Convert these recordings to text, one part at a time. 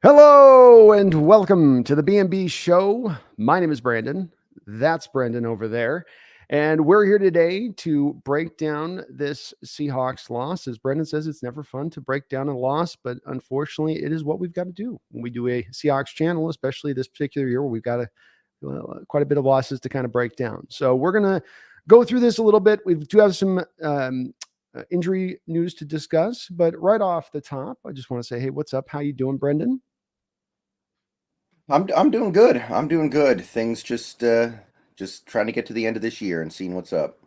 Hello and welcome to the BNB show. My name is Brandon. That's Brendan over there. And we're here today to break down this Seahawks loss. As Brendan says, it's never fun to break down a loss, but unfortunately, it is what we've got to do when we do a Seahawks channel, especially this particular year where we've got quite a bit of losses to kind of break down. So we're going to go through this a little bit. We do have some injury news to discuss, but right off the top, I just want to say, hey, what's up? How you doing, Brendan? I'm doing good. I'm doing good. Things just trying to get to the end of this year and seeing what's up.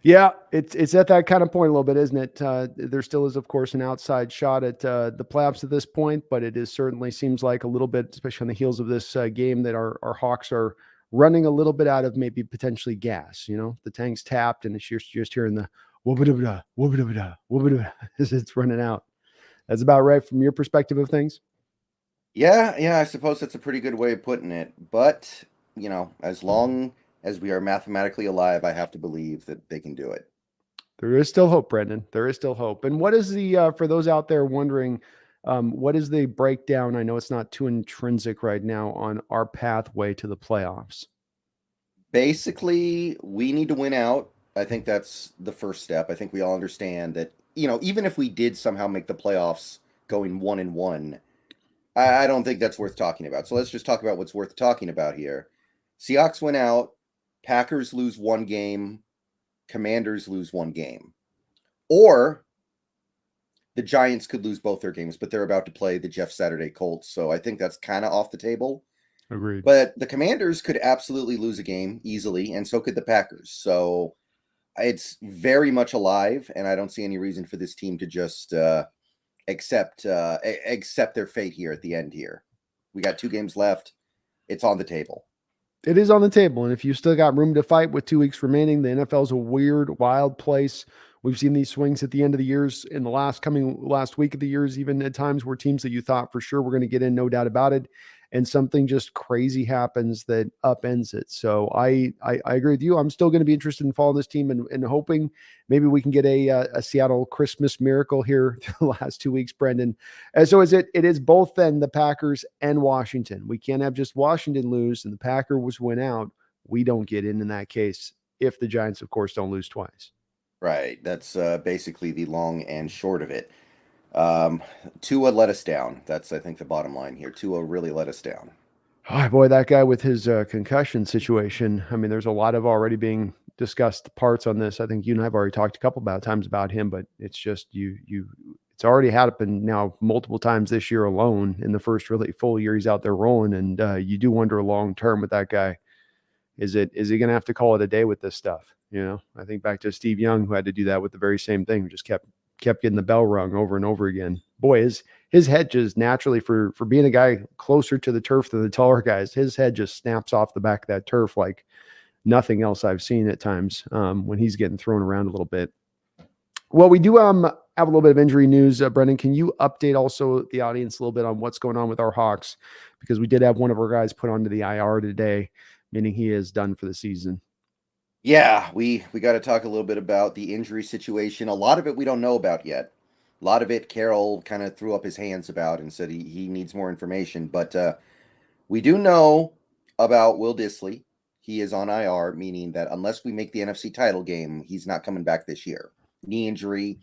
Yeah, it's at that kind of point a little bit, isn't it? There still is, of course, an outside shot at the playoffs at this point, but it is certainly seems like a little bit, especially on the heels of this game, that our Hawks are running a little bit out of maybe potentially gas. You know, the tank's tapped, and it's just hearing the whoop-a-doo-da, whoop-a-doo-da, whoop-a-doo-da as it's running out. That's about right from your perspective of things. Yeah, I suppose that's a pretty good way of putting it. But, as long as we are mathematically alive, I have to believe that they can do it. There is still hope, Brendan. There is still hope. And what is the for those out there wondering, what is the breakdown? I know it's not too intrinsic right now on our pathway to the playoffs. Basically, we need to win out. I think that's the first step. I think we all understand that, even if we did somehow make the playoffs going 1-1, I don't think that's worth talking about. So let's just talk about what's worth talking about here. Seahawks went out, Packers lose one game, Commanders lose one game. Or the Giants could lose both their games, but they're about to play the Jeff Saturday Colts. So I think that's kind of off the table. Agreed. But the Commanders could absolutely lose a game easily, and so could the Packers. So it's very much alive, and I don't see any reason for this team to just accept their fate here at the end here. We got 2 games left. It's on the table. It is on the table, and if you still got room to fight with 2 weeks remaining, the NFL is a weird, wild place. We've seen these swings at the end of the years, in the last week of the years, even at times where teams that you thought for sure were going to get in, no doubt about it, and something just crazy happens that upends it. So I agree with you. I'm still going to be interested in following this team and hoping maybe we can get a Seattle Christmas miracle here the last 2 weeks, Brendan. And so it is both then the Packers and Washington. We can't have just Washington lose and the Packers win out. We don't get in that case if the Giants, of course, don't lose twice. Right. That's basically the long and short of it. Tua let us down. That's, I think, the bottom line here. Tua really let us down. Oh, boy, that guy with his concussion situation. I mean, there's a lot of already being discussed parts on this. I think you and I have already talked a couple about times about him, but it's just it's already happened now multiple times this year alone in the first really full year he's out there rolling. And you do wonder long term with that guy, is he going to have to call it a day with this stuff? You know, I think back to Steve Young, who had to do that with the very same thing, just kept getting the bell rung over and over again. Boy, his head just naturally, for being a guy closer to the turf than the taller guys, his head just snaps off the back of that turf like nothing else I've seen at times when he's getting thrown around a little bit. Well, we do have a little bit of injury news. Brendan, can you update also the audience a little bit on what's going on with our Hawks? Because we did have one of our guys put onto the IR today, meaning he is done for the season. Yeah, we got to talk a little bit about the injury situation. A lot of it we don't know about yet. A lot of it Carroll kind of threw up his hands about and said he needs more information. But we do know about Will Dissly. He is on IR, meaning that unless we make the NFC title game, he's not coming back this year. Knee injury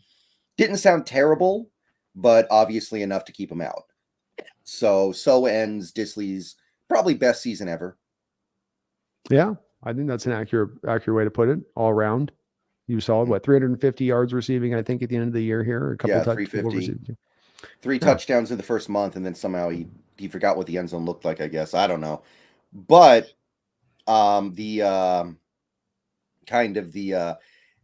didn't sound terrible, but obviously enough to keep him out. So ends Dissly's probably best season ever. Yeah, I think that's an accurate way to put it. All around, you saw what 350 yards receiving. I think at the end of the year here, a couple Yeah, touch 350. receiving. Three Yeah, touchdowns in the first month, and then somehow he forgot what the end zone looked like. I guess I don't know, but the kind of the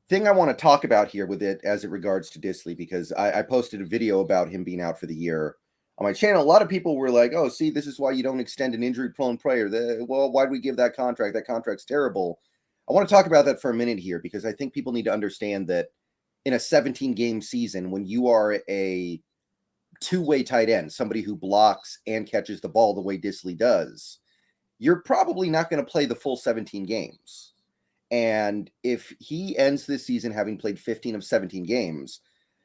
thing I want to talk about here with it as it regards to Dissly, because I posted a video about him being out for the year on my channel. A lot of people were like, "Oh, see, this is why you don't extend an injury-prone player. Well, why do we give that contract? That contract's terrible." I want to talk about that for a minute here because I think people need to understand that in a 17-game season, when you are a two-way tight end, somebody who blocks and catches the ball the way Dissly does, you're probably not going to play the full 17 games. And if he ends this season having played 15 of 17 games,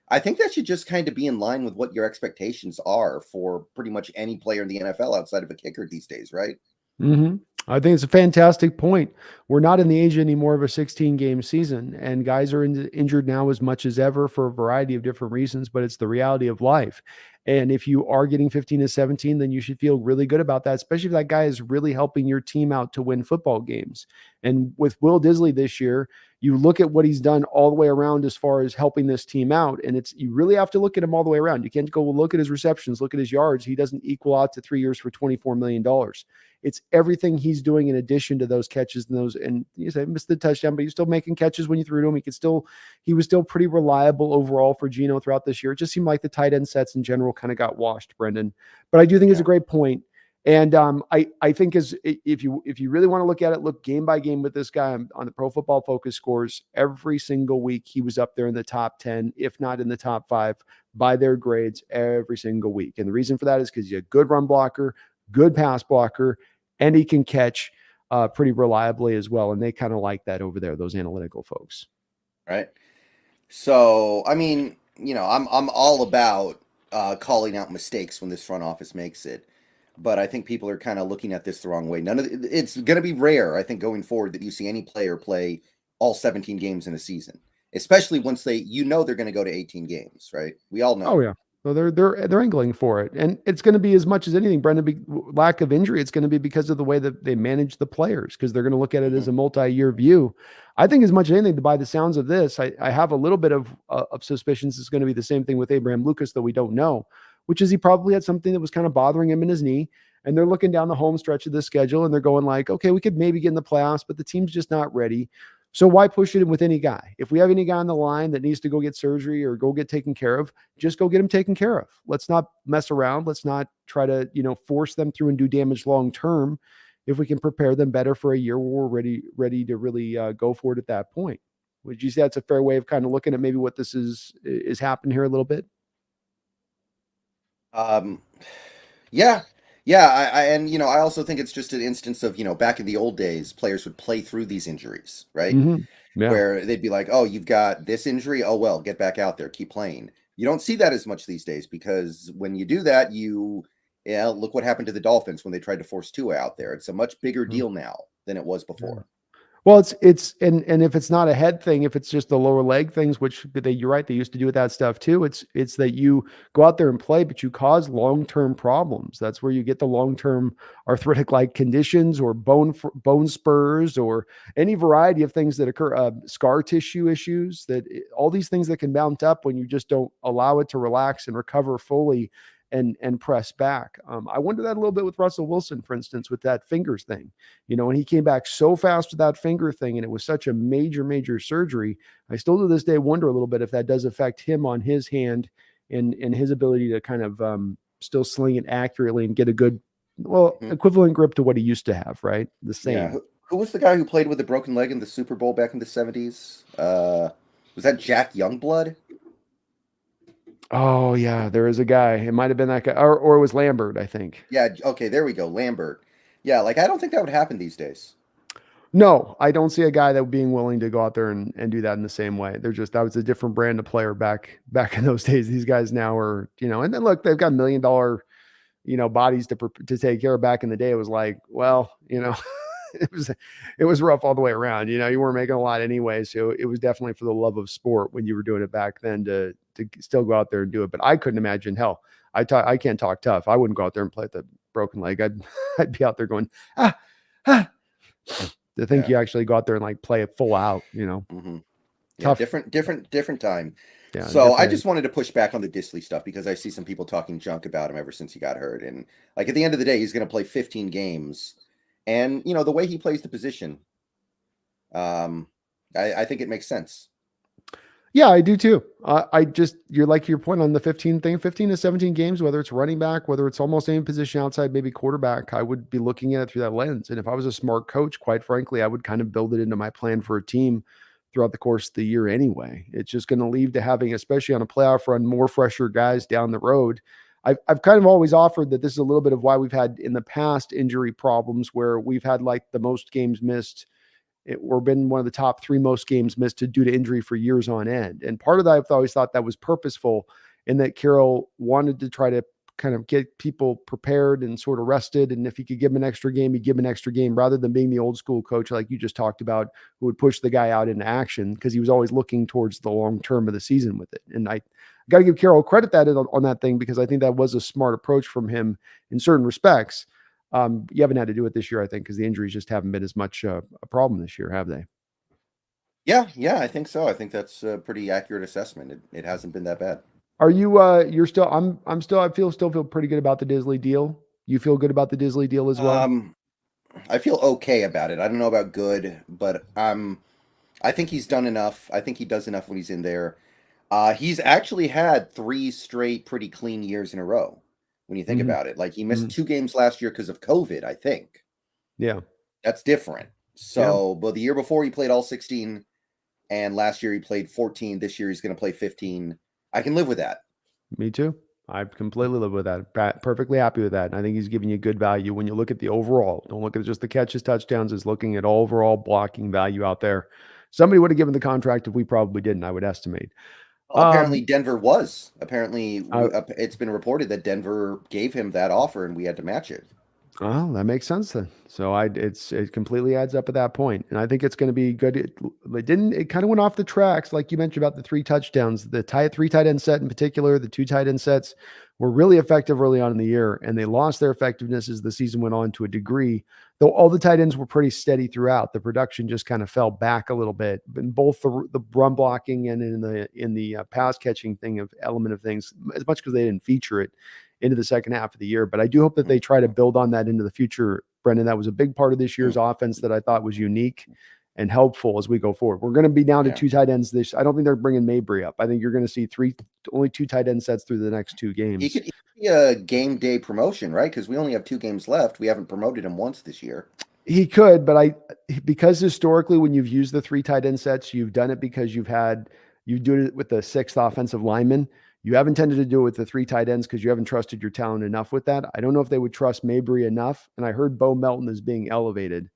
I think that should just kind of be in line with what your expectations are for pretty much any player in the NFL outside of a kicker these days, right? Mm-hmm. I think it's a fantastic point. We're not in the age anymore of a 16-game season, and guys are injured now as much as ever for a variety of different reasons, but it's the reality of life. And if you are getting 15 to 17, then you should feel really good about that, especially if that guy is really helping your team out to win football games. And with Will Disley this year, you look at what he's done all the way around as far as helping this team out. And you really have to look at him all the way around. You can't go, well, look at his receptions, look at his yards. He doesn't equal out to 3 years for $24 million. It's everything he's doing in addition to those catches and you say missed the touchdown, but he's still making catches when you threw to him. He was still pretty reliable overall for Geno throughout this year. It just seemed like the tight end sets in general kind of got washed, Brendan. But I do think it's a great point. And I think if you really want to look at it, look game by game with this guy on the Pro Football Focus scores every single week. He was up there in the top 10, if not in the top 5 by their grades every single week. And the reason for that is because he's a good run blocker, good pass blocker, and he can catch pretty reliably as well. And they kind of like that over there, those analytical folks. Right. So, I mean, I'm all about calling out mistakes when this front office makes it. But I think people are kind of looking at this the wrong way. It's going to be rare, I think, going forward that you see any player play all 17 games in a season, especially once they're going to go to 18 games, right? We all know. Oh yeah. So they're angling for it, and it's going to be as much as anything, Brendan. Lack of injury, it's going to be because of the way that they manage the players, because they're going to look at it as a multi-year view. I think as much as anything, by the sounds of this, I have a little bit of suspicions it's going to be the same thing with Abraham Lucas, though we don't know, which is he probably had something that was kind of bothering him in his knee, and they're looking down the home stretch of the schedule, and they're going like, okay, we could maybe get in the playoffs, but the team's just not ready. So why push it with any guy? If we have any guy on the line that needs to go get surgery or go get taken care of, just go get him taken care of. Let's not mess around. Let's not try to, force them through and do damage long term. If we can prepare them better for a year where we're ready to really go for it at that point. Would you say that's a fair way of kind of looking at maybe what this is happening here a little bit? Yeah. Yeah, I also think it's just an instance of, back in the old days, players would play through these injuries, right? Mm-hmm. Yeah. Where they'd be like, oh, you've got this injury. Oh, well, get back out there, keep playing. You don't see that as much these days because when you do that, look what happened to the Dolphins when they tried to force Tua out there. It's a much bigger deal now than it was before. Well, it's and if it's not a head thing, if it's just the lower leg things, which you're right, they used to do with that stuff too. It's that you go out there and play, but you cause long-term problems. That's where you get the long-term arthritic-like conditions or bone spurs or any variety of things that occur, scar tissue issues. All these things that can mount up when you just don't allow it to relax and recover fully. And press back. I wonder that a little bit with Russell Wilson, for instance, with that fingers thing, and he came back so fast with that finger thing, and it was such a major, major surgery. I still to this day wonder a little bit if that does affect him on his hand and his ability to kind of still sling it accurately and get a good, equivalent grip to what he used to have, right? The same. Yeah. Who was the guy who played with a broken leg in the Super Bowl back in the 70s? Was that Jack Youngblood? Oh yeah, there is a guy. It might have been that guy, or it was Lambert, I think. Yeah. Okay, there we go, Lambert. Yeah, I don't think that would happen these days. No, I don't see a guy that being willing to go out there and do that in the same way. That was a different brand of player back in those days. These guys now are, and then look, they've got $1 million, bodies to take care of. Back in the day, it was like, well, it was rough all the way around. You weren't making a lot anyway, so it was definitely for the love of sport when you were doing it back then to still go out there and do it. But I couldn't imagine. Hell, I can't talk tough. I wouldn't go out there and play with the broken leg. I'd be out there going to think you actually go out there and play it full out. Mm-hmm. Yeah, tough. different time. Yeah, so definitely. I just wanted to push back on the Disley stuff because I see some people talking junk about him ever since he got hurt. And at the end of the day, he's going to play 15 games. And, the way he plays the position, I think it makes sense. Yeah, I do too. You're like your point on the 15 thing, 15 to 17 games, whether it's running back, whether it's almost any position outside, maybe quarterback, I would be looking at it through that lens. And if I was a smart coach, quite frankly, I would kind of build it into my plan for a team throughout the course of the year anyway. It's just going to lead to having, especially on a playoff run, more fresher guys down the road. I've kind of always offered that this is a little bit of why we've had in the past injury problems where we've had the most games missed or been one of the top 3 most games missed due to injury for years on end. And part of that, I've always thought that was purposeful, in that Carroll wanted to try to kind of get people prepared and sort of rested. And if he could give him an extra game, he'd give him an extra game, rather than being the old school coach like you just talked about, who would push the guy out into action, because he was always looking towards the long term of the season with it. And I got to give Carroll credit on that thing, because I think that was a smart approach from him in certain respects. You haven't had to do it this year, I think, because the injuries just haven't been as much a problem this year, have they? Yeah, I think so. I think that's a pretty accurate assessment. It hasn't been that bad. Are you you're still I still feel pretty good about the Disley deal. You feel good about the Disley deal as well? I feel okay about it. I don't know about good, but I think he's done enough. I think he does enough when he's in there. He's actually had 3 straight pretty clean years in a row when you think about it. Like, he missed 2 games last year because of COVID, I think. Yeah. That's different. So, but the year before he played all 16, and last year he played 14. This year he's going to play 15. I can live with that. Me too. I completely live with that. Perfectly happy with that. And I think he's giving you good value when you look at the overall. Don't look at just the catches, touchdowns, is looking at overall blocking value out there. Somebody would have given the contract if we probably didn't, I would estimate. Apparently Denver was. Apparently it's been reported that Denver gave him that offer and we had to match it. Oh, that makes sense then. So it completely adds up at that point. And I think it's going to be good. It kind of went off the tracks, like you mentioned about the 3 touchdowns, the 3 tight end set in particular. The 2 tight end sets were really effective early on in the year, and they lost their effectiveness as the season went on to a degree. Though all the tight ends were pretty steady throughout, the production just kind of fell back a little bit in both the run blocking and in the pass catching element of things, as much because they didn't feature it into the second half of the year. But I do hope that they try to build on that into the future, Brendon. That was a big part of this year's offense that I thought was unique and helpful as we go forward. We're going to be down to 2 tight ends I don't think they're bringing Mabry up. I think you're going to see only 2 tight end sets through the next 2 games. He could be a game day promotion, right? Because we only have 2 games left. We haven't promoted him once this year. He could, but because historically when you've used the 3 tight end sets, you've done it because you do it with the 6th offensive lineman. You haven't tended to do it with the 3 tight ends because you haven't trusted your talent enough with that. I don't know if they would trust Mabry enough. And I heard Bo Melton is being elevated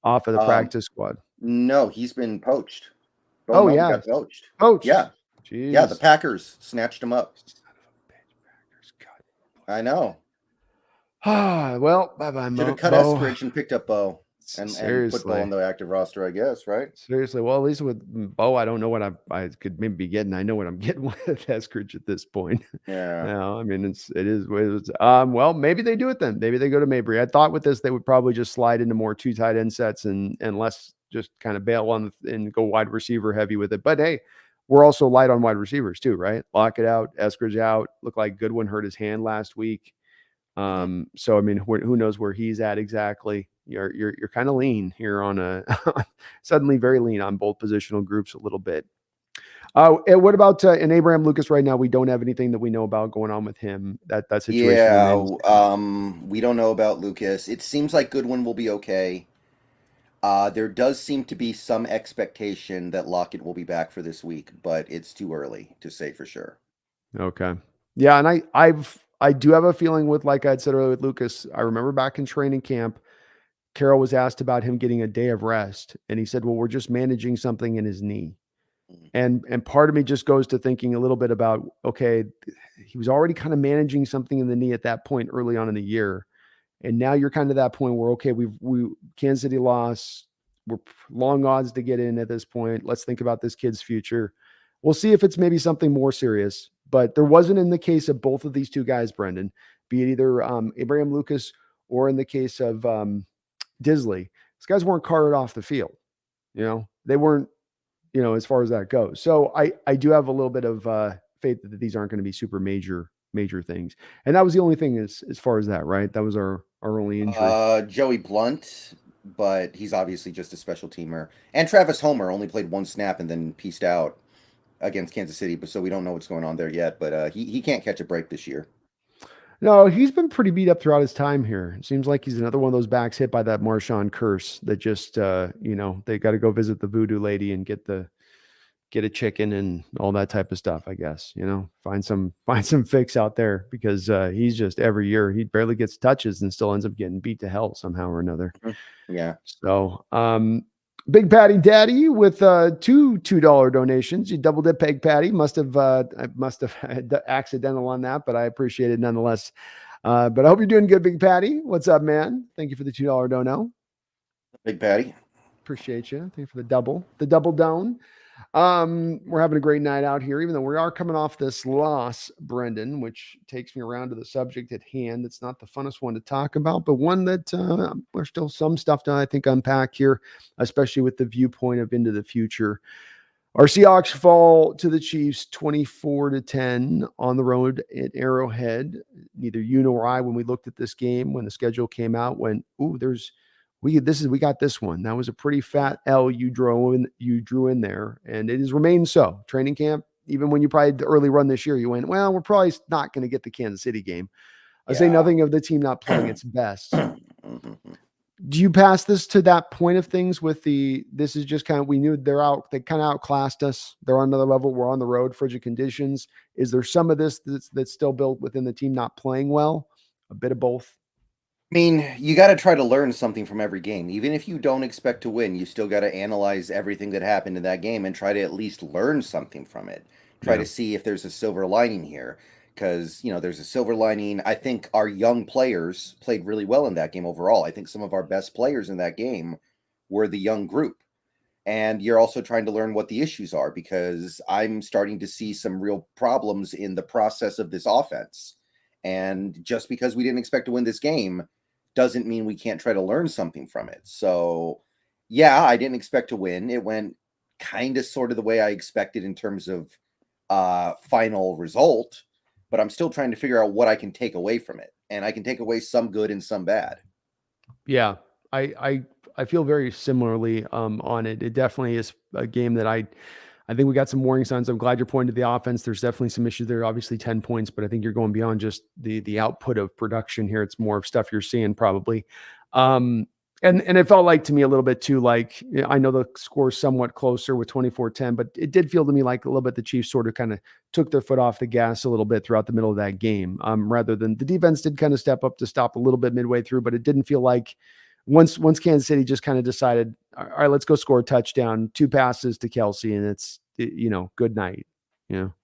off of the practice squad. No, he's been poached. Bo Melton got poached. Poached. Yeah. Jeez. Yeah, the Packers snatched him up. I know. Well, bye-bye, Mo. Should have cut Eskridge and picked up Bo. And put Bo on the active roster, I guess, right? Seriously. Well, at least with Bo, I don't know what I could maybe be getting. I know what I'm getting with Eskridge at this point. Yeah. No, I mean, it is what it is. Well, maybe they do it then. Maybe they go to Mabry. I thought with this, they would probably just slide into more 2 tight end sets and less just kind of bail on and go wide receiver heavy with it. But hey, we're also light on wide receivers too, right? Lock it out. Eskridge out. Looked like Goodwin hurt his hand last week. So I mean, who knows where he's at exactly? You're kind of lean here on suddenly very lean on both positional groups a little bit. And what about in Abraham Lucas right now? We don't have anything that we know about going on with him. That situation. Yeah, we don't know about Lucas. It seems like Goodwin will be okay. There does seem to be some expectation that Lockett will be back for this week, but it's too early to say for sure. Okay. Yeah, and I do have a feeling with, like I said earlier with Lucas, I remember back in training camp, Carroll was asked about him getting a day of rest, and he said, well, we're just managing something in his knee. And part of me just goes to thinking a little bit about, okay, he was already kind of managing something in the knee at that point early on in the year. And now you're kind of that point where, okay, we Kansas City lost. We're long odds to get in at this point. Let's think about this kid's future. We'll see if it's maybe something more serious. But there wasn't in the case of both of these 2 guys, Brendon, be it either Abraham Lucas or in the case of Disley. These guys weren't carted off the field. They weren't, as far as that goes. So I do have a little bit of faith that these aren't going to be super major things. And that was the only thing as far as that, right? That was our only injury. Joey Blunt, but he's obviously just a special teamer. And Travis Homer only played 1 snap and then pieced out against Kansas City, but so we don't know what's going on there yet. But he can't catch a break this year. No, he's been pretty beat up throughout his time here. It seems like he's another one of those backs hit by that Marshawn curse that just, they got to go visit the voodoo lady and get a chicken and all that type of stuff, I guess, find some fix out there because he's just every year, he barely gets touches and still ends up getting beat to hell somehow or another. Yeah. So, Big Patty Daddy with two $2 donations. You doubled it, Big Patty. I must have had accidental on that, but I appreciate it nonetheless. But I hope you're doing good, Big Patty. What's up, man? Thank you for the $2 dono. Big Patty. Appreciate you. Thank you for the double down. We're having a great night out here, even though we are coming off this loss, Brendon, which takes me around to the subject at hand. It's not the funnest one to talk about, but one that there's still some stuff to, I think, unpack here, especially with the viewpoint of into the future. Our Seahawks fall to the Chiefs 24-10 on the road at Arrowhead. Neither you nor I, when we looked at this game, when the schedule came out, went, "Ooh, we got this one." That was a pretty fat L you drew in there, and it has remained so. Training camp, even when you probably the early run this year, you went, "Well, we're probably not going to get the Kansas City game." I say nothing of the team not playing its best. Do you pass this to that point of things with this is just kind of, we knew they kind of outclassed us. They're on another level. We're on the road, frigid conditions. Is there some of this that's still built within the team not playing well? A bit of both. I mean, you got to try to learn something from every game. Even if you don't expect to win, you still got to analyze everything that happened in that game and try to at least learn something from it. Try to see if there's a silver lining here. Because, there's a silver lining. I think our young players played really well in that game overall. I think some of our best players in that game were the young group. And you're also trying to learn what the issues are, because I'm starting to see some real problems in the process of this offense. And just because we didn't expect to win this game doesn't mean we can't try to learn something from it. So, yeah, I didn't expect to win. It went kind of sort of the way I expected in terms of final result, but I'm still trying to figure out what I can take away from it. And I can take away some good and some bad. Yeah, I feel very similarly on it. It definitely is a game that I think we got some warning signs. I'm glad you're pointing to the offense. There's definitely some issues there. Obviously 10 points, but I think you're going beyond just the output of production here. It's more of stuff you're seeing probably. And it felt like to me a little bit too, like, I know the score's somewhat closer with 24-10, but it did feel to me like a little bit the Chiefs sort of kind of took their foot off the gas a little bit throughout the middle of that game, rather than the defense did kind of step up to stop a little bit midway through, but it didn't feel like once Kansas City just kind of decided, all right, let's go score a touchdown, 2 passes to Kelsey, and it's, good night. Well,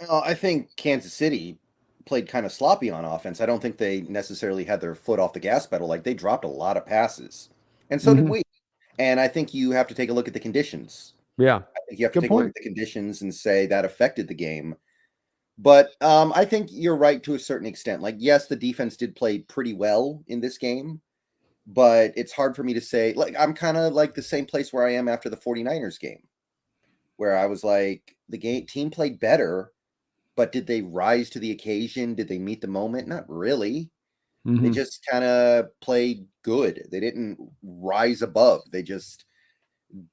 I think Kansas City played kind of sloppy on offense. I don't think they necessarily had their foot off the gas pedal. Like, they dropped a lot of passes, and so did we. And I think you have to take a look at the conditions. Yeah, I think you have to take a look at the conditions and say that affected the game. But I think you're right to a certain extent. Like, yes, the defense did play pretty well in this game, but it's hard for me to say. Like, I'm kind of like the same place where I am after the 49ers game, where I was like, the team played better, but did they rise to the occasion? Did they meet the moment? Not really. They just kind of played good. They didn't rise above. They just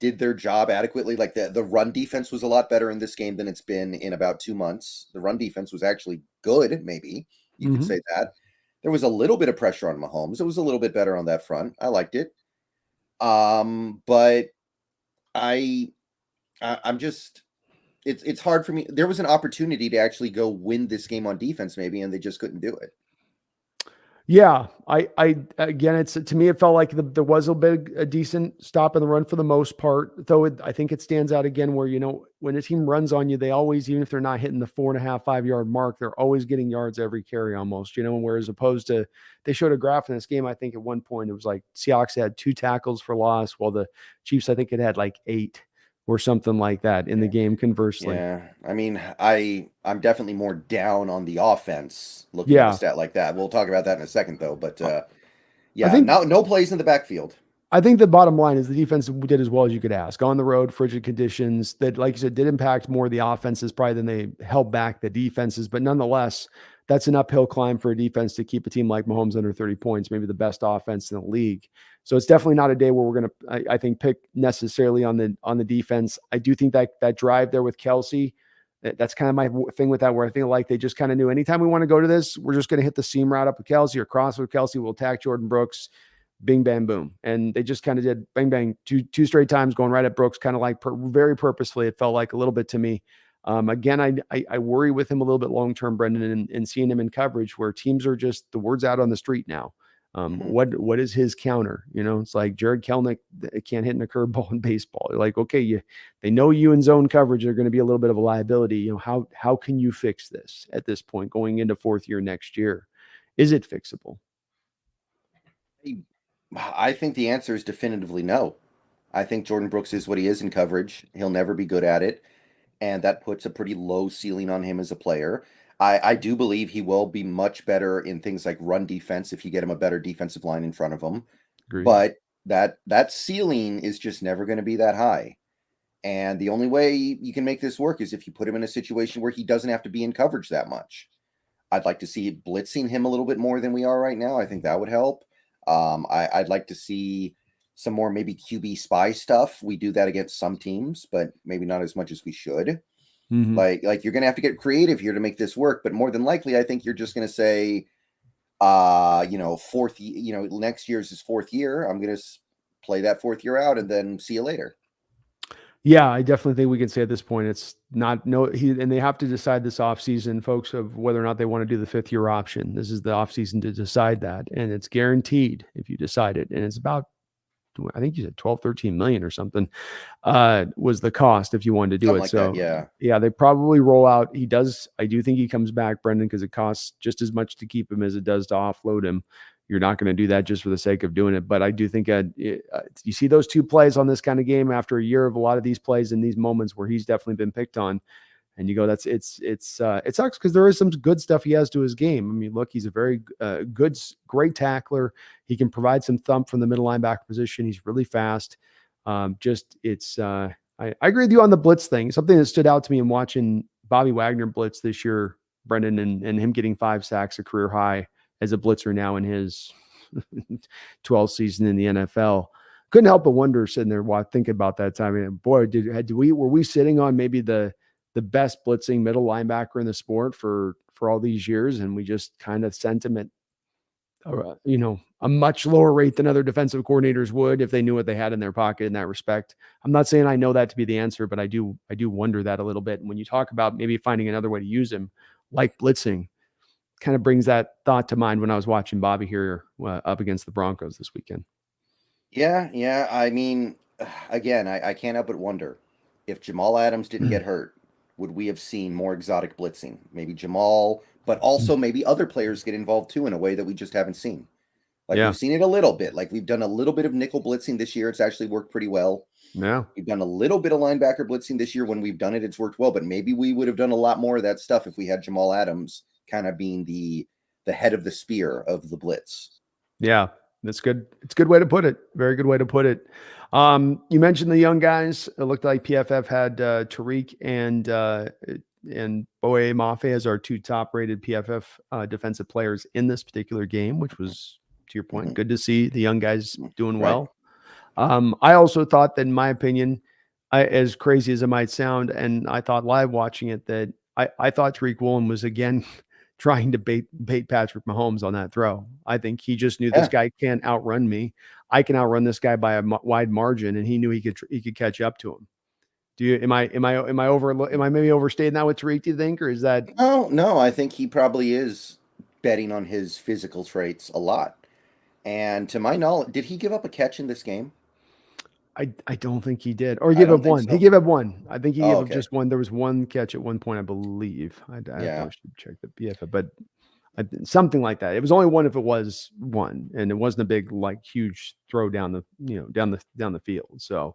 did their job adequately. Like, the run defense was a lot better in this game than it's been in about 2 months. The run defense was actually good, maybe you could say that. There was a little bit of pressure on Mahomes. It was a little bit better on that front. I liked it. But I'm just, it's hard for me. There was an opportunity to actually go win this game on defense, maybe, and they just couldn't do it. Yeah, I again, it's, to me, it felt like there was a decent stop in the run for the most part. Though I think it stands out again where, when a team runs on you, they always, even if they're not hitting the 4.5, 5 yard mark, they're always getting yards every carry almost. Whereas opposed to, they showed a graph in this game. I think at one point it was like Seahawks had 2 tackles for loss, while the Chiefs, I think it had like 8. Or something like that in the game, conversely. Yeah. I mean, I'm definitely more down on the offense looking at a stat like that. We'll talk about that in a second, though. But yeah, no plays in the backfield. I think the bottom line is the defense did as well as you could ask. On the road, frigid conditions that, like you said, did impact more the offenses probably than they held back the defenses. But nonetheless, that's an uphill climb for a defense to keep a team like Mahomes under 30 points, maybe the best offense in the league. So it's definitely not a day where we're going to, I think, pick necessarily on the defense. I do think that drive there with Kelsey, that's kind of my thing with that, where I think like they just kind of knew anytime we want to go to this, we're just going to hit the seam route up with Kelsey or cross with Kelsey. We'll attack Jordan Brooks, bing, bam, boom. And they just kind of did bang, bang, two straight times going right at Brooks, kind of like very purposefully. It felt like a little bit to me. Again, I worry with him a little bit long-term, Brendon, and seeing him in coverage where teams are just, the word's out on the street now. Mhm. What is his counter? It's like Jared Kelnick can't hit in a curveball in baseball. You're like, okay, they know you in zone coverage are going to be a little bit of a liability. How can you fix this at this point going into fourth year next year? Is it fixable? I think the answer is definitively no. I think Jordan Brooks is what he is in coverage. He'll never be good at it, and that puts a pretty low ceiling on him as a player. I do believe he will be much better in things like run defense if you get him a better defensive line in front of him. Agreed. But that ceiling is just never going to be that high. And the only way you can make this work is if you put him in a situation where he doesn't have to be in coverage that much. I'd like to see blitzing him a little bit more than we are right now. I think that would help. I'd like to see some more maybe QB spy stuff. We do that against some teams, but maybe not as much as we should. Mm-hmm. Like you're gonna have to get creative here to make this work. But more than likely, I think you're just gonna say, next year's his fourth year. I'm gonna play that fourth year out and then see you later. Yeah, I definitely think we can say at this point it's not and they have to decide this offseason, folks, of whether or not they want to do the fifth year option. This is the offseason to decide that. And it's guaranteed if you decide it. And it's about, I think you said 12, 13 million or something, was the cost if you wanted to do Something it. like that. So Yeah. yeah, they probably roll out. I do think he comes back, Brendon, because it costs just as much to keep him as it does to offload him. You're not going to do that just for the sake of doing it. But I do think you see those two plays on this kind of game after a year of a lot of these plays and these moments where he's definitely been picked on. And you go, it sucks because there is some good stuff he has to his game. I mean, look, he's a very great tackler. He can provide some thump from the middle linebacker position. He's really fast. I agree with you on the blitz thing. Something that stood out to me in watching Bobby Wagner blitz this year, Brendon, and him getting 5 sacks, a career high as a blitzer now in his 12th season in the NFL. Couldn't help but wonder sitting there while thinking about that time. And boy, were we sitting on maybe the best blitzing middle linebacker in the sport for all these years, and we just kind of sent him at a much lower rate than other defensive coordinators would if they knew what they had in their pocket in that respect. I'm not saying I know that to be the answer, but I do wonder that a little bit. And when you talk about maybe finding another way to use him, like blitzing, kind of brings that thought to mind when I was watching Bobby here up against the Broncos this weekend. Yeah. I mean, again, I can't help but wonder if Jamal Adams didn't get hurt, would we have seen more exotic blitzing? Maybe Jamal, but also maybe other players get involved too in a way that we just haven't seen. Like Yeah. we've seen it a little bit. Like we've done a little bit of nickel blitzing this year. It's actually worked pretty well. Yeah. We've done a little bit of linebacker blitzing this year. When we've done it, it's worked well. But maybe we would have done a lot more of that stuff if we had Jamal Adams kind of being the head of the spear of the blitz. Yeah, that's good. It's a good way to put it. Very good way to put it. You mentioned the young guys. It looked like PFF had Tariq and Boye Mafe as our 2 top-rated PFF defensive players in this particular game, which was, to your point, good to see the young guys doing well. I also thought that, in my opinion, as crazy as it might sound, and I thought live watching it that I thought Tariq Woolen was again trying to bait Patrick Mahomes on that throw. I think he just knew this guy can't outrun me. I can outrun this guy by a wide margin, and he knew he could catch up to him. Am I maybe overstating that with Tariq? Do you think, or is that? No. I think he probably is betting on his physical traits a lot. And to my knowledge, did he give up a catch in this game? I don't think he did. Or he gave up one. So. He gave up one. I think he gave up Okay. just one. There was one catch at one point, I believe. I Yeah. should check the BFF, but something like that. It was only one if it was one, and it wasn't a big, like, huge throw down the field. So,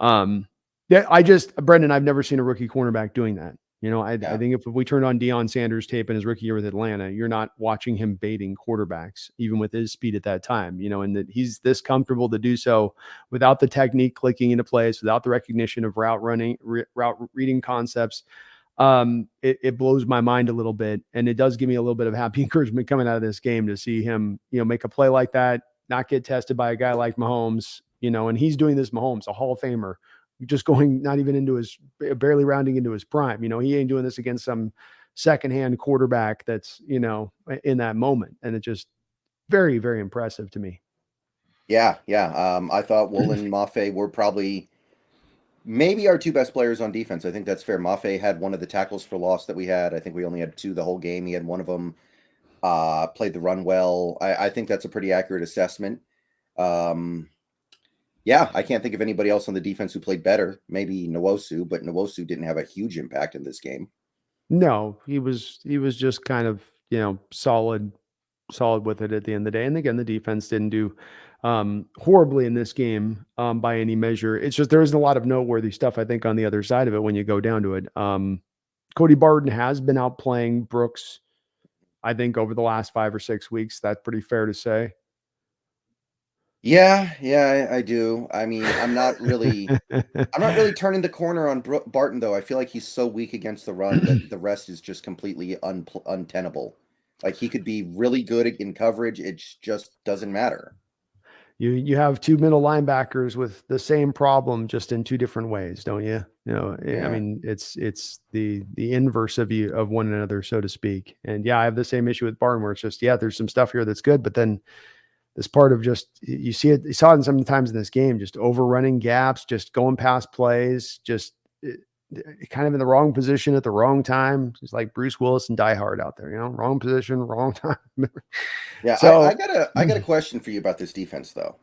yeah, Brendon, I've never seen a rookie cornerback doing that. I think if we turned on Deion Sanders tape in his rookie year with Atlanta, you're not watching him baiting quarterbacks, even with his speed at that time, and that he's this comfortable to do so without the technique clicking into place, without the recognition of route reading concepts. It blows my mind a little bit. And it does give me a little bit of happy encouragement coming out of this game to see him, make a play like that, not get tested by a guy like Mahomes, and he's doing this. Mahomes, a Hall of Famer, just going, not even into his, barely rounding into his prime. He ain't doing this against some secondhand quarterback that's, in that moment. And it just very, very impressive to me. Yeah. I thought Woolen and Mafe were probably maybe our 2 best players on defense. I think that's fair. Mafe had one of the tackles for loss that we had. I think we only had 2 the whole game. He had one of them played the run well. I think that's a pretty accurate assessment. Yeah, I can't think of anybody else on the defense who played better. Maybe Nwosu, but Nwosu didn't have a huge impact in this game. No, he was just kind of, solid with it at the end of the day. And again, the defense didn't do horribly in this game by any measure. It's just there isn't a lot of noteworthy stuff, I think, on the other side of it when you go down to it. Cody Barton has been outplaying Brooks, I think, over the last 5 or 6 weeks. That's pretty fair to say. Yeah, I do. I mean, I'm not really turning the corner on Barton though. I feel like he's so weak against the run that the rest is just completely untenable. Like he could be really good in coverage, it just doesn't matter. You have two middle linebackers with the same problem, just in two different ways, don't you? I Yeah. mean, it's the inverse of one another, so to speak. And yeah, I have the same issue with Barton, where it's just, yeah, there's some stuff here that's good, but then this part of just, you see it, you saw it sometimes in this game, just overrunning gaps, just going past plays, just kind of in the wrong position at the wrong time. It's like Bruce Willis and Die Hard out there, wrong position, wrong time. Yeah, I So, got a question for you about this defense though.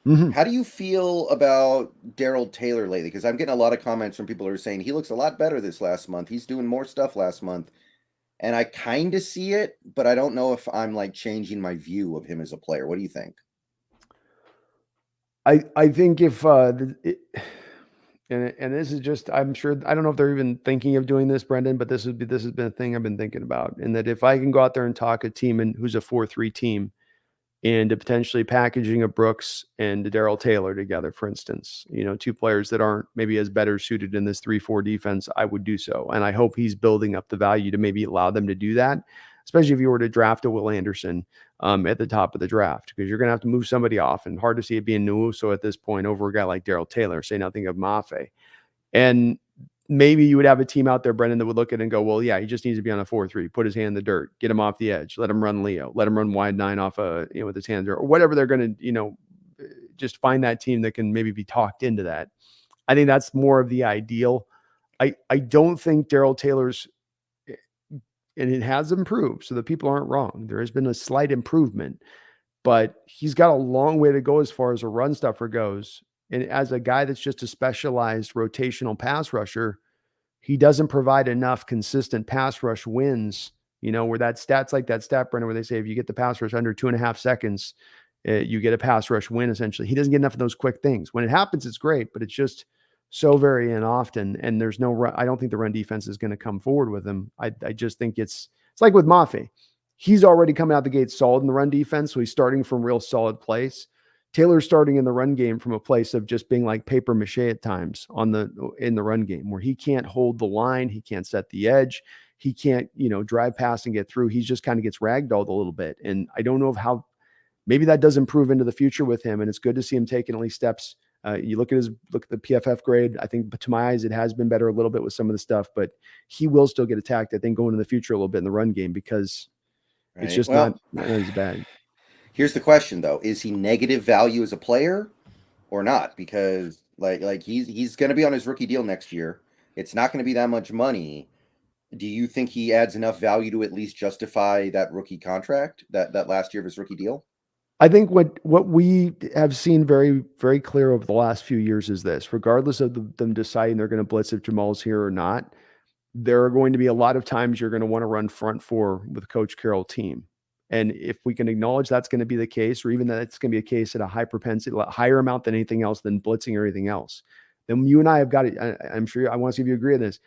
mhm. How do you feel about Daryl Taylor lately? Because I'm getting a lot of comments from people who are saying he looks a lot better this last month. He's doing more stuff last month. And I kind of see it, but I don't know if I'm like changing my view of him as a player. What do you think? I think if and this is just, I'm sure, I don't know if they're even thinking of doing this, Brendan, but this has been a thing I've been thinking about, and that if I can go out there and talk a team and who's a 4-3 team into potentially packaging a Brooks and a Daryl Taylor together, for instance, two players that aren't maybe as better suited in this 3-4 defense, I would do so. And I hope he's building up the value to maybe allow them to do that, especially if you were to draft a Will Anderson at the top of the draft, because you're going to have to move somebody off, and hard to see it being Nwosu at this point over a guy like Daryl Taylor, say nothing of Mafe. And maybe you would have a team out there, Brendan, that would look at it and go, well, yeah, he just needs to be on a 4-3, put his hand in the dirt, get him off the edge, let him run Leo, let him run wide 9 off with his hands, or whatever they're going to, just find that team that can maybe be talked into that. I think that's more of the ideal. I don't think Daryl Taylor's, and it has improved, so the people aren't wrong. There has been a slight improvement, but he's got a long way to go as far as a run stuffer goes. And as a guy that's just a specialized rotational pass rusher, he doesn't provide enough consistent pass rush wins, where that stat's like that stat, Brennan, where they say if you get the pass rush under 2.5 seconds, you get a pass rush win, essentially. He doesn't get enough of those quick things. When it happens, it's great, but it's just so very inoften. And there's no run. I don't think the run defense is going to come forward with him. I just think it's like with Mafe. He's already coming out the gate solid in the run defense, so he's starting from real solid place. Taylor's starting in the run game from a place of just being like paper mache at times in the run game, where he can't hold the line, he can't set the edge, he can't, drive past and get through. He just kind of gets ragdolled a little bit. And I don't know how maybe that does improve into the future with him. And it's good to see him taking at least steps. You look at the PFF grade. I think, but to my eyes, it has been better a little bit with some of the stuff, but he will still get attacked, I think, going into the future a little bit in the run game, because it's Right. just not Well, as bad. here's the question though: is he negative value as a player or not? Because like he's going to be on his rookie deal next year. It's not going to be that much money. Do you think he adds enough value to at least justify that rookie contract, that last year of his rookie deal? I think what we have seen very, very clear over the last few years is this: regardless of them deciding they're going to blitz if Jamal's here or not, there are going to be a lot of times you're going to want to run front four with Coach Carroll team. And if we can acknowledge that's going to be the case, or even that it's going to be a case at a high propensity, higher amount than anything else, than blitzing or anything else, then you and I have got it. I'm sure I want to see if you agree on this.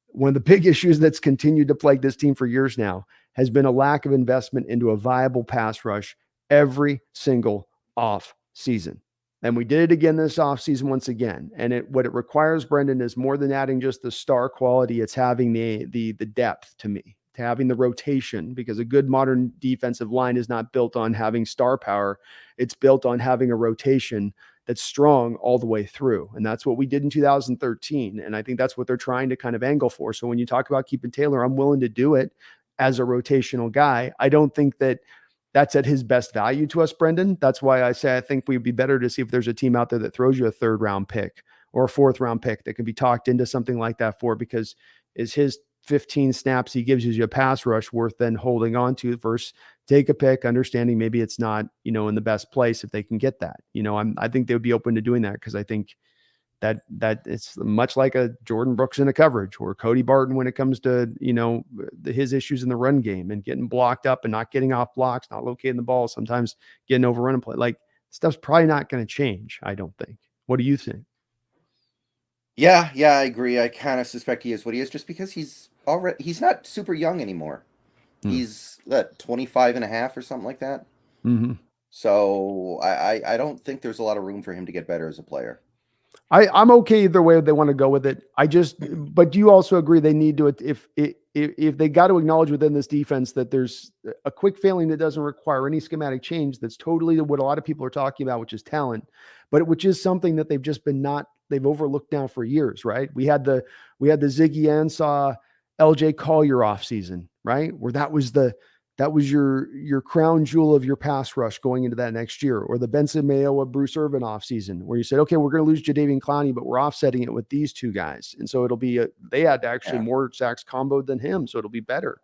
One of the big issues that's continued to plague this team for years now has been a lack of investment into a viable pass rush every single off season. And we did it again this offseason once again. And what it requires, Brendan, is more than adding just the star quality. It's having the depth, to me, to having the rotation, because a good modern defensive line is not built on having star power. It's built on having a rotation that's strong all the way through. And that's what we did in 2013. And I think that's what they're trying to kind of angle for. So when you talk about keeping Taylor, I'm willing to do it as a rotational guy. I don't think that that's at his best value to us, Brendan. That's why I say I think we'd be better to see if there's a team out there that throws you a 3rd round pick or a 4th round pick that can be talked into something like that for, because is his 15 snaps he gives you a pass rush worth then holding on to versus take a pick, understanding maybe it's not, in the best place if they can get that. I think they would be open to doing that because I think that it's much like a Jordan Brooks in a coverage or Cody Barton when it comes to, his issues in the run game and getting blocked up and not getting off blocks, not locating the ball, sometimes getting overrun and play. Like, stuff's probably not going to change, I don't think. What do you think? Yeah, I agree. I kind of suspect he is what he is just because he's not super young anymore. He's 25 and a half or something like that. Mm-hmm. So I don't think there's a lot of room for him to get better as a player. I'm okay either way they want to go with it. But do you also agree they need to, if they got to acknowledge within this defense that there's a quick failing that doesn't require any schematic change, that's totally what a lot of people are talking about, which is talent, but which is something that they've just been they've overlooked now for years, right? We had the Ziggy Ansah, LJ Collier off season, right? Where that was your crown jewel of your pass rush going into that next year, or the Benson Mayowa, Bruce Irvin off season, where you said, okay, we're going to lose Jadeveon Clowney, but we're offsetting it with these two guys. And so it'll be, they had actually more sacks comboed than him. So it'll be better.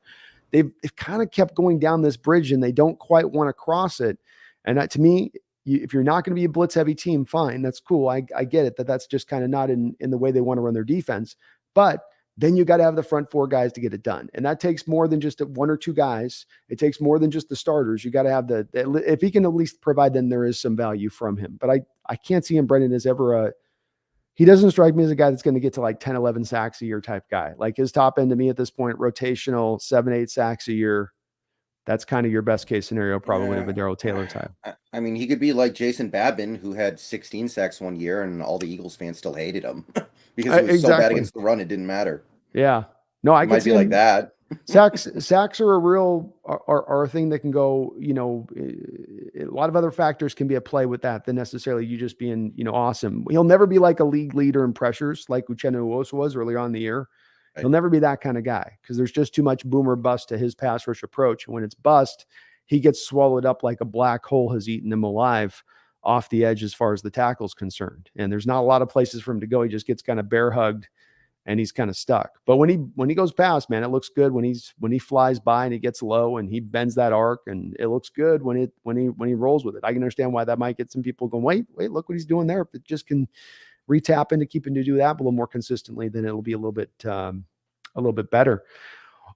They've kind of kept going down this bridge and they don't quite want to cross it. And that, to me, if you're not going to be a blitz heavy team, fine. That's cool. I get it that's just kind of not in the way they want to run their defense, but then you got to have the front four guys to get it done. And that takes more than just one or two guys. It takes more than just the starters. You got to have if he can at least provide, then there is some value from him. But I can't see him, Brendon, as ever he doesn't strike me as a guy that's going to get to like 10, 11 sacks a year type guy. Like his top end to me at this point, rotational 7, 8 sacks a year. That's kind of your best case scenario, probably of a Darrell Taylor type. I mean, he could be like Jason Babin, who had 16 sacks one year, and all the Eagles fans still hated him because he was so bad against the run, it didn't matter. Yeah, no, I might be like that. Sacks are are a thing that can go. A lot of other factors can be at play with that than necessarily you just being awesome. He'll never be like a league leader in pressures like Uchenna Nwosu was earlier on in the year. He'll never be that kind of guy because there's just too much boom or bust to his pass rush approach. And when it's bust, he gets swallowed up like a black hole has eaten him alive off the edge as far as the tackle's concerned. And there's not a lot of places for him to go. He just gets kind of bear hugged and he's kind of stuck. But when he goes past, man, it looks good when he flies by and he gets low and he bends that arc, and it looks good when he rolls with it. I can understand why that might get some people going, wait, look what he's doing there. If it just can retap into keeping to do that a little more consistently, then it'll be a little bit better.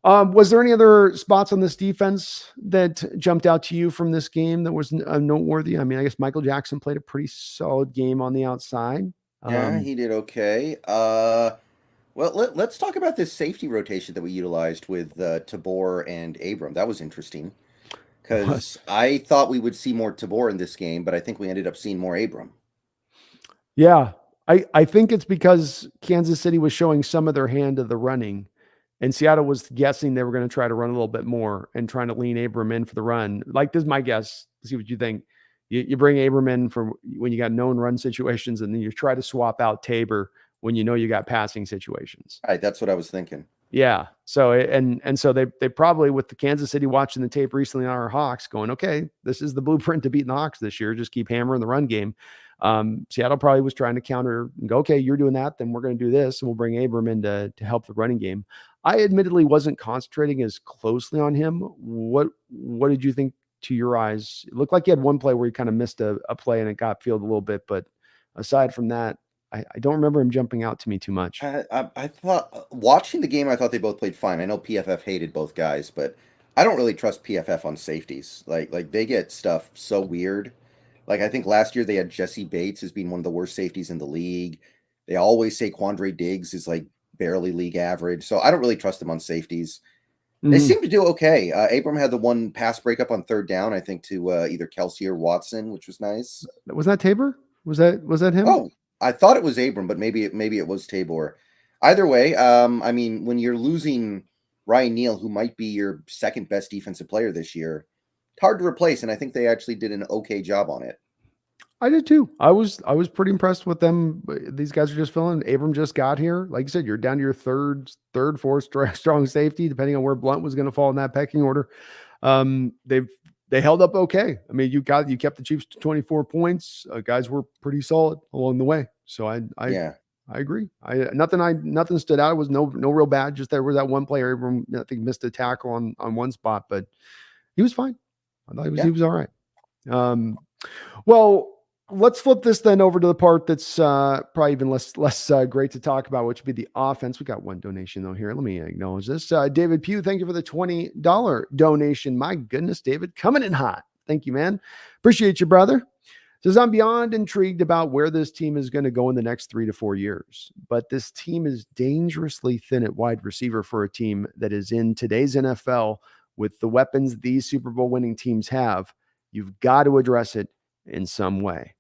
Was there any other spots on this defense that jumped out to you from this game that was noteworthy? I mean, I guess Michael Jackson played a pretty solid game on the outside. Yeah, he did okay. Well, let's talk about this safety rotation that we utilized with Tabor and Abram. That was interesting because I thought we would see more Tabor in this game, but I think we ended up seeing more Abram. Yeah, I think it's because Kansas City was showing some of their hand to the running, and Seattle was guessing they were going to try to run a little bit more and trying to lean Abram in for the run. Like, this is my guess. See what you think. You bring Abram in for when you got known run situations, and then you try to swap out Tabor when you know you got passing situations. Right, that's what I was thinking. Yeah. So so they probably, with the Kansas City watching the tape recently on our Hawks, going, okay, this is the blueprint to beating the Hawks this year. Just keep hammering the run game. Seattle probably was trying to counter and go, okay, you're doing that, then we're going to do this, and we'll bring Abram in to help the running game. I admittedly wasn't concentrating as closely on him. What did you think to your eyes? It looked like he had one play where he kind of missed a play and it got field a little bit, but aside from that, I don't remember him jumping out to me too much. I thought, watching the game, I thought they both played fine. I know PFF hated both guys, but I don't really trust PFF on safeties. Like they get stuff so weird. Like, I think last year they had Jesse Bates as being one of the worst safeties in the league. They always say Quandre Diggs is like barely league average. So I don't really trust them on safeties. They seem to do okay. Abram had the one pass breakup on third down, I think, to either Kelsey or Watson, which was nice. Was that Tabor? Was that him? Oh, I thought it was Abram, but maybe it was Tabor. Either way, I mean, when you're losing Ryan Neal, who might be your second best defensive player this year, it's hard to replace, and I think they actually did an okay job on it. I did too. I was pretty impressed with them. These guys are just filling. Abram just got here. Like you said, you're down to your third, fourth strong safety, depending on where Blunt was going to fall in that pecking order. They held up okay. I mean, you kept the Chiefs to 24 points. Guys were pretty solid along the way. So I I agree. Nothing stood out. It was no real bad. Just there was that one player, everyone, I think, missed a tackle on one spot, but he was fine. I thought he was all right. Well, let's flip this then over to the part that's probably even less great to talk about, which would be the offense. We got one donation though here. Let me acknowledge this. David Pugh, thank you for the $20 donation. My goodness, David, coming in hot. Thank you, man. Appreciate you, brother. Says, I'm beyond intrigued about where this team is going to go in the next 3 to 4 years. But this team is dangerously thin at wide receiver for a team that is in today's NFL with the weapons these Super Bowl winning teams have. You've got to address it in some way.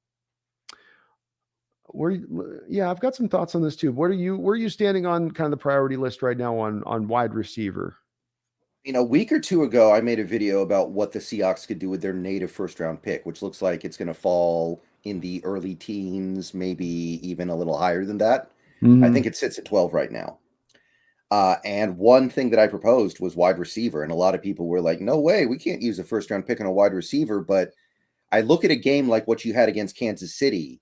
I've got some thoughts on this too. Where are you standing on kind of the priority list right now on wide receiver? A week or two ago, I made a video about what the Seahawks could do with their native first-round pick, which looks like it's going to fall in the early teens, maybe even a little higher than that. Mm-hmm. I think it sits at 12 right now. And one thing that I proposed was wide receiver, and a lot of people were like, no way, we can't use a first-round pick on a wide receiver. But I look at a game like what you had against Kansas City,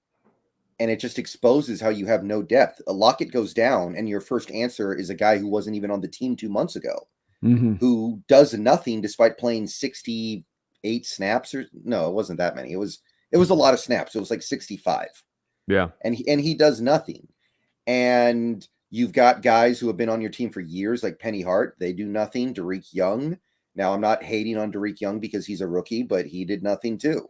and it just exposes how you have no depth. A Lockett goes down, and your first answer is a guy who wasn't even on the team 2 months ago. Mm-hmm. Who does nothing despite playing 68 snaps, or no, it wasn't that many. It was a lot of snaps. It was like 65. Yeah. And he does nothing. And you've got guys who have been on your team for years, like Penny Hart. They do nothing. Derek Young. Now, I'm not hating on Derek Young because he's a rookie, but he did nothing too.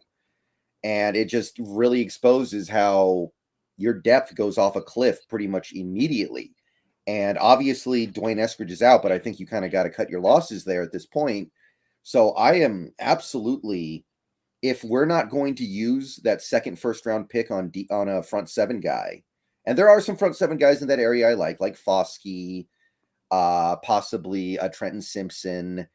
And it just really exposes how your depth goes off a cliff pretty much immediately. And obviously, Dwayne Eskridge is out, but I think you kind of got to cut your losses there at this point. So I am absolutely, if we're not going to use that second first-round pick on a front seven guy, and there are some front seven guys in that area I like Foskey, possibly Trenton Simpson,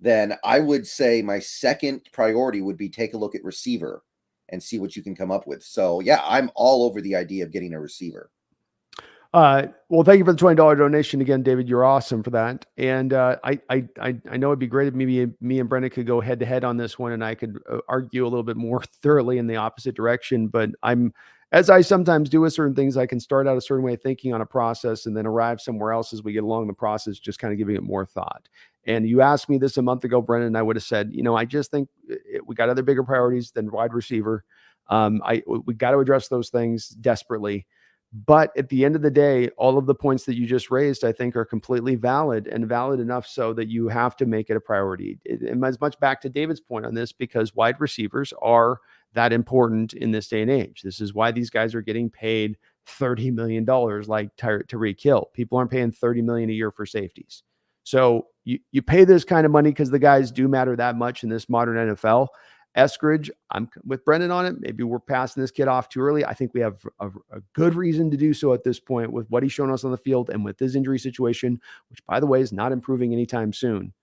then I would say my second priority would be take a look at receiver and see what you can come up with. So, yeah, I'm all over the idea of getting a receiver. Well, thank you for the $20 donation again, David. You're awesome for that. And I know it'd be great if maybe me and Brendon could go head to head on this one, and I could argue a little bit more thoroughly in the opposite direction. But as I sometimes do with certain things, I can start out a certain way of thinking on a process and then arrive somewhere else as we get along the process, just kind of giving it more thought. And you asked me this a month ago, Brendon, and I would have said, I just think we got other bigger priorities than wide receiver. We got to address those things desperately. But at the end of the day, all of the points that you just raised, I think, are completely valid, and valid enough so that you have to make it a priority. And as much back to David's point on this, because wide receivers are that important in this day and age. This is why these guys are getting paid $30 million like Tyreek Hill. People aren't paying $30 million a year for safeties. So you pay this kind of money because the guys do matter that much in this modern NFL. Eskridge, I'm with Brendon on it. Maybe we're passing this kid off too early. I think we have a good reason to do so at this point with what he's shown us on the field and with his injury situation, which, by the way, is not improving anytime soon.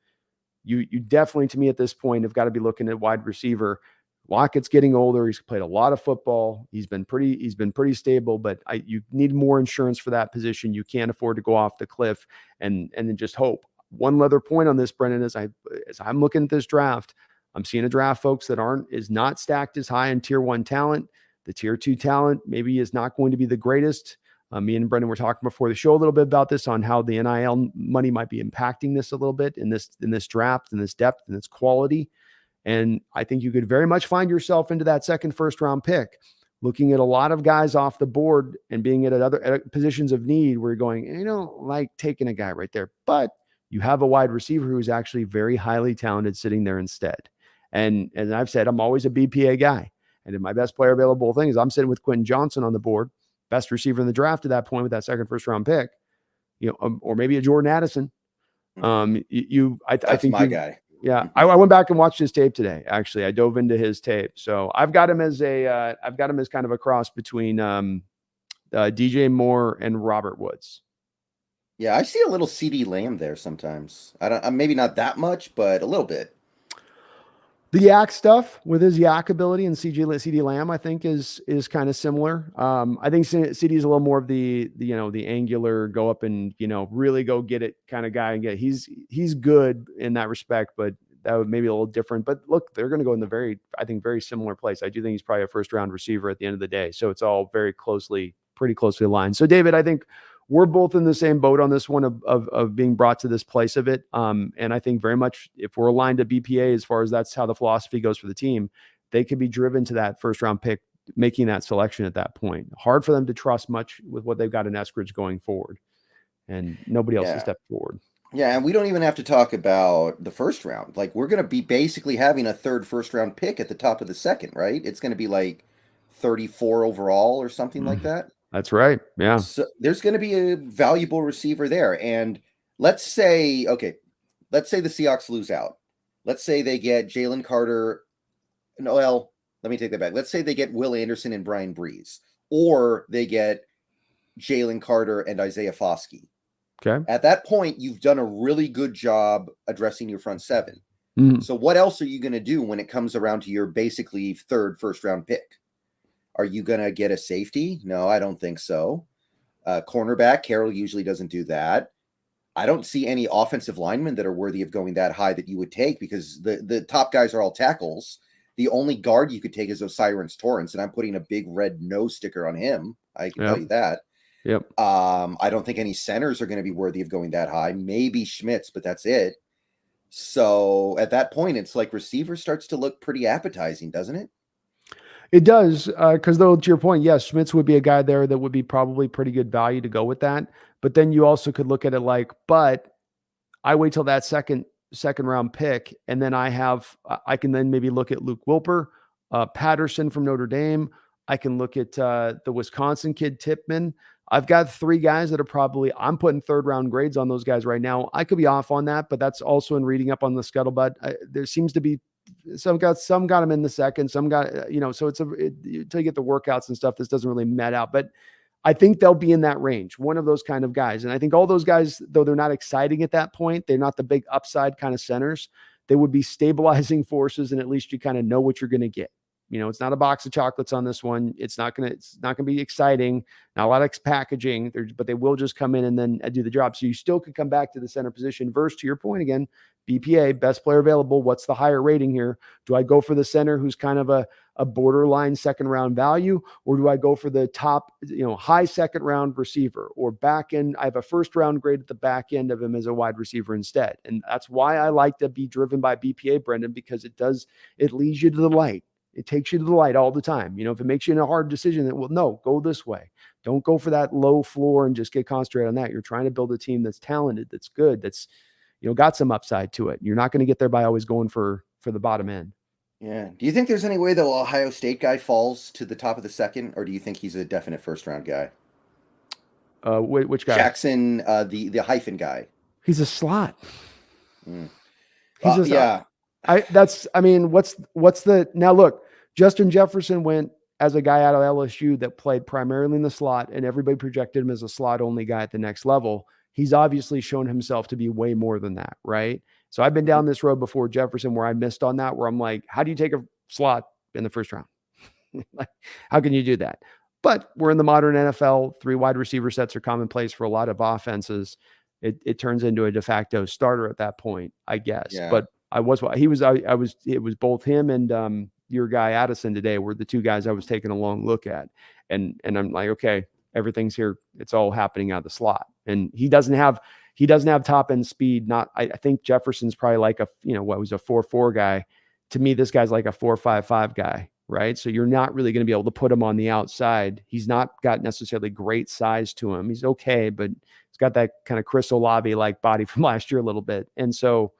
You definitely, to me at this point, have got to be looking at wide receiver. Lockett's getting older. He's played a lot of football. He's been pretty stable, but you need more insurance for that position. You can't afford to go off the cliff and then just hope. One other point on this, Brendon, as I'm looking at this draft, I'm seeing a draft, folks, that is not stacked as high in tier 1 talent. The tier 2 talent maybe is not going to be the greatest. Me and Brendon were talking before the show a little bit about this, on how the NIL money might be impacting this a little bit in this draft, in this depth, and this quality. And I think you could very much find yourself into that second first-round pick, looking at a lot of guys off the board and being at positions of need where you're going, like taking a guy right there. But you have a wide receiver who is actually very highly talented sitting there instead. And I've said, I'm always a BPA guy. And in my best player available thing is I'm sitting with Quentin Johnson on the board, best receiver in the draft at that point with that second first-round pick, or maybe a Jordan Addison. I think my guy. Yeah, I went back and watched his tape today. Actually, I dove into his tape, so I've got him as kind of a cross between DJ Moore and Robert Woods. Yeah, I see a little CD Lamb there sometimes. Maybe not that much, but a little bit. The yak stuff with his yak ability and CD Lamb, I think, is kind of similar. I think CD is a little more of the angular, go up and really go get it kind of guy. And he's good in that respect, but that would maybe a little different. But look, they're going to go in the very similar place. I do think he's probably a first round receiver at the end of the day. So it's all very closely pretty closely aligned. So David, I think we're both in the same boat on this one of being brought to this place of it. And I think very much if we're aligned to BPA, as far as that's how the philosophy goes for the team, they could be driven to that first round pick, making that selection at that point. Hard for them to trust much with what they've got in Eskridge going forward, and nobody else has stepped forward. Yeah, and we don't even have to talk about the first round. Like, we're going to be basically having a third first round pick at the top of the second, right? It's going to be like 34 overall or something like that. That's right. Yeah. So there's going to be a valuable receiver there. And let's say the Seahawks lose out. Let's say they get Jalen Carter. No, well, let me take that back. Let's say they get Will Anderson and Brian Breeze, or they get Jalen Carter and Isaiah Foskey. Okay. At that point, you've done a really good job addressing your front seven. So what else are you going to do when it comes around to your basically third first round pick? Are you going to get a safety? No, I don't think so. Cornerback, Carroll usually doesn't do that. I don't see any offensive linemen that are worthy of going that high that you would take, because the top guys are all tackles. The only guard you could take is Osiris Torrance, and I'm putting a big red no sticker on him. I can tell you that. Yep. I don't think any centers are going to be worthy of going that high. Maybe Schmitz, but that's it. So at that point, it's like receiver starts to look pretty appetizing, doesn't it? It does, because though, to your point, yes, Schmitz would be a guy there that would be probably pretty good value to go with that. But then you also could look at it like, but I wait till that second round pick, and then I can then maybe look at Luke Wilper, Patterson from Notre Dame. I can look at the Wisconsin kid Tipman. I've got 3 guys that are I'm putting third round grades on those guys right now. I could be off on that, but that's also in reading up on the scuttlebutt. There seems to be some got them in the second, some got, so until you get the workouts and stuff, this doesn't really met out, but I think they'll be in that range, one of those kind of guys. And I think all those guys, though they're not exciting at that point, they're not the big upside kind of centers. They would be stabilizing forces, and at least you kind of know what you're going to get. It's not a box of chocolates on this one. It's not going to be exciting. Not a lot of packaging, but they will just come in and then do the job. So you still could come back to the center position versus, to your point again, BPA, best player available. What's the higher rating here? Do I go for the center who's kind of a borderline second round value, or do I go for the top, high second round receiver, or back end? I have a first round grade at the back end of him as a wide receiver instead. And that's why I like to be driven by BPA, Brendon, because it leads you to the light. It takes you to the light all the time. If it makes you in a hard decision, no, go this way. Don't go for that low floor and just get concentrated on that. You're trying to build a team that's talented, that's good, that's, got some upside to it. You're not going to get there by always going for the bottom end. Yeah. Do you think there's any way the Ohio State guy falls to the top of the second, or do you think he's a definite first round guy? Which guy? Jackson, the hyphen guy. He's a slot. What's now look, Justin Jefferson went as a guy out of LSU that played primarily in the slot, and everybody projected him as a slot only guy at the next level. He's obviously shown himself to be way more than that, right? So I've been down this road before, Jefferson, where I missed on that, where I'm like, how do you take a slot in the first round? Like, how can you do that? But we're in the modern NFL. 3 wide receiver sets are commonplace for a lot of offenses. It turns into a de facto starter at that point, I guess. Yeah. But it was both him and your guy Addison today were the 2 guys I was taking a long look at. And I'm like, okay, everything's here. It's all happening out of the slot. And he doesn't have top end speed. I think Jefferson's probably like was a 4.4 guy. To me, this guy's like a 4.55 guy, right? So you're not really going to be able to put him on the outside. He's not got necessarily great size to him. He's okay, but he's got that kind of Chris Olave like body from last year a little bit. And so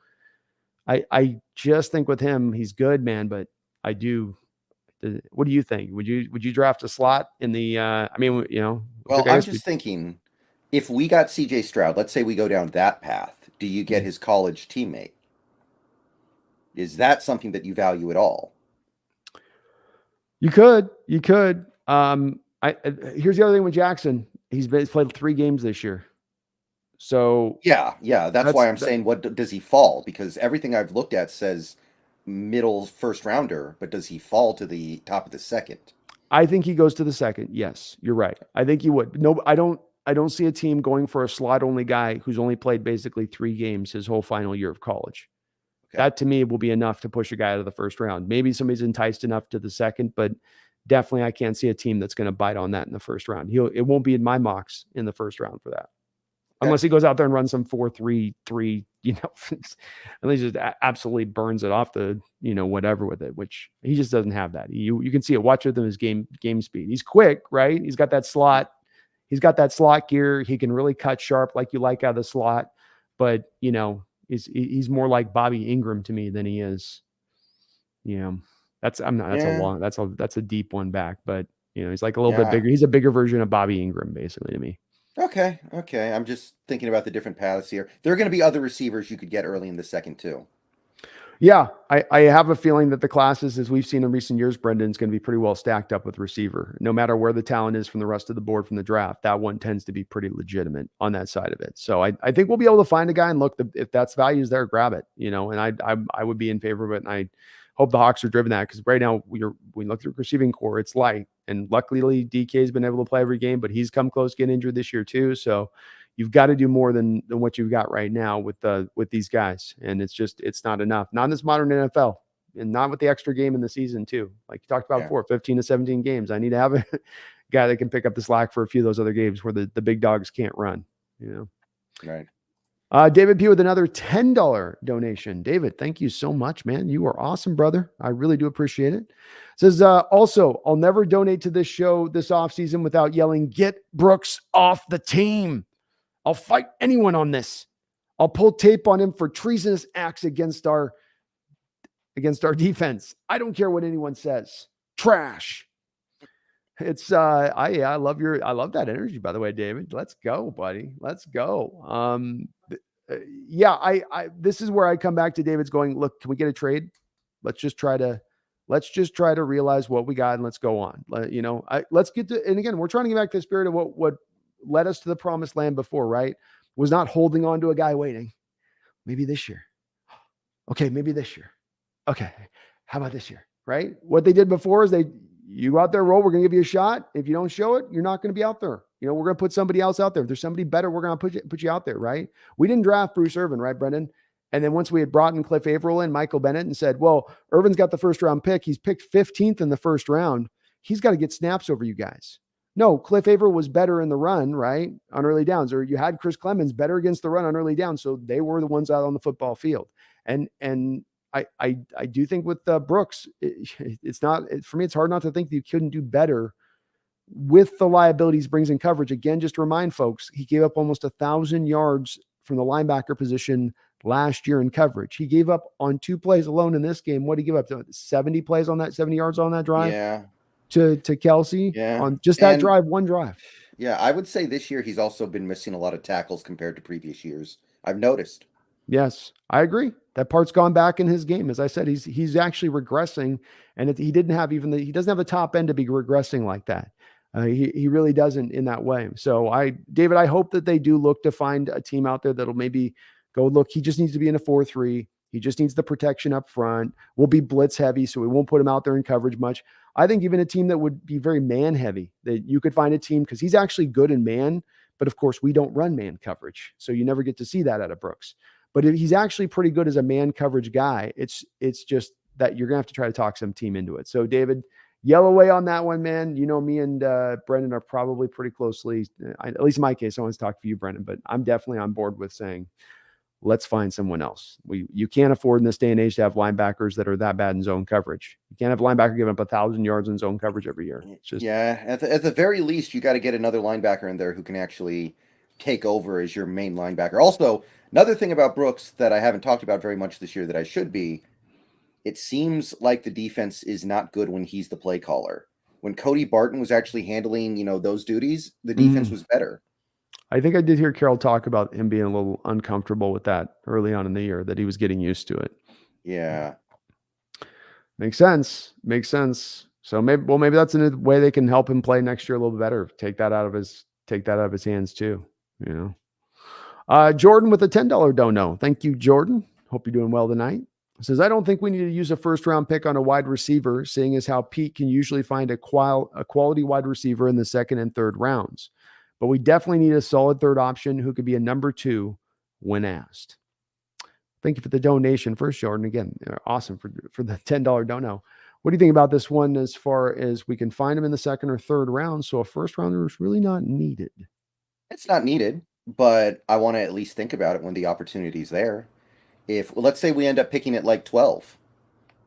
I just think with him, he's good, man. But what do you think? Would you draft a slot in the? Well, I'm just thinking, if we got CJ Stroud, let's say we go down that path, do you get his college teammate? Is that something that you value at all? You could. Here's the other thing with Jackson. He's played 3 games this year. So yeah. That's why I'm saying, what does he fall? Because everything I've looked at says middle first rounder, but does he fall to the top of the second? I think he goes to the second. Yes, you're right. I think he would. No, I don't see a team going for a slot only guy who's only played basically 3 games his whole final year of college. Okay. That to me will be enough to push a guy out of the first round. Maybe somebody's enticed enough to the second, but definitely I can't see a team that's going to bite on that in the first round. It won't be in my mocks in the first round for that. Unless he goes out there and runs some 4-3-3, unless he just absolutely burns it off the, whatever with it, which he just doesn't have that. You can see it. Watch with him his game speed. He's quick, right? He's got that slot. He's got that slot gear. He can really cut sharp like you like out of the slot. But, he's more like Bobby Ingram to me than he is, that's a deep one back, but he's like a little bit bigger. He's a bigger version of Bobby Ingram, basically, to me. Okay. I'm just thinking about the different paths here. There are going to be other receivers you could get early in the second too. Yeah, I have a feeling that the classes, as we've seen in recent years, Brendan, is going to be pretty well stacked up with receiver. No matter where the talent is from the rest of the board from the draft, that one tends to be pretty legitimate on that side of it. So I think we'll be able to find a guy and look, if that's values there, grab it. And I would be in favor of it, and I hope the Hawks are driven that, because right now we look at the receiving core, it's light, and luckily DK has been able to play every game, but he's come close getting injured this year too. So you've got to do more than what you've got right now with these guys. And it's not enough. Not in this modern NFL, and not with the extra game in the season too. Like you talked about before, 15 to 17 games. I need to have a guy that can pick up the slack for a few of those other games where the big dogs can't run, Right. David P with another $10 donation. David, thank you so much, man. You are awesome, brother. I really do appreciate it. Says, also, I'll never donate to this show this offseason without yelling, "Get Brooks off the team." I'll fight anyone on this. I'll pull tape on him for treasonous acts against our defense. I don't care what anyone says. Trash. It's I love that energy, by the way, David. Let's go, buddy. Let's go. This is where I come back to David's going, look, can we get a trade? Let's just try to realize what we got and let's go on. Let's get to, and again, we're trying to get back to the spirit of what led us to the promised land before, right? Was not holding on to a guy waiting. Maybe this year. Okay, maybe this year. Okay, how about this year, right? What they did before is you go out there, roll, we're going to give you a shot. If you don't show it, you're not going to be out there. We're going to put somebody else out there. If there's somebody better, we're going to put you out there, right? We didn't draft Bruce Irvin, right, Brendan? And then once we had brought in Cliff Averill and Michael Bennett and said, well, Irvin's got the first round pick. He's picked 15th in the first round. He's got to get snaps over you guys. No, Cliff Averill was better in the run, right, on early downs. Or you had Chris Clemens better against the run on early downs. So they were the ones out on the football field. And I do think with Brooks, for me, it's hard not to think that you couldn't do better with the liabilities brings in coverage. Again, just to remind folks, he gave up almost 1,000 yards from the linebacker position last year in coverage. He gave up on 2 plays alone in this game. What did he give up to? 70 yards on that drive? Yeah. To Kelsey on just that drive, one drive. Yeah, I would say this year he's also been missing a lot of tackles compared to previous years. I've noticed. Yes, I agree. That part's gone back in his game. As I said, he's actually regressing, and he doesn't have the top end to be regressing like that. He really doesn't in that way. So David, I hope that they do look to find a team out there that'll maybe go, look, he just needs to be in a 4-3. He just needs the protection up front. We'll be blitz heavy, so we won't put him out there in coverage much. I think even a team that would be very man heavy, that you could find a team, because he's actually good in man, but of course we don't run man coverage. So you never get to see that out of Brooks. But he's actually pretty good as a man coverage guy. It's just that you're going to have to try to talk some team into it. So David, yell away on that one, man. Me and Brendan are probably pretty closely, at least in my case, I want to talk to you, Brendan, but I'm definitely on board with saying, let's find someone else. You can't afford in this day and age to have linebackers that are that bad in zone coverage. You can't have a linebacker giving up 1,000 yards in zone coverage every year. It's just, at the very least, you got to get another linebacker in there who can actually take over as your main linebacker. Also, another thing about Brooks that I haven't talked about very much this year that I should be, it seems like the defense is not good when he's the play caller. When Cody Barton was actually handling, those duties, the defense was better. I think I did hear Carroll talk about him being a little uncomfortable with that early on in the year, that he was getting used to it. Yeah. Makes sense. So maybe that's a way they can help him play next year a little bit better. Take that out of his hands too. Jordan with a $10 dono. Thank you, Jordan. Hope you're doing well tonight. Says, I don't think we need to use a first round pick on a wide receiver, seeing as how Pete can usually find a quality wide receiver in the second and third rounds. But we definitely need a solid third option who could be a number 2 when asked. Thank you for the donation first, Jordan. Again, awesome for the $10 dono. What do you think about this one as far as we can find him in the second or third round? So a first rounder is really not needed. It's not needed, but I want to at least think about it when the opportunity's there. If, let's say we end up picking at like 12,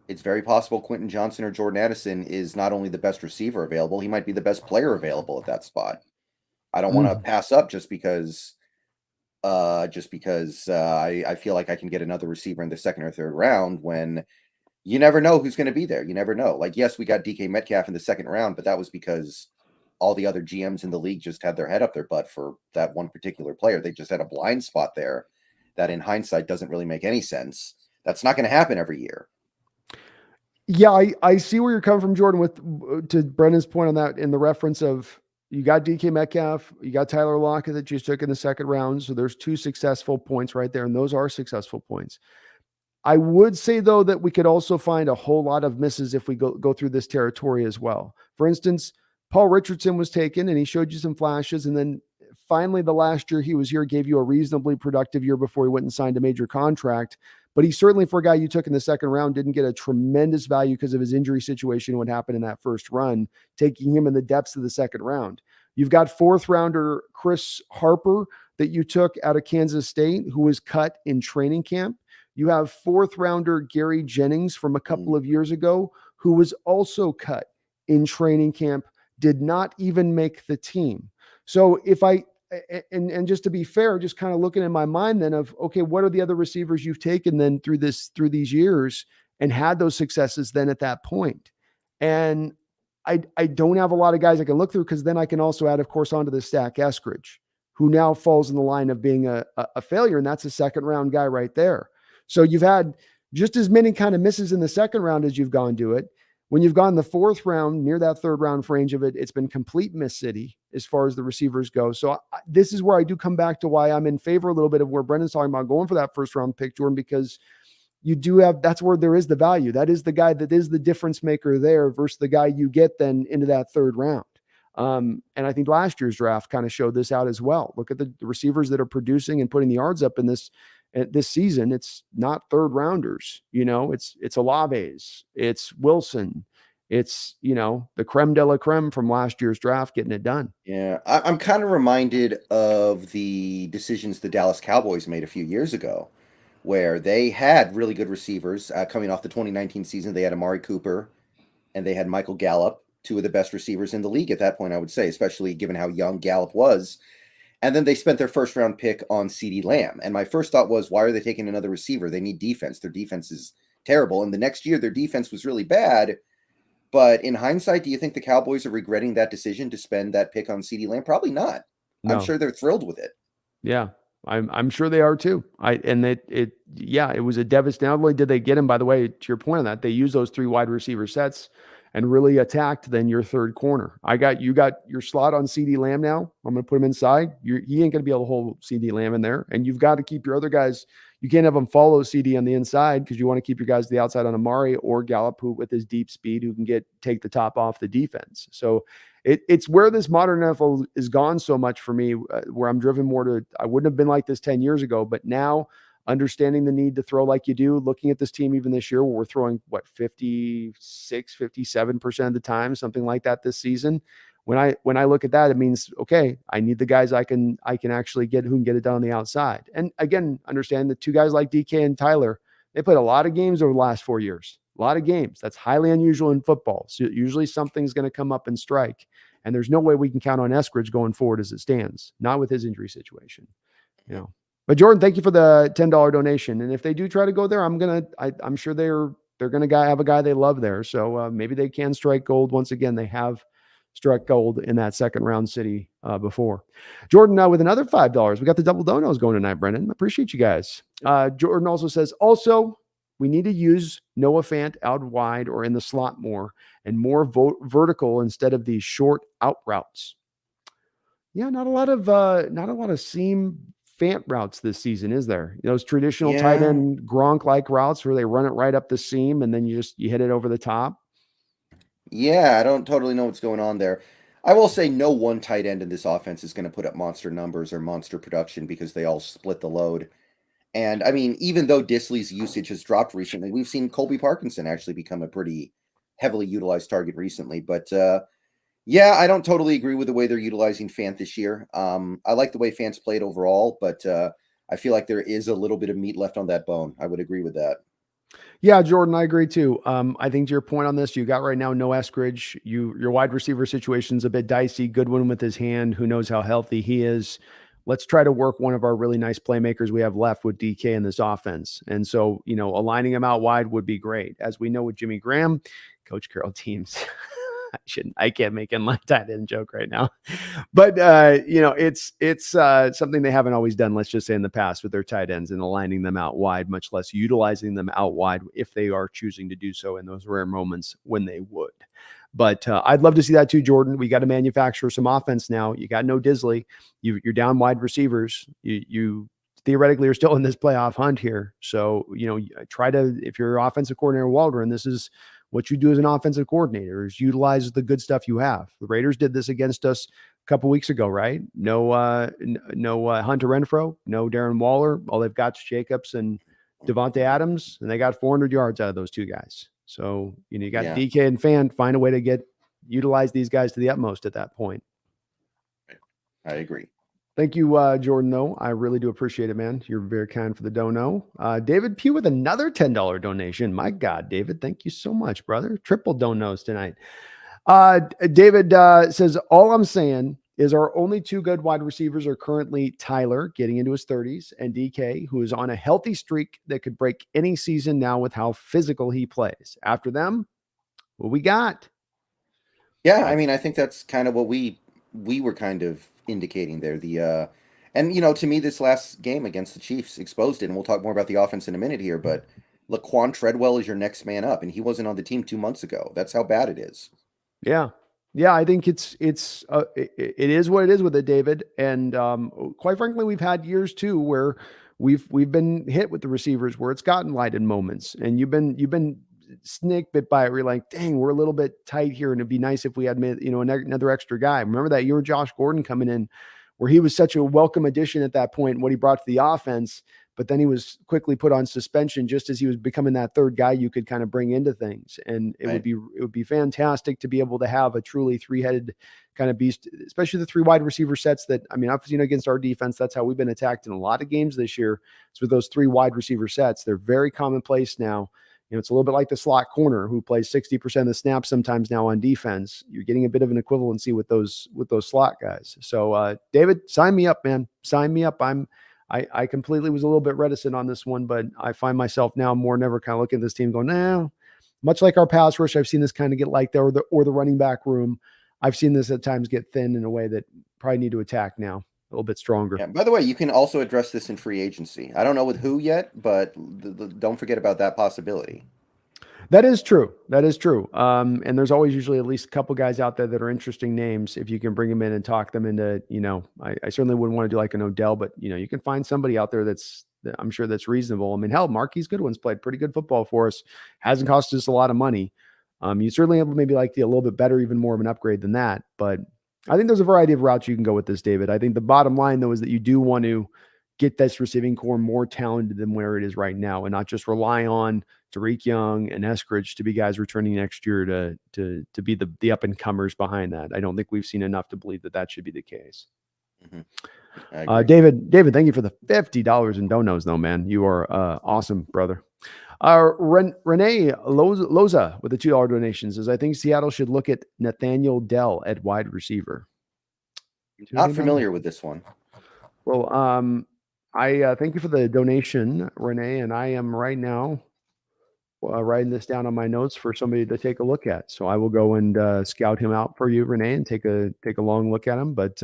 it's very possible Quentin Johnson or Jordan Addison is not only the best receiver available, he might be the best player available at that spot. I don't want to Mm. pass up just because I feel like I can get another receiver in the second or third round when you never know who's going to be there. You never know. Like, yes, we got DK Metcalf in the second round, but that was because all the other GMs in the league just had their head up their butt for that one particular player. They just had a blind spot there that in hindsight doesn't really make any sense. That's not going to happen every year. Yeah, I see where you're coming from, Jordan, with to Brennan's point on that in the reference of you got DK Metcalf, you got Tyler Lockett that you took in the second round. So there's two successful points right there, and those are successful points. I would say, though, that we could also find a whole lot of misses if we go through this territory as well. For instance, Paul Richardson was taken, and he showed you some flashes, and then finally the last year he was here gave you a reasonably productive year before he went and signed a major contract. But he certainly, for a guy you took in the second round, didn't get a tremendous value because of his injury situation and what happened in that first run, taking him in the depths of the second round. You've got fourth rounder Chris Harper that you took out of Kansas State, who was cut in training camp. You have fourth rounder Gary Jennings from a couple of years ago, who was also cut in training camp, did not even make the team. So if I, and just to be fair, just kind of looking in my mind then of, okay, what are the other receivers you've taken then through these years and had those successes then at that point? And I don't have a lot of guys I can look through, because then I can also add, of course, onto the stack Eskridge, who now falls in the line of being a failure. And that's a second round guy right there. So you've had just as many kind of misses in the second round as you've gone to it. When you've gone the fourth round, near that third round range of it, it's been complete miss city as far as the receivers go. So this is where I do come back to why I'm in favor a little bit of where Brendan's talking about going for that first round pick, Jordan, because you do have, that's where there is the value. That is the guy that is the difference maker there versus the guy you get then into that third round. And I think last year's draft kind of showed this out as well. Look at the receivers that are producing and putting the yards up in this season. It's not third rounders, it's Olave's, it's Wilson, it's, the creme de la creme from last year's draft getting it done. Yeah, I'm kind of reminded of the decisions the Dallas Cowboys made a few years ago, where they had really good receivers coming off the 2019 season. They had Amari Cooper and they had Michael Gallup, two of the best receivers in the league at that point, I would say, especially given how young Gallup was. And then they spent their first round pick on CeeDee Lamb. And my first thought was, why are they taking another receiver? They need defense. Their defense is terrible. And the next year, their defense was really bad. But in hindsight, do you think the Cowboys are regretting that decision to spend that pick on CeeDee Lamb? Probably not. No. I'm sure they're thrilled with it. Yeah, I'm sure they are too. It was a devastating. Not only did they get him, by the way, to your point on that, they used those three wide receiver sets and really attacked then your third corner. You got your slot on CeeDee Lamb now. I'm going to put him inside. He ain't going to be able to hold CeeDee Lamb in there. And you've got to keep your other guys. You can't have them follow CeeDee on the inside, because you want to keep your guys to the outside on Amari or Gallup, who with his deep speed, who can take the top off the defense. So it's where this modern NFL is gone so much for me, where I'm driven more to, I wouldn't have been like this 10 years ago, but now understanding the need to throw like you do, looking at this team even this year, where we're throwing 56, 57% of the time, something like that this season. When I look at that, it means, okay, I need the guys I can actually get who can get it done on the outside. And again, understand that two guys like DK and Tyler, they played a lot of games over the last 4 years, a lot of games. That's highly unusual in football. So usually something's going to come up and strike. And there's no way we can count on Eskridge going forward as it stands, not with his injury situation, But Jordan, thank you for the $10 donation. And if they do try to go there, I'm sure they're going to have a guy they love there. So maybe they can strike gold. Once again, they have struck gold in that second round city before. Jordan, with another $5. We got the double donos going tonight, Brendan. Appreciate you guys. Jordan also says, we need to use Noah Fant out wide or in the slot more, and more vertical instead of these short out routes. Yeah, not a lot of seam Fant routes this season, is there? Those traditional tight end Gronk like routes where they run it right up the seam and then you hit it over the top. Yeah, I don't totally know what's going on there. I will say no one tight end in this offense is going to put up monster numbers or monster production, because they all split the load. And I mean, even though Disley's usage has dropped recently, we've seen Colby Parkinson actually become a pretty heavily utilized target recently. But yeah, I don't totally agree with the way they're utilizing Fant this year. I like the way Fant's played overall, but I feel like there is a little bit of meat left on that bone. I would agree with that. Yeah, Jordan, I agree too. I think to your point on this, you got right now no Eskridge. Your wide receiver situation's a bit dicey. Goodwin with his hand, who knows how healthy he is. Let's try to work one of our really nice playmakers we have left with DK in this offense. And so, aligning him out wide would be great. As we know with Jimmy Graham, Coach Carroll teams. I can't make an like tight end joke right now, but it's something they haven't always done. Let's just say in the past with their tight ends and aligning them out wide, much less utilizing them out wide if they are choosing to do so in those rare moments when they would. But I'd love to see that too, Jordan. We got to manufacture some offense now. You got no Disley. You're down wide receivers. You theoretically are still in this playoff hunt here. So, try to, if you're offensive coordinator Waldron, this is what you do as an offensive coordinator is utilize the good stuff you have. The Raiders did this against us a couple weeks ago, right? No Hunter Renfrow, no Darren Waller. All they've got is Jacobs and Devontae Adams, and they got 400 yards out of those two guys. So, you got DK and Fant, find a way to utilize these guys to the utmost at that point. I agree. Thank you, Jordan, though. I really do appreciate it, man. You're very kind for the dono. David Pugh with another $10 donation. My God, David, thank you so much, brother. Triple donos tonight. David says, all I'm saying is our only two good wide receivers are currently Tyler, getting into his 30s, and DK, who is on a healthy streak that could break any season now with how physical he plays. After them, what we got? Yeah, I mean, I think that's kind of what we were kind of indicating there. To me, this last game against the Chiefs exposed it, and we'll talk more about the offense in a minute here, but Laquan Treadwell is your next man up, and he wasn't on the team 2 months ago. That's how bad it is. Yeah. I think it is what it is with it, David. And quite frankly, we've had years too where we've been hit with the receivers where it's gotten light in moments, and you've been snake bit by it. We're like, dang, we're a little bit tight here, and it'd be nice if we had made another extra guy. Remember that year Josh Gordon coming in, where he was such a welcome addition at that point, what he brought to the offense. But then he was quickly put on suspension just as he was becoming that third guy you could kind of bring into things. And it would be fantastic to be able to have a truly three-headed kind of beast, especially the three wide receiver sets that, I've seen against our defense. That's how we've been attacked in a lot of games this year. It's with those three wide receiver sets. They're very commonplace now. It's a little bit like the slot corner who plays 60% of the snaps sometimes now on defense. You're getting a bit of an equivalency with those slot guys. So David, sign me up, man. Sign me up. I completely was a little bit reticent on this one, but I find myself now more never kind of looking at this team going, nah. Much like our pass rush, I've seen this kind of get like or the running back room. I've seen this at times get thin in a way that probably need to attack now a little bit stronger. Yeah, by the way, you can also address this in free agency. I don't know with who yet, but don't forget about that possibility. That is true. And there's always usually at least a couple guys out there that are interesting names. If you can bring them in and talk them into, I certainly wouldn't want to do like an Odell, but you can find somebody out there I'm sure that's reasonable. Hell, Marquise Goodwin's played pretty good football for us. Hasn't cost us a lot of money. You certainly have maybe like a little bit better, even more of an upgrade than that. But I think there's a variety of routes you can go with this, David. I think the bottom line though is that you do want to get this receiving core more talented than where it is right now, and not just rely on Tariq Young and Eskridge to be guys returning next year to be the up and comers behind that. I don't think we've seen enough to believe that should be the case. Mm-hmm. David, thank you for the $50 in donos, though, man. You are awesome, brother. Renee Loza with the $2 donation says, I think Seattle should look at Nathaniel Dell at wide receiver. Not familiar with this one. Well, I thank you for the donation, Renee, and I am right now writing this down on my notes for somebody to take a look at. So I will go and scout him out for you, Renee, and take a long look at him. But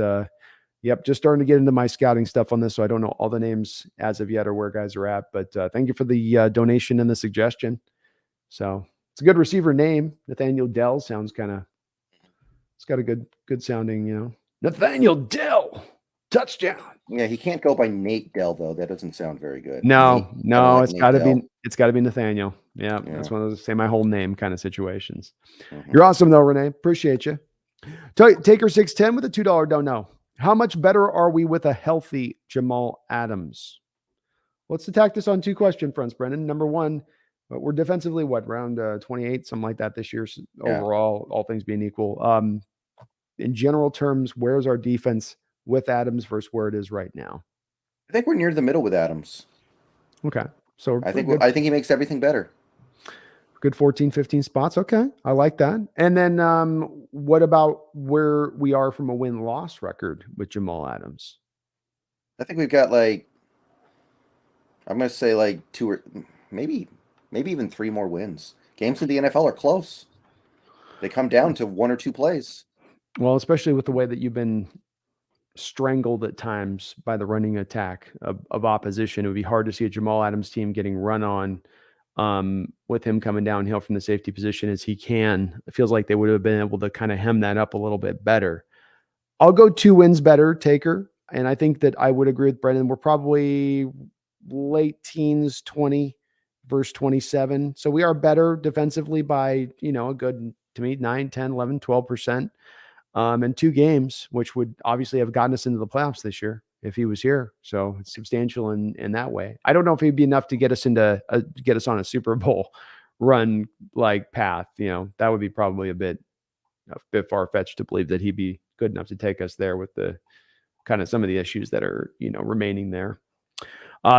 yep, just starting to get into my scouting stuff on this, so I don't know all the names as of yet or where guys are at. But thank you for the donation and the suggestion. So it's a good receiver name. Nathaniel Dell sounds it's got a good sounding, Nathaniel Dell. Touchdown. Yeah, he can't go by Nate Dell though. That doesn't sound very good. No, it's got to be Nathaniel. Yeah, that's one of those say my whole name kind of situations. Mm-hmm. You're awesome though, Renee. Appreciate you. Taker 610 with a $2 don't know. How much better are we with a healthy Jamal Adams? Let's attack this on two question fronts, Brendan. Number one, but we're defensively what, around 28, something like that this year Yeah. overall, all things being equal. In general terms, where's our defense with Adams versus where it is right now? I think we're near the middle with Adams. Okay. So I think good, I think he makes everything better. good 14, 15 spots. Okay. I like that. And then what about where we are from a win-loss record with Jamal Adams? I think we've got like, I'm gonna say like two or maybe even three more wins. Games in the NFL are close. They come down to one or two plays. Well, especially with the way that you've been strangled at times by the running attack of opposition, it would be hard to see a Jamal Adams team getting run on with him coming downhill from the safety position as he can. It feels like they would have been able to kind of hem that up a little bit better. I'll go 2 wins better, Taker. And I think that I would agree with Brendan. We're probably late teens, 20 versus 27. So we are better defensively by, a good, to me, 9, 10, 11, 12%. In 2 games, which would obviously have gotten us into the playoffs this year if he was here. So it's substantial in that way. I don't know if he'd be enough to get us get us on a Super Bowl run like path. That would be probably a bit far fetched to believe that he'd be good enough to take us there with the kind of some of the issues that are remaining there.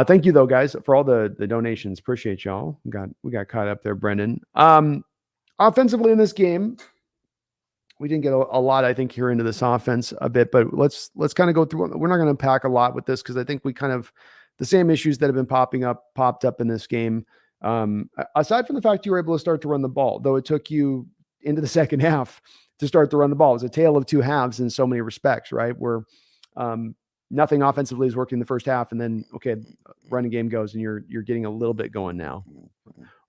Thank you though, guys, for all the donations. Appreciate y'all. We got caught up there, Brendan. Offensively in this game, we didn't get a lot, I think, here into this offense a bit, but let's kind of go through. We're not going to unpack a lot with this because I think we kind of the same issues that have been popped up in this game. Aside from the fact you were able to start to run the ball, though it took you into the second half to start to run the ball. It was a tale of two halves in so many respects, right? Where nothing offensively is working in the first half, and then running game goes, and you're getting a little bit going now.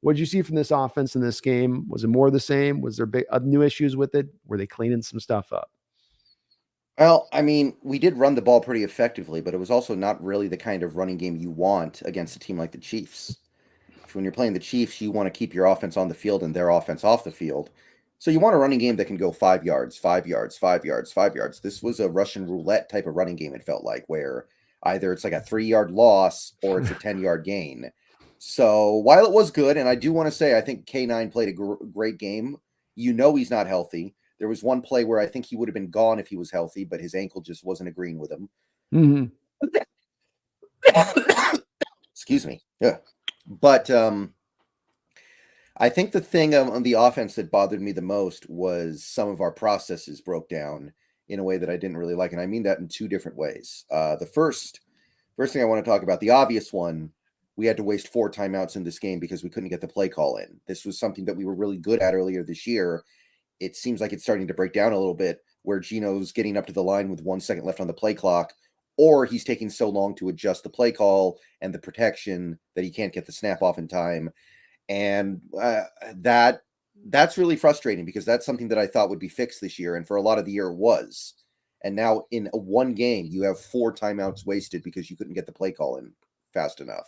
What did you see from this offense in this game? Was it more of the same? Was there big new issues with it? Were they cleaning some stuff up? Well, I mean, we did run the ball pretty effectively, but it was also not really the kind of running game you want against a team like the Chiefs. When you're playing the Chiefs, you want to keep your offense on the field and their offense off the field. So you want a running game that can go 5 yards, 5 yards, 5 yards, 5 yards. This was a Russian roulette type of running game, it felt like, where either it's like a 3-yard loss or it's a 10-yard gain. So while it was good, and I do want to say I think K9 played a great game, he's not healthy. There was one play where I think he would have been gone if he was healthy, but his ankle just wasn't agreeing with him. Mm-hmm. Excuse me. Yeah. But I think the thing on the offense that bothered me the most was some of our processes broke down in a way that I didn't really like. And I mean that in 2 different ways. The first thing I want to talk about, the obvious one, we had to waste 4 timeouts in this game because we couldn't get the play call in. This was something that we were really good at earlier this year. It seems like it's starting to break down a little bit where Gino's getting up to the line with 1 second left on the play clock, or he's taking so long to adjust the play call and the protection that he can't get the snap off in time. And that's really frustrating because that's something that I thought would be fixed this year. And for a lot of the year it was. And now in one game, you have 4 timeouts wasted because you couldn't get the play call in fast enough.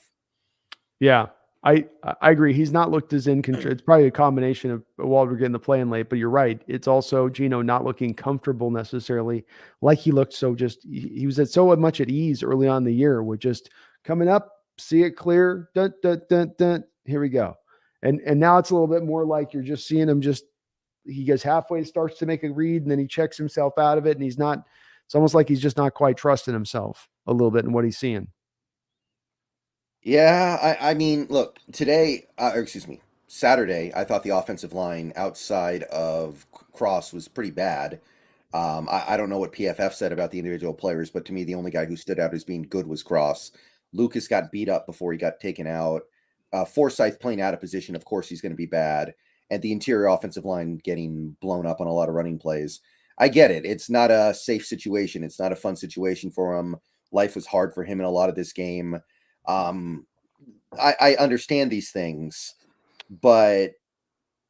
Yeah, I agree. He's not looked as in control. It's probably a combination of Walter getting the play in late, but you're right. It's also Gino not looking comfortable necessarily, like he looked he was at so much at ease early on in the year with just coming up, see it clear, dun, dun, dun, dun, here we go. And now it's a little bit more like you're just seeing him he gets halfway, starts to make a read, and then he checks himself out of it, and it's almost like he's just not quite trusting himself a little bit in what he's seeing. Yeah, I mean, look, Saturday, I thought the offensive line outside of Cross was pretty bad. I don't know what PFF said about the individual players, but to me, the only guy who stood out as being good was Cross. Lucas got beat up before he got taken out. Forsyth playing out of position, of course, he's going to be bad. And the interior offensive line getting blown up on a lot of running plays. I get it. It's not a safe situation. It's not a fun situation for him. Life was hard for him in a lot of this game. I understand these things, but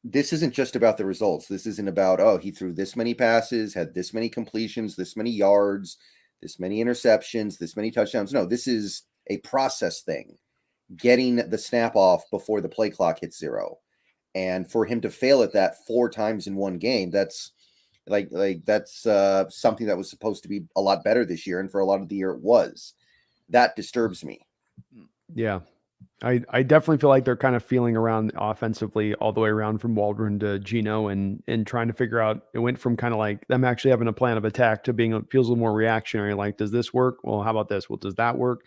this isn't just about the results. This isn't about, he threw this many passes, had this many completions, this many yards, this many interceptions, this many touchdowns. No, this is a process thing. Getting the snap off before the play clock hits 0. And for him to fail at that 4 times in one game, that's something that was supposed to be a lot better this year. And for a lot of the year it was. That disturbs me. Yeah. I definitely feel like they're kind of feeling around offensively all the way around from Waldron to Gino and trying to figure out. It went from kind of like them actually having a plan of attack to being feels a little more reactionary. Like, does this work? Well, how about this? Well, does that work?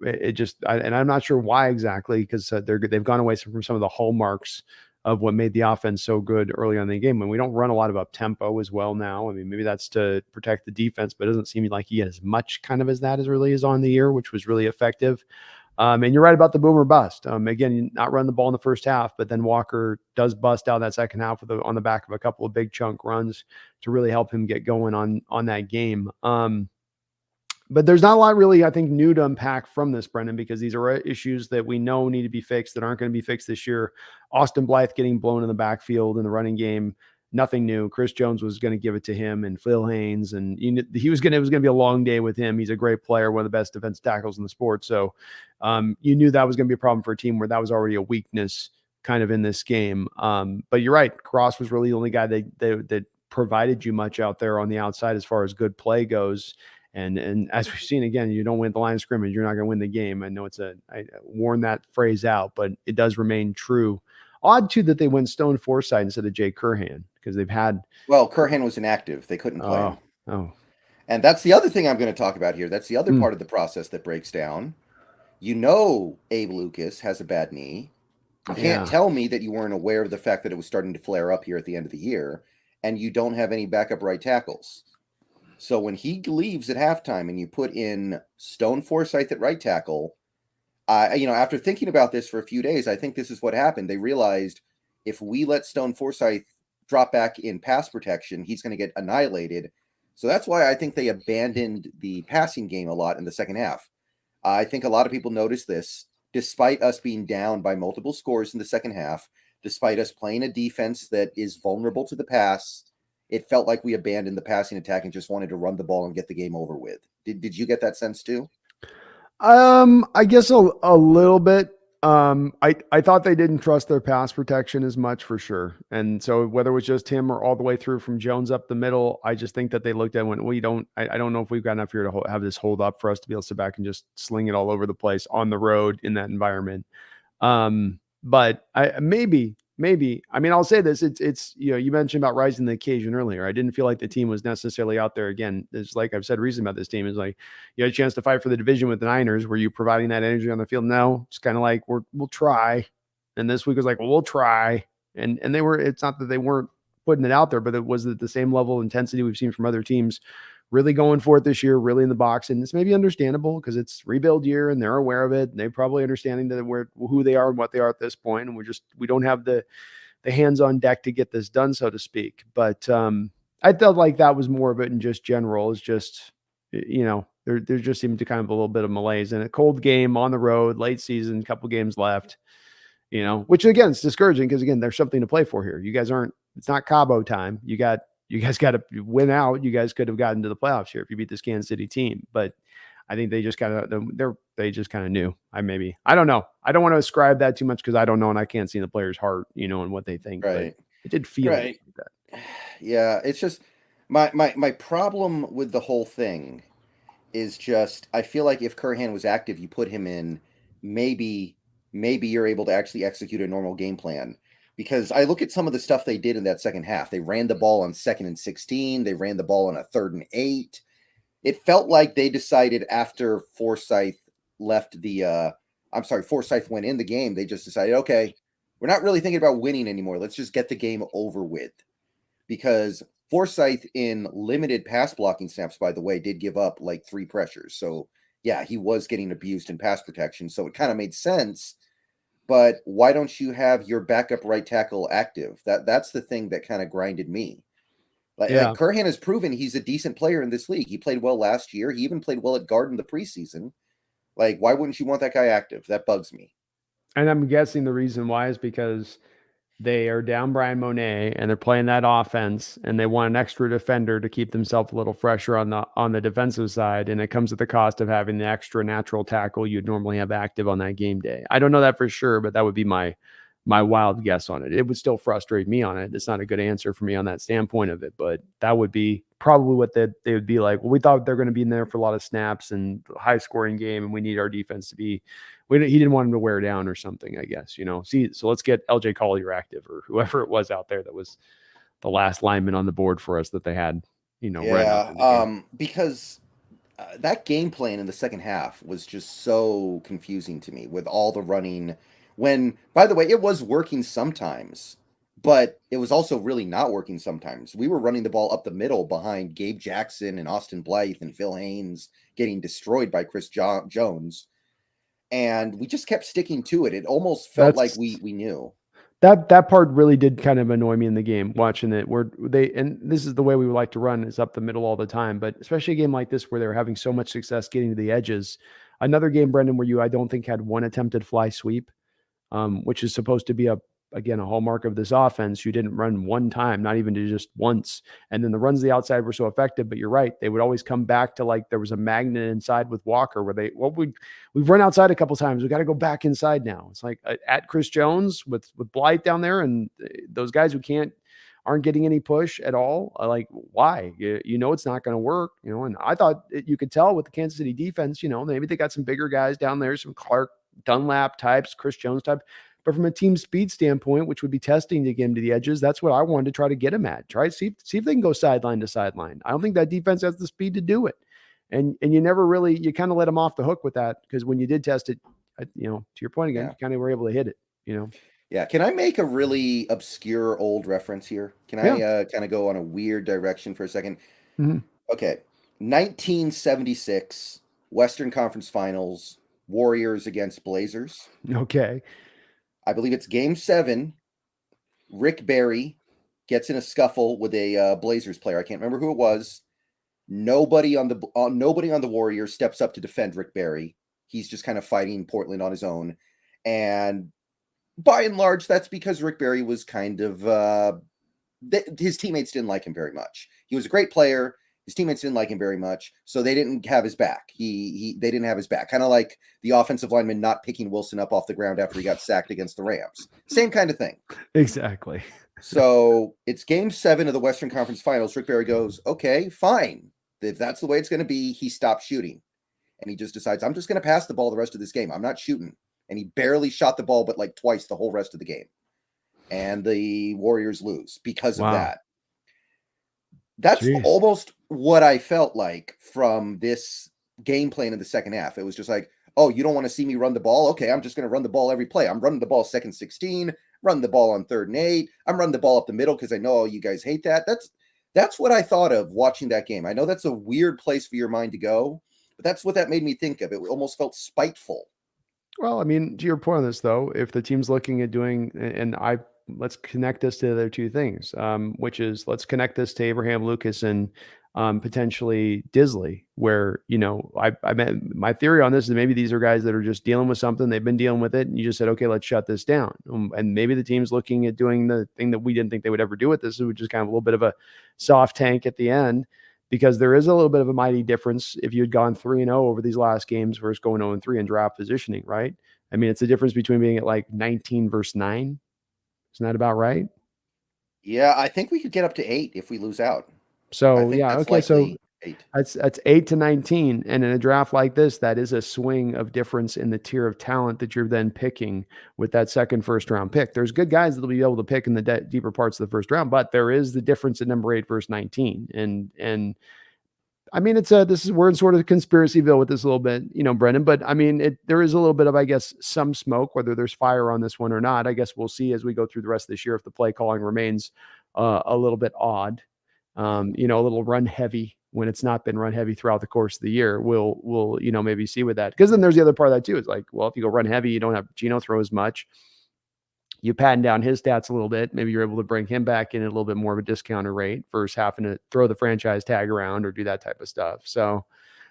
It just and I'm not sure why exactly, because they've gone away from some of the hallmarks of what made the offense so good early on in the game. And we don't run a lot of up tempo as well now. I mean, maybe that's to protect the defense, but it doesn't seem like he has much kind of as that as really is on the year, which was really effective. And you're right about the boomer bust. Again, not run the ball in the first half, but then Walker does bust out that second half on the back of a couple of big chunk runs to really help him get going on that game. But there's not a lot really, I think, new to unpack from this, Brendan, because these are issues that we know need to be fixed that aren't going to be fixed this year. Austin Blythe getting blown in the backfield in the running game, nothing new. Chris Jones was going to give it to him, and Phil Haynes, and it was going to be a long day with him. He's a great player, one of the best defensive tackles in the sport. So you knew that was going to be a problem for a team where that was already a weakness kind of in this game. But you're right. Cross was really the only guy that provided you much out there on the outside as far as good play goes. And as we've seen again, you don't win the line of scrimmage, you're not going to win the game. I know I worn that phrase out, but it does remain true. Odd too that they went Stone Forsythe instead of Jay Curhan, because they've had. Well, Curhan was inactive; they couldn't play him. Oh, and that's the other thing I'm going to talk about here. That's the other part of the process that breaks down. Abe Lucas has a bad knee. You can't tell me that you weren't aware of the fact that it was starting to flare up here at the end of the year, and you don't have any backup right tackles. So when he leaves at halftime and you put in Stone Forsythe at right tackle, after thinking about this for a few days, I think this is what happened. They realized if we let Stone Forsythe drop back in pass protection, he's going to get annihilated. So that's why I think they abandoned the passing game a lot in the second half. I think a lot of people noticed this, despite us being down by multiple scores in the second half, despite us playing a defense that is vulnerable to the pass. It felt like we abandoned the passing attack and just wanted to run the ball and get the game over with. Did you get that sense too? I guess a little bit. I thought they didn't trust their pass protection as much for sure. And so whether it was just him or all the way through from Jones up the middle, I just think that they looked at and went, I don't know if we've got enough here to have this hold up for us to be able to sit back and just sling it all over the place on the road in that environment. But maybe, I mean, I'll say this, it's, you mentioned about rising the occasion earlier. I didn't feel like the team was necessarily out there. Again, it's like I've said recently about this team is like, you had a chance to fight for the division with the Niners. Were you providing that energy on the field? No, it's kind of like, we'll try. And this week was like, well, we'll try. And it's not that they weren't putting it out there, but it was at the same level of intensity we've seen from other teams really going for it this year, really in the box. And it's maybe understandable because it's rebuild year and they're aware of it. And they're probably understanding that who they are and what they are at this point. And we don't have the hands on deck to get this done, so to speak. But I felt like that was more of it in just general. It's just, there just seemed to kind of a little bit of malaise and a cold game on the road, late season, couple games left, which again, it's discouraging because again, there's something to play for here. You guys it's not Cabo time. You guys got to win out. You guys could have gotten to the playoffs here if you beat this Kansas City team. But I think they just kind of knew. I don't know. I don't want to ascribe that too much because I don't know and I can't see the player's heart, and what they think. Right. But it did feel like that. Yeah, it's just my problem with the whole thing is just I feel like if Curhan was active, you put him in, maybe you're able to actually execute a normal game plan. Because I look at some of the stuff they did in that second half. They ran the ball on 2nd and 16. They ran the ball on a 3rd and 8. It felt like they decided after Forsythe went in the game. They just decided, okay, we're not really thinking about winning anymore. Let's just get the game over with. Because Forsythe in limited pass blocking snaps, by the way, did give up like 3 pressures. So yeah, he was getting abused in pass protection. So it kind of made sense. But why don't you have your backup right tackle active? That's the thing that kind of grinded me. Like Curhan has proven he's a decent player in this league. He played well last year. He even played well at guard in the preseason. Like, why wouldn't you want that guy active? That bugs me. And I'm guessing the reason why is because they are down Brian Monet and they're playing that offense and they want an extra defender to keep themselves a little fresher on the defensive side. And it comes at the cost of having the extra natural tackle you'd normally have active on that game day. I don't know that for sure, but that would be my wild guess on it. It would still frustrate me on it. It's not a good answer for me on that standpoint of it, but that would be probably what they would be like. Well, we thought they're going to be in there for a lot of snaps and high scoring game. And we need our defense to be he didn't want him to wear down or something, I guess, so let's get LJ Collier active or whoever it was out there that was the last lineman on the board for us that they had, right after the game. Because that game plan in the second half was just so confusing to me with all the running. When, by the way, it was working sometimes, but it was also really not working sometimes. We were running the ball up the middle behind Gabe Jackson and Austin Blythe and Phil Haynes getting destroyed by Chris Jones. And we just kept sticking to it. It almost felt like we knew. That part really did kind of annoy me in the game watching it, where and this is the way we would like to run, is up the middle all the time, but especially a game like this where they were having so much success getting to the edges. Another game, Brendon, where I don't think had one attempted fly sweep, which is supposed to be again, a hallmark of this offense. You didn't run one time, not even to just once. And then the runs to the outside were so effective, but you're right. They would always come back to, like, there was a magnet inside with Walker where we've run outside a couple times. We got to go back inside now. It's like at Chris Jones with Blythe down there, and those guys who aren't getting any push at all. Like, why? It's not going to work, and I thought you could tell with the Kansas City defense, maybe they got some bigger guys down there, some Clark Dunlap types, Chris Jones type. But from a team speed standpoint, which would be testing to get him to the edges, that's what I wanted to try to get him at. See if they can go sideline to sideline. I don't think that defense has the speed to do it. And you never really, you kind of let them off the hook with that, because when you did test it, to your point again, you kind of were able to hit it, Yeah. Can I make a really obscure old reference here? Can I kind of go on a weird direction for a second? Mm-hmm. Okay. 1976 Western Conference Finals, Warriors against Blazers. Okay. I believe it's game 7. Rick Barry gets in a scuffle with a Blazers player. I can't remember who it was. Nobody on the Warriors steps up to defend Rick Barry. He's just kind of fighting Portland on his own. And by and large, that's because Rick Barry was kind of his teammates didn't like him very much. He was a great player. His teammates didn't like him very much, so they didn't have his back. They didn't have his back. Kind of like the offensive lineman not picking Wilson up off the ground after he got sacked against the Rams. Same kind of thing. Exactly. So it's game 7 of the Western Conference Finals. Rick Barry goes, okay, fine. If that's the way it's going to be, he stops shooting. And he just decides, I'm just going to pass the ball the rest of this game. I'm not shooting. And he barely shot the ball, but like twice the whole rest of the game. And the Warriors lose because of that. That's almost what I felt like from this game plan in the second half. It was just like, oh, you don't want to see me run the ball? Okay, I'm just going to run the ball every play. I'm running the ball 2nd 16, run the ball on 3rd and 8. I'm running the ball up the middle because I know you guys hate that. That's what I thought of watching that game. I know that's a weird place for your mind to go, but that's what that made me think of. It almost felt spiteful. Well, I mean, to your point on this, though, if the team's looking at doing, let's connect this to the other two things, which is let's connect this to Abraham Lucas and potentially Disley, where, my theory on this is maybe these are guys that are just dealing with something. They've been dealing with it. And you just said, okay, let's shut this down. And maybe the team's looking at doing the thing that we didn't think they would ever do with this, which is kind of a little bit of a soft tank at the end, because there is a little bit of a mighty difference if you had gone 3-0 over these last games versus going 0-3 in draft positioning, right? I mean, it's a difference between being at like 19 versus 9. Isn't that about right? Yeah, I think we could get up to 8 if we lose out. So yeah, okay. So 8. That's 8 to 19, and in a draft like this, that is a swing of difference in the tier of talent that you're then picking with that second first round pick. There's good guys that'll be able to pick in the deeper parts of the first round, but there is the difference at number 8 versus 19, and I mean, we're in sort of Conspiracyville with this a little bit, Brendon, but I mean, there is a little bit of, I guess, some smoke, whether there's fire on this one or not. I guess we'll see as we go through the rest of this year if the play calling remains a little bit odd, a little run heavy when it's not been run heavy throughout the course of the year. We'll maybe see with that, because then there's the other part of that too. It's like, well, if you go run heavy, you don't have Geno throw as much. You pattern down his stats a little bit. Maybe you're able to bring him back in at a little bit more of a discounted rate versus having to throw the franchise tag around or do that type of stuff. So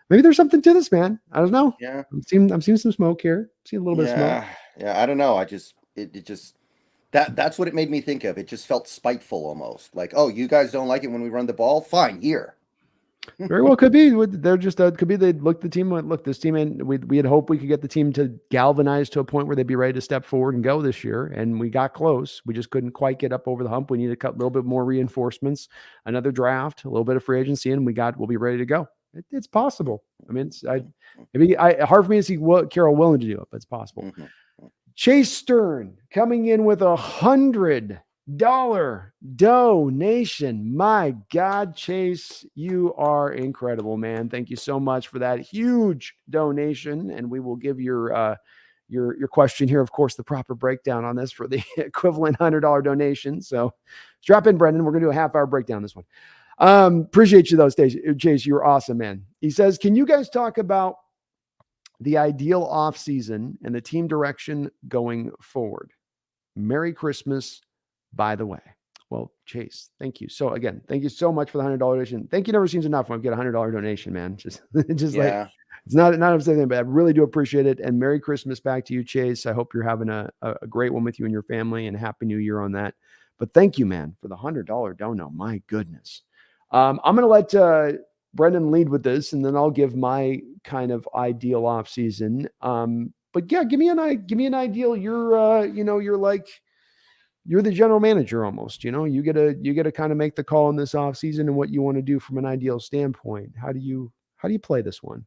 maybe there's something to this, man. I don't know. Yeah. I'm seeing some smoke here. See a little bit of smoke. Yeah. I don't know. It just, that's what it made me think of. It just felt spiteful almost. Like, oh, you guys don't like it when we run the ball? Fine, here. Very well could be. They're just could be they looked the team went, look, this team, and we had hoped we could get the team to galvanize to a point where they'd be ready to step forward and go this year, and we got close. We just couldn't quite get up over the hump. We needed a little bit more reinforcements, another draft, a little bit of free agency, and we'll be ready to go. It's possible. I mean, hard for me to see Carroll willing to do it, but it's possible. Chase Stern coming in with $100 donation. My God, Chase, you are incredible, man. Thank you so much for that huge donation. And we will give your question here, of course, the proper breakdown on this for the equivalent $100 donation. So strap in, Brendan. We're going to do a half-hour breakdown this one. Appreciate you though, Chase. You're awesome, man. He says, can you guys talk about the ideal off season and the team direction going forward? Merry Christmas, by the way. Well, Chase, thank you. So again, thank you so much for the $100 donation. Thank you never seems enough when I get a $100 donation, man. Just like, it's not upsetting, but I really do appreciate it. And Merry Christmas back to you, Chase. I hope you're having a great one with you and your family, and Happy New Year on that. But thank you, man, for the $100 dono. My goodness. I'm going to let Brendan lead with this, and then I'll give my kind of ideal off season. But yeah, give me an ideal. You're the general manager almost. You get to kind of make the call in this off season and what you want to do from an ideal standpoint. How do you play this one?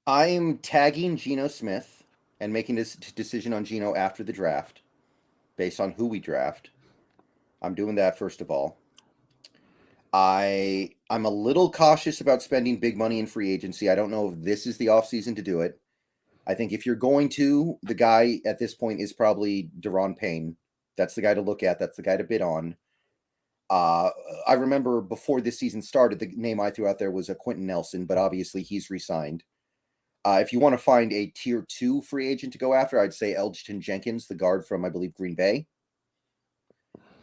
I'm tagging Geno Smith and making this decision on Geno after the draft, based on who we draft. I'm doing that first of all. I'm a little cautious about spending big money in free agency. I don't know if this is the offseason to do it. I think if you're going to, the guy at this point is probably Daron Payne. That's the guy to look at. That's the guy to bid on. I remember before this season started, the name I threw out there was a Quentin Nelson, but obviously he's re-signed. If you want to find a tier 2 free agent to go after, I'd say Elgton Jenkins, the guard from, I believe, Green Bay.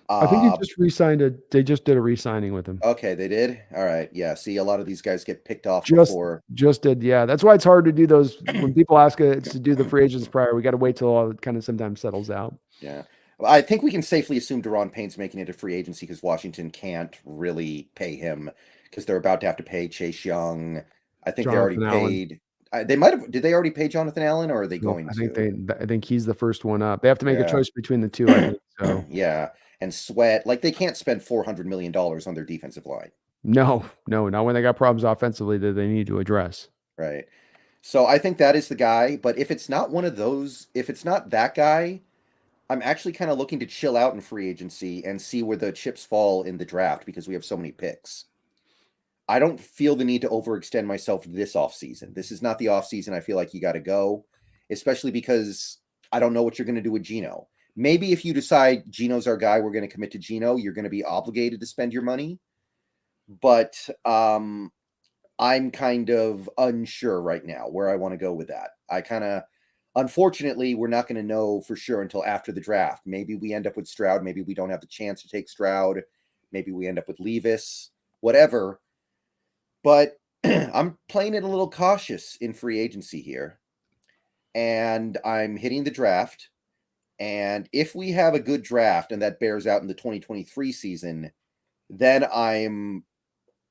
I think he just re-signed they just did a re-signing with him. Okay, they did? All right. Yeah. See, a lot of these guys get picked off before. Just did. Yeah. That's why it's hard to do those. When people ask us to do the free agents prior, we got to wait till all it kind of sometimes settles out. Yeah. Well, I think we can safely assume Daron Payne's making it a free agency because Washington can't really pay him because they're about to have to pay Chase Young. I think they already paid. They might have. Did they already pay Jonathan Allen, or are they going to? I think he's the first one up. They have to make a choice between the two. I think so. Yeah, and Sweat, like they can't spend $400 million on their defensive line. No, not when they got problems offensively that they need to address. Right. So I think that is the guy. But if it's not one of those, if it's not that guy, I'm actually kind of looking to chill out in free agency and see where the chips fall in the draft because we have so many picks. I don't feel the need to overextend myself this offseason. This is not the offseason I feel like you got to go, especially because I don't know what you're going to do with Geno. Maybe if you decide Geno's our guy, we're going to commit to Geno, you're going to be obligated to spend your money. But I'm kind of unsure right now where I want to go with that. Unfortunately, we're not going to know for sure until after the draft. Maybe we end up with Stroud. Maybe we don't have the chance to take Stroud. Maybe we end up with Levis, whatever. But I'm playing it a little cautious in free agency here. And I'm hitting the draft. And if we have a good draft and that bears out in the 2023 season, then I'm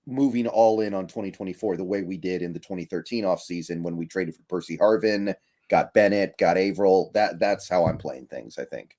moving all in on 2024 the way we did in the 2013 offseason when we traded for Percy Harvin, got Bennett, got Averill. That's how I'm playing things, I think.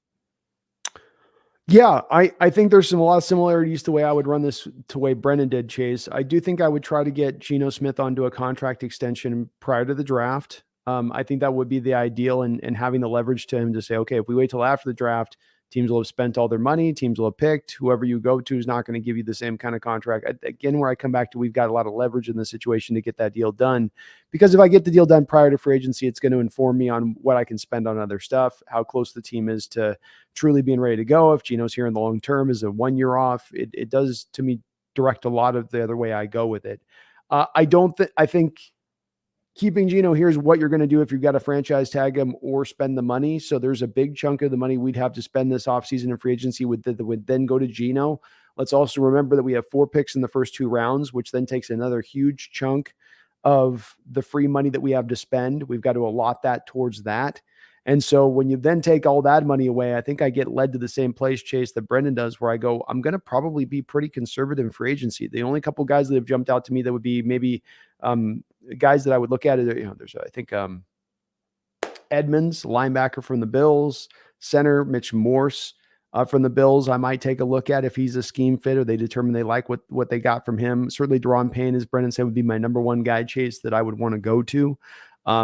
Yeah, I think there's a lot of similarities to the way I would run this to the way Brendan did, Chase. I do think I would try to get Geno Smith onto a contract extension prior to the draft. I think that would be the ideal and having the leverage to him to say, okay, if we wait till after the draft, teams will have spent all their money, teams will have picked. Whoever you go to is not going to give you the same kind of contract. Again, where I come back to, we've got a lot of leverage in this situation to get that deal done. Because if I get the deal done prior to free agency, it's going to inform me on what I can spend on other stuff, how close the team is to truly being ready to go. If Geno's here in the long term, is a 1 year off, it does to me direct a lot of the other way I go with it. I think keeping Geno here is what you're going to do if you've got to franchise tag him or spend the money. So there's a big chunk of the money we'd have to spend this offseason in free agency would then go to Geno. Let's also remember that we have 4 picks in the first 2 rounds, which then takes another huge chunk of the free money that we have to spend. We've got to allot that towards that. And so when you then take all that money away, I think I get led to the same place, Chase, that Brendan does, where I go, I'm going to probably be pretty conservative in free agency. The only couple guys that have jumped out to me that would be maybe guys that I would look at it, there's, I think, Edmonds, linebacker from the Bills, center, Mitch Morse. from the Bills, I might take a look at if he's a scheme fit or they determine they like what they got from him. Certainly, Deron Payne, as Brendon said, would be my number one guy, Chase, that I would want to go to.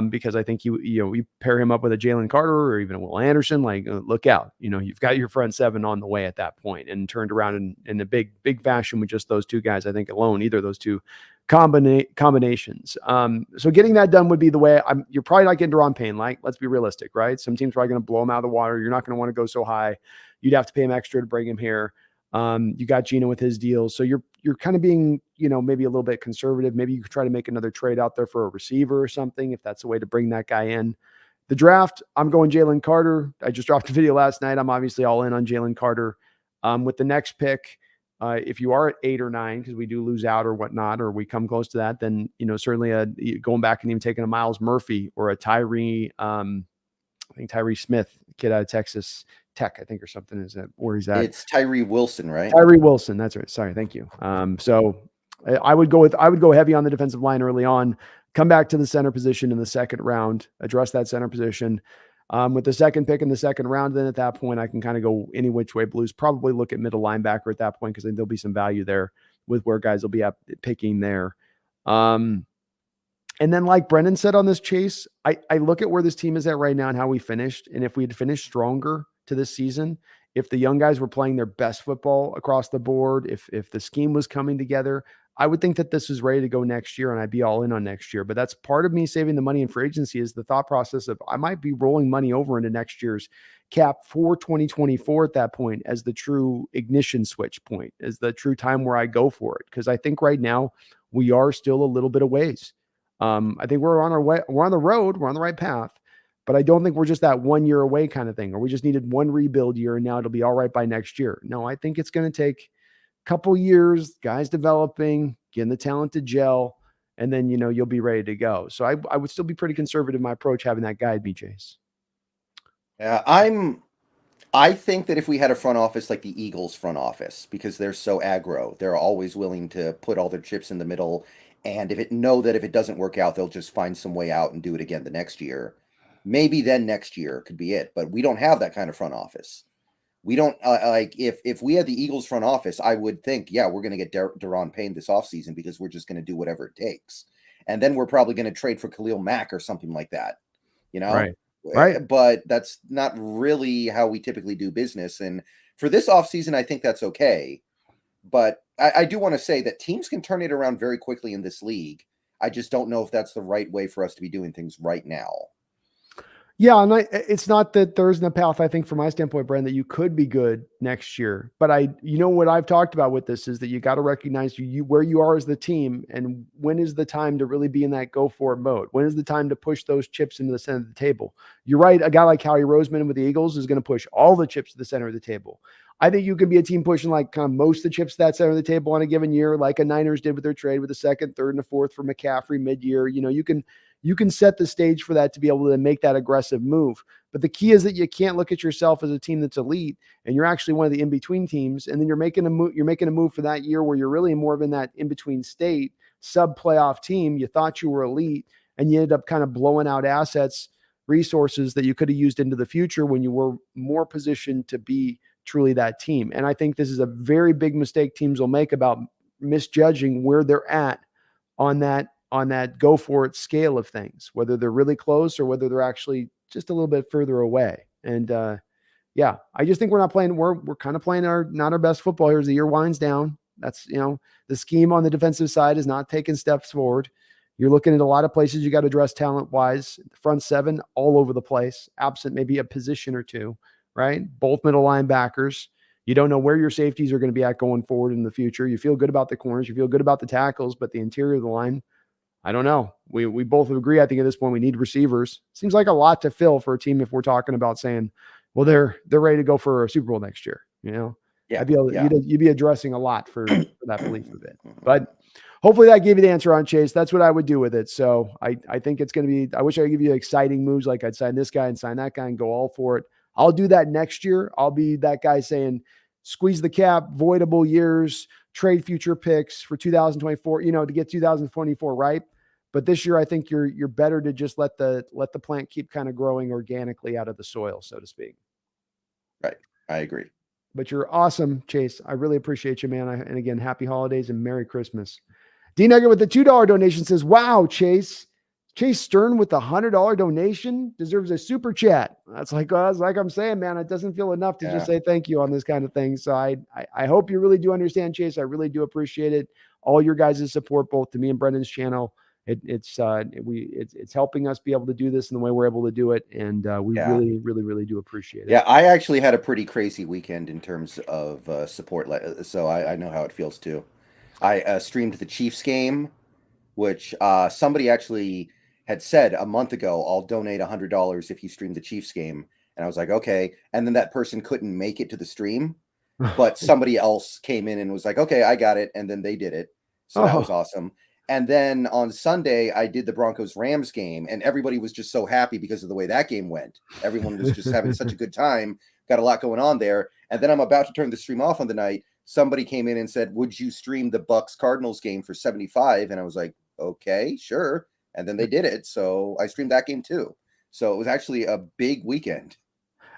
Because I think you pair him up with a Jalen Carter or even a Will Anderson, like look out. You've got your front seven on the way at that point, and turned around in a big fashion with just those two guys. I think alone, either of those two combinations. So getting that done would be the way. You're probably not getting Deron Payne. Like, let's be realistic, right? Some teams are probably going to blow him out of the water. You're not going to want to go so high. You'd have to pay him extra to bring him here. You got Gino with his deals, so you're kind of being, maybe a little bit conservative. Maybe you could try to make another trade out there for a receiver or something, if that's a way to bring that guy in. The draft, I'm going Jalen Carter. I just dropped a video last night. I'm obviously all in on Jalen Carter. With the next pick, if you are at 8 or 9, because we do lose out or whatnot, or we come close to that, then certainly going back and even taking a Miles Murphy or a Tyree. I think Tyree Smith, kid out of Texas Tech, I think, or something, is that where he's at? It's Tyree Wilson, right? Tyree Wilson, that's right. Sorry, thank you. So I would go heavy on the defensive line early on, come back to the center position in the second round, address that center position. With the second pick in the second round, then at that point, I can kind of go any which way Blues. Probably look at middle linebacker at that point, because there'll be some value there with where guys will be picking there. And then, like Brendon said on this, Chase, I look at where this team is at right now and how we finished. And if we had finished stronger to this season, if the young guys were playing their best football across the board, if the scheme was coming together, I would think that this is ready to go next year, and I'd be all in on next year. But that's part of me saving the money in free agency, is the thought process of I might be rolling money over into next year's cap for 2024 at that point as the true ignition switch point, as the true time where I go for it. Because I think right now we are still a little bit of ways. I think we're on our way. We're on the road. We're on the right path. But I don't think we're just that 1 year away kind of thing, or we just needed one rebuild year and now it'll be all right by next year. No, I think it's going to take a couple years, guys developing, getting the talent to gel, and then, you'll be ready to go. So I would still be pretty conservative in my approach, having that guide me, Chase. Yeah, I think that if we had a front office like the Eagles front office, because they're so aggro, they're always willing to put all their chips in the middle. And if it doesn't work out, they'll just find some way out and do it again the next year. Maybe then next year could be it. But we don't have that kind of front office. We don't if we had the Eagles front office, I would think, yeah, we're going to get Deron Payne this offseason because we're just going to do whatever it takes. And then we're probably going to trade for Khalil Mack or something like that, Right. But that's not really how we typically do business. And for this offseason, I think that's okay. But I do want to say that teams can turn it around very quickly in this league. I just don't know if that's the right way for us to be doing things right now. Yeah, and it's not that there isn't a path, I think, from my standpoint, Brent, that you could be good next year. But what I've talked about with this is that you got to recognize where you are as the team, and when is the time to really be in that go for it mode? When is the time to push those chips into the center of the table? You're right. A guy like Howie Roseman with the Eagles is going to push all the chips to the center of the table. I think you can be a team pushing like kind of most of the chips to that center of the table on a given year, like a Niners did with their trade with the second, third, and the fourth for McCaffrey mid-year. You can set the stage for that to be able to make that aggressive move. But the key is that you can't look at yourself as a team that's elite and you're actually one of the in-between teams. And then you're making a move for that year where you're really more of in that in-between state, sub-playoff team. You thought you were elite and you ended up kind of blowing out assets, resources that you could have used into the future when you were more positioned to be truly that team. And I think this is a very big mistake teams will make about misjudging where they're at on that go for it scale of things, whether they're really close or whether they're actually just a little bit further away. And yeah, I just think we're kind of playing not our best football here as the year winds down. That's, the scheme on the defensive side is not taking steps forward. You're looking at a lot of places you got to address talent wise. Front seven all over the place, absent maybe a position or two, right? Both middle linebackers. You don't know where your safeties are going to be at going forward in the future. You feel good about the corners. You feel good about the tackles, but the interior of the line, I don't know. We both agree, I think, at this point, we need receivers. Seems like a lot to fill for a team if we're talking about saying, well, they're ready to go for a Super Bowl next year. Yeah, you'd be addressing a lot for that belief of it. But hopefully that gave you the answer on Chase. That's what I would do with it. So I think it's going to be, I wish I could give you exciting moves like I'd sign this guy and sign that guy and go all for it. I'll do that next year. I'll be that guy saying, squeeze the cap, voidable years, trade future picks for 2024, to get 2024 right. But this year, I think you're better to just let the plant keep kind of growing organically out of the soil, so to speak. Right. I agree. But you're awesome, Chase. I really appreciate you, man. And again, happy holidays and Merry Christmas. D Nugget with the $2 donation says, wow, Chase. Chase Stern with the $100 donation deserves a super chat. That's like I'm saying, man, it doesn't feel enough to just say thank you on this kind of thing. So I hope you really do understand, Chase. I really do appreciate it. All your guys' support, both to me and Brendan's channel. It's helping us be able to do this in the way we're able to do it, and we really, really, really do appreciate it. Yeah, I actually had a pretty crazy weekend in terms of support, so I know how it feels too. I streamed the Chiefs game, which somebody actually had said a month ago, I'll donate $100 if you stream the Chiefs game. And I was like, okay. And then that person couldn't make it to the stream, but somebody else came in and was like, okay, I got it. And then they did it. So that was awesome. And then on Sunday, I did the Broncos Rams game, and everybody was just so happy because of the way that game went. Everyone was just having such a good time, got a lot going on there. And then I'm about to turn the stream off on the night. Somebody came in and said, would you stream the Bucks Cardinals game for 75? And I was like, okay, sure. And then they did it. So I streamed that game too. So it was actually a big weekend.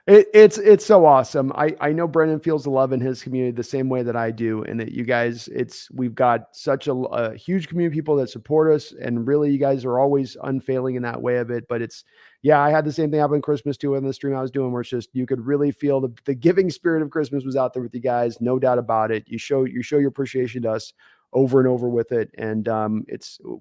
It's so awesome. I know Brendan feels the love in his community the same way that I do, and that you guys, we've got such a huge community of people that support us, and really you guys are always unfailing in that way of it. But I had the same thing happen Christmas too in the stream I was doing, where it's just, you could really feel the giving spirit of Christmas was out there with you guys, no doubt about it. You show your appreciation to us over and over with it. And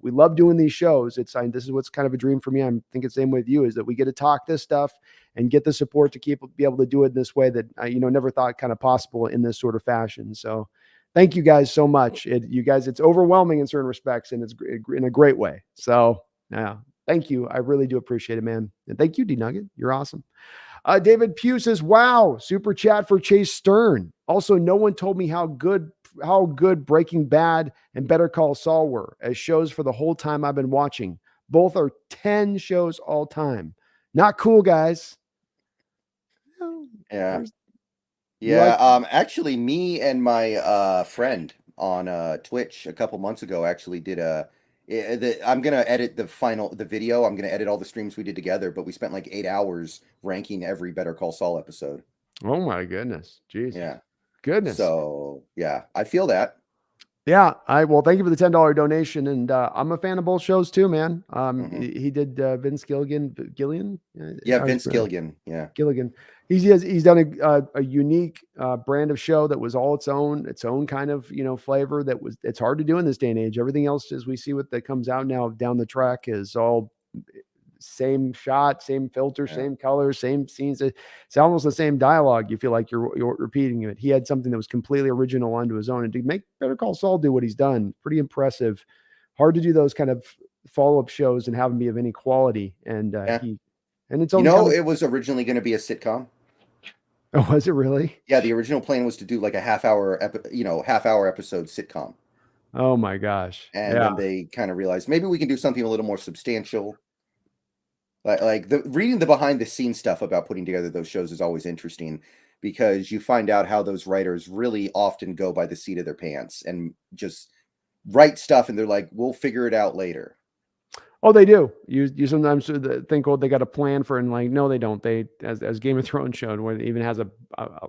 we love doing these shows. This is what's kind of a dream for me. I think it's the same with you, is that we get to talk this stuff and get the support to be able to do it in this way that never thought kind of possible in this sort of fashion. So thank you guys so much. It's overwhelming in certain respects, and it's in a great way. So yeah, thank you. I really do appreciate it, man. And thank you, D Nugget. You're awesome. David Pugh says, wow, super chat for Chase Stern. Also, no one told me how good Breaking Bad and Better Call Saul were as shows for the whole time I've been watching. Both are 10 shows all time. Not cool, guys. Yeah. Yeah. Actually, me and my friend on Twitch a couple months ago actually did I'm gonna edit the video. I'm gonna edit all the streams we did together, but we spent like 8 hours ranking every Better Call Saul episode. Oh my goodness. Jeez. Yeah. Goodness. So yeah, I feel that. Yeah. Well, thank you for the $10 donation. And I'm a fan of both shows too, man. He did Vince Gilligan. Yeah, Vince Gilligan. Yeah. Gilligan. He's done a unique brand of show that was all its own kind of flavor it's hard to do in this day and age. Everything else, as we see that comes out now down the track, is all same shot, same filter, same color, same scenes. It's almost the same dialogue. You feel like you're repeating it. He had something that was completely original onto his own, and to make Better Call Saul do what he's done, pretty impressive. Hard to do those kind of follow-up shows and have them be of any quality. And it's it was originally going to be a sitcom. Oh, was it really? Yeah, the original plan was to do like a half-hour episode sitcom. Oh my gosh! And then they kind of realized maybe we can do something a little more substantial. Like reading the behind-the-scenes stuff about putting together those shows is always interesting, because you find out how those writers really often go by the seat of their pants and just write stuff, and they're like, "We'll figure it out later." Oh, they do. You sometimes think, oh, they got a plan for it, and like, no, they don't. They, as Game of Thrones showed, where it even has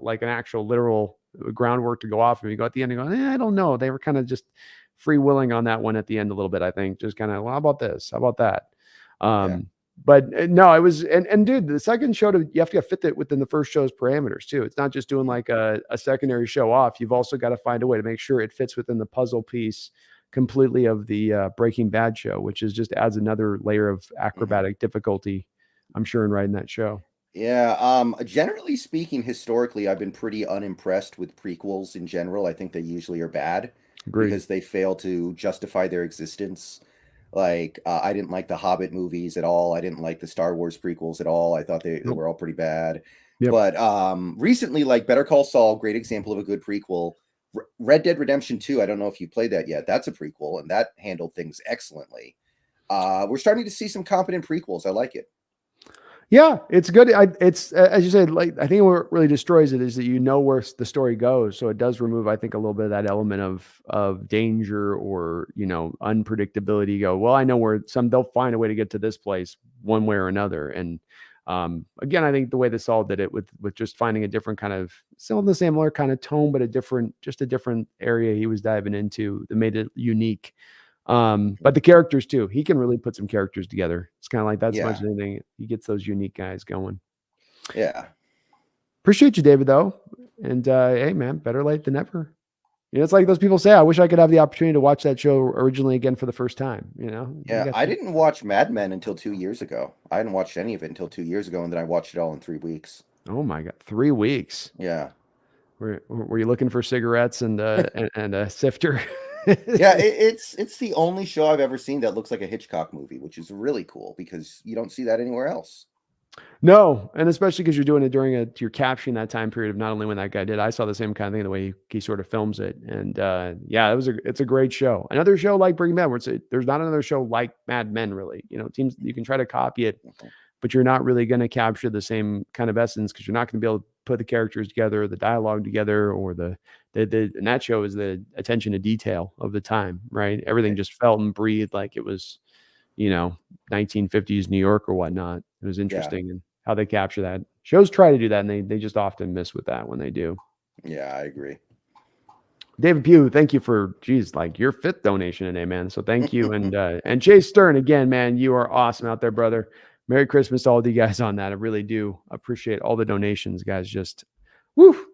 like an actual literal groundwork to go off of. You go at the end and go, I don't know. They were kind of just freewheeling on that one at the end a little bit. I think just kind of, well, how about this? How about that? But no, it was, and dude, the second show you have to fit it within the first show's parameters too. It's not just doing like a secondary show off. You've also got to find a way to make sure it fits within the puzzle piece completely of the Breaking Bad show, which just adds another layer of acrobatic difficulty, I'm sure, in writing that show. Yeah. Generally speaking, historically, I've been pretty unimpressed with prequels in general. I think they usually are bad. Agreed. Because they fail to justify their existence. Like, I didn't like the Hobbit movies at all. I didn't like the Star Wars prequels at all. I thought they were all pretty bad. Yep. But recently, like Better Call Saul, great example of a good prequel. Red Dead Redemption 2, I don't know if you played that yet. That's a prequel, and that handled things excellently. We're starting to see some competent prequels. I like it. Yeah, it's good. It's as you said, like, I think what really destroys it is that where the story goes. So it does remove, I think, a little bit of that element of danger or unpredictability. You go, well, I know where they'll find a way to get to this place one way or another, and Again, I think the way the Saul did it with just finding a different kind of, still the similar kind of tone, but a different area he was diving into that made it unique. But the characters too, he can really put some characters together. It's kind of like that's much Yeah. as anything. He gets those unique guys going. Yeah. Appreciate you, David, though. And hey, man, better late than never. It's like those people say, I wish I could have the opportunity to watch that show originally again for the first time. Yeah. I didn't watch Mad Men until 2 years ago. I hadn't watched any of it until 2 years ago, and then I watched it all in 3 weeks. Oh my God, 3 weeks. Yeah. Were you looking for cigarettes and and a sifter? Yeah, it's the only show I've ever seen that looks like a Hitchcock movie, which is really cool because you don't see that anywhere else. No, and especially because you're doing it during you're capturing that time period of not only when that guy did. I saw the same kind of thing, the way he sort of films it, and yeah, it's a great show. Another show like Breaking Bad, where there's not another show like Mad Men, really. It seems you can try to copy it, but you're not really going to capture the same kind of essence because you're not going to be able to put the characters together, the dialogue together, or the and that show is the attention to detail of the time, right? Everything just felt and breathed like it was, 1950s New York or whatnot. It was interesting and how they capture that. Shows try to do that, and they just often miss with that when they do. Yeah, I agree. David Pugh, thank you for your fifth donation today, man. So thank you. And Chase Stern, again, man, you are awesome out there, brother. Merry Christmas to all of you guys on that. I really do appreciate all the donations, guys. Just woo.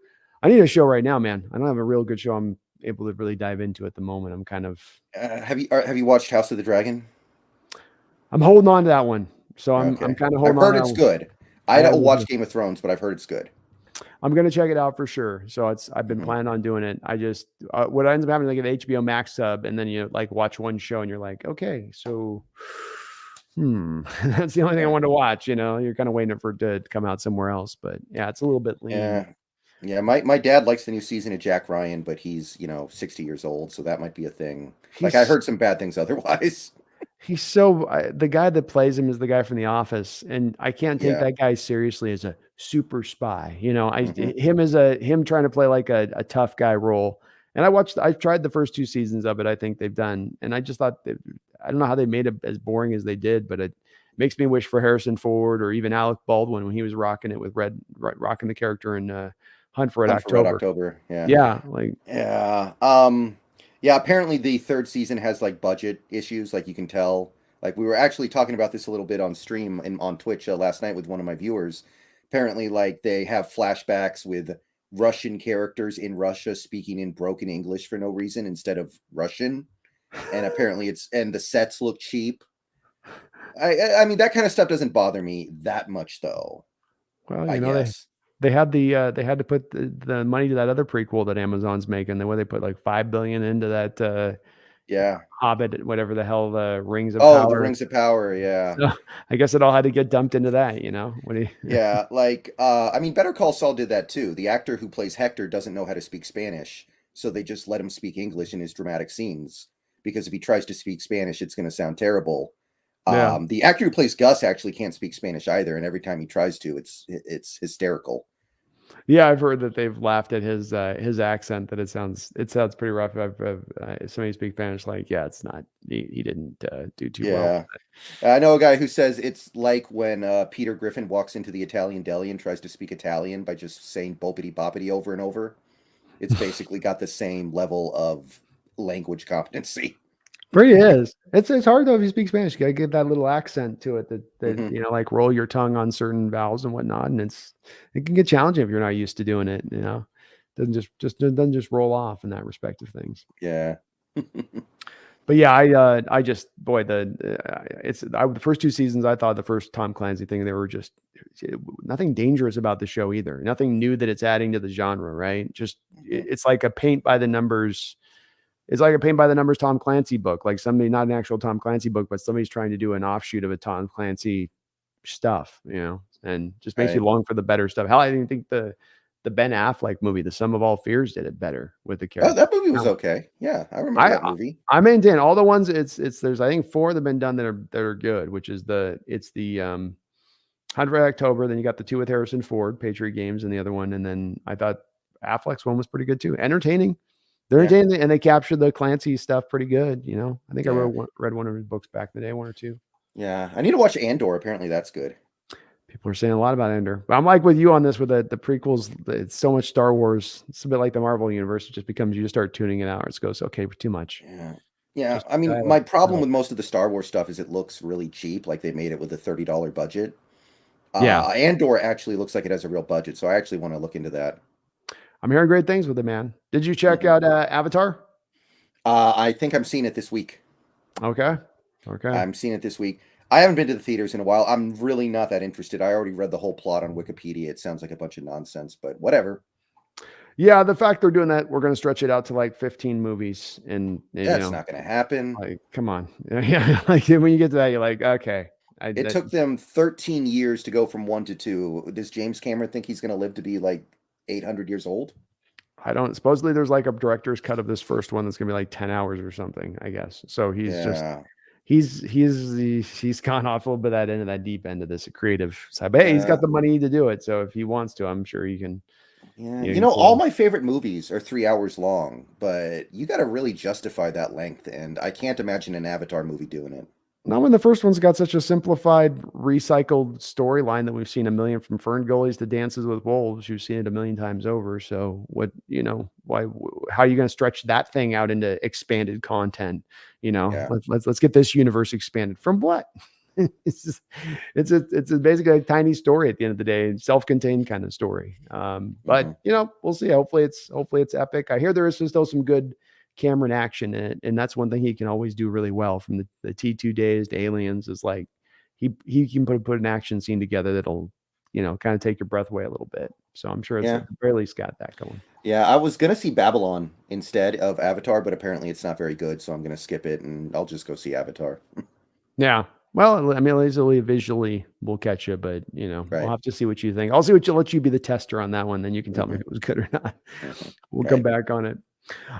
I need a show right now, man. I don't have a real good show I'm able to really dive into at the moment. I'm kind of have you watched House of the Dragon? I'm holding on to that one. So I'm kind of holding on. I've heard it's good. I don't watch Game of Thrones, but I've heard it's good. I'm going to check it out for sure. So I've been planning on doing it. I just, what ends up happening, like an HBO Max sub, and then you watch one show and you're like, okay, so, that's the only thing I want to watch. You're kind of waiting for it to come out somewhere else, but yeah, it's a little bit lean. Yeah. My dad likes the new season of Jack Ryan, but he's, 60 years old. So that might be a thing. I heard some bad things otherwise. He's the guy that plays him is the guy from The Office, and I can't take that guy seriously as a super spy. Him trying to play like a tough guy role. And I tried the first 2 seasons of it. I think they've done, and I just thought I don't know how they made it as boring as they did, but it makes me wish for Harrison Ford or even Alec Baldwin when he was rocking it with rocking the character in Hunt for Red October. Yeah. Yeah, apparently the third season has budget issues, you can tell. We were actually talking about this a little bit on stream and on Twitch last night with one of my viewers. Apparently, they have flashbacks with Russian characters in Russia speaking in broken English for no reason instead of Russian. And apparently and the sets look cheap. I mean, that kind of stuff doesn't bother me that much, though. Well, I guess. They had to put the money to that other prequel that Amazon's making. The way they put $5 billion into that Hobbit, whatever the hell, the Rings of Power. Oh, the Rings of Power, yeah. So I guess it all had to get dumped into that, Yeah, I mean, Better Call Saul did that too. The actor who plays Hector doesn't know how to speak Spanish, so they just let him speak English in his dramatic scenes because if he tries to speak Spanish, it's going to sound terrible. Yeah. The actor who plays Gus actually can't speak Spanish either, and every time he tries to, it's hysterical. Yeah, I've heard that they've laughed at his accent. That it sounds pretty rough. If somebody speaks Spanish, it's not. He didn't do too well. I know a guy who says it's like when Peter Griffin walks into the Italian deli and tries to speak Italian by just saying "boppity boppity" over and over. It's basically got the same level of language competency. Pretty is. It's hard though if you speak Spanish. You gotta get that little accent to it that roll your tongue on certain vowels and whatnot, and it can get challenging if you're not used to doing it. Doesn't just roll off in that respect of things. Yeah. But yeah, I just the first 2 seasons. I thought the first Tom Clancy thing, they were just nothing dangerous about the show either. Nothing new that it's adding to the genre, right? Just it's like a paint by the numbers. It's like a paint by the numbers Tom Clancy book, like somebody, not an actual Tom Clancy book, but somebody's trying to do an offshoot of a Tom Clancy stuff, and just makes you long for the better stuff. Hell, I didn't think the Ben Affleck movie, The Sum of All Fears, did it better with the character. Oh, that movie was okay. Yeah, I remember that movie. I maintain all the ones. There's I think 4 that have been done that are good, which is the 100 October. Then you got the 2 with Harrison Ford, Patriot Games, and the other one. And then I thought Affleck's one was pretty good too. Entertaining. They're entertaining, and they captured the Clancy stuff pretty good. I think I read one of his books back in the day, 1 or 2. Yeah, I need to watch Andor. Apparently, that's good. People are saying a lot about Ender. But I'm like with you on this with the prequels. It's so much Star Wars. It's a bit like the Marvel universe. It just becomes you just start tuning it out. It goes, okay, too much. Yeah. Yeah. Just I mean, dial my it. problem Dial it. with most of the Star Wars stuff is it looks really cheap, like they made it with a $30 budget. Yeah. Andor actually looks like it has a real budget, so I actually want to look into that. I'm hearing great things with it, man. Did you check Mhm. out Avatar? I think I'm seeing it this week. Okay. Okay. I'm seeing it this week. I haven't been to the theaters in a while. I'm really not that interested. I already read the whole plot on Wikipedia. It sounds like a bunch of nonsense, but whatever. Yeah, the fact they're doing that, we're going to stretch it out to like 15 movies, and That's not going to happen. like, come on, yeah, like when you get to that, you're like, okay, It took them 13 years to go from 1 to 2. Does James Cameron think he's going to live to be like 800 years old? I don't. Supposedly, there's like a director's cut of this first one that's going to be like 10 hours or something, I guess. So Yeah. he's gone off a little bit of that end of that deep end of this creative side, but hey, he's got the money to do it. So if he wants to, I'm sure he can. Yeah. He You can know, all pull. my favorite movies are 3 hours long, but you got to really justify that length. And I can't imagine an Avatar movie doing it. Not when the first one's got such a simplified, recycled storyline that we've seen a million from Fern Gullies to Dances with Wolves. You've seen it a million times over. So what, why, how are you going to stretch that thing out into expanded content? Yeah. Let's get this universe expanded from what? it's just, it's basically a tiny story at the end of the day, self-contained kind of story. Hmm. But we'll see. Hopefully it's epic. I hear there is still some good Cameron action in it, and that's one thing he can always do really well. From the T2 days to Aliens, is like he can put an action scene together that'll kind of take your breath away a little bit. So I'm sure it's Yeah. at the very least got that going. Yeah. I was going to see Babylon instead of Avatar, but apparently it's not very good. So I'm going to skip it and I'll just go see Avatar. Yeah. Well, I mean, at least visually we'll catch you, but we'll Right. have to see what you think. I'll see what you let you be the tester on that one, then you can tell me Hmm. if it was good or not. We'll come Right. back on it.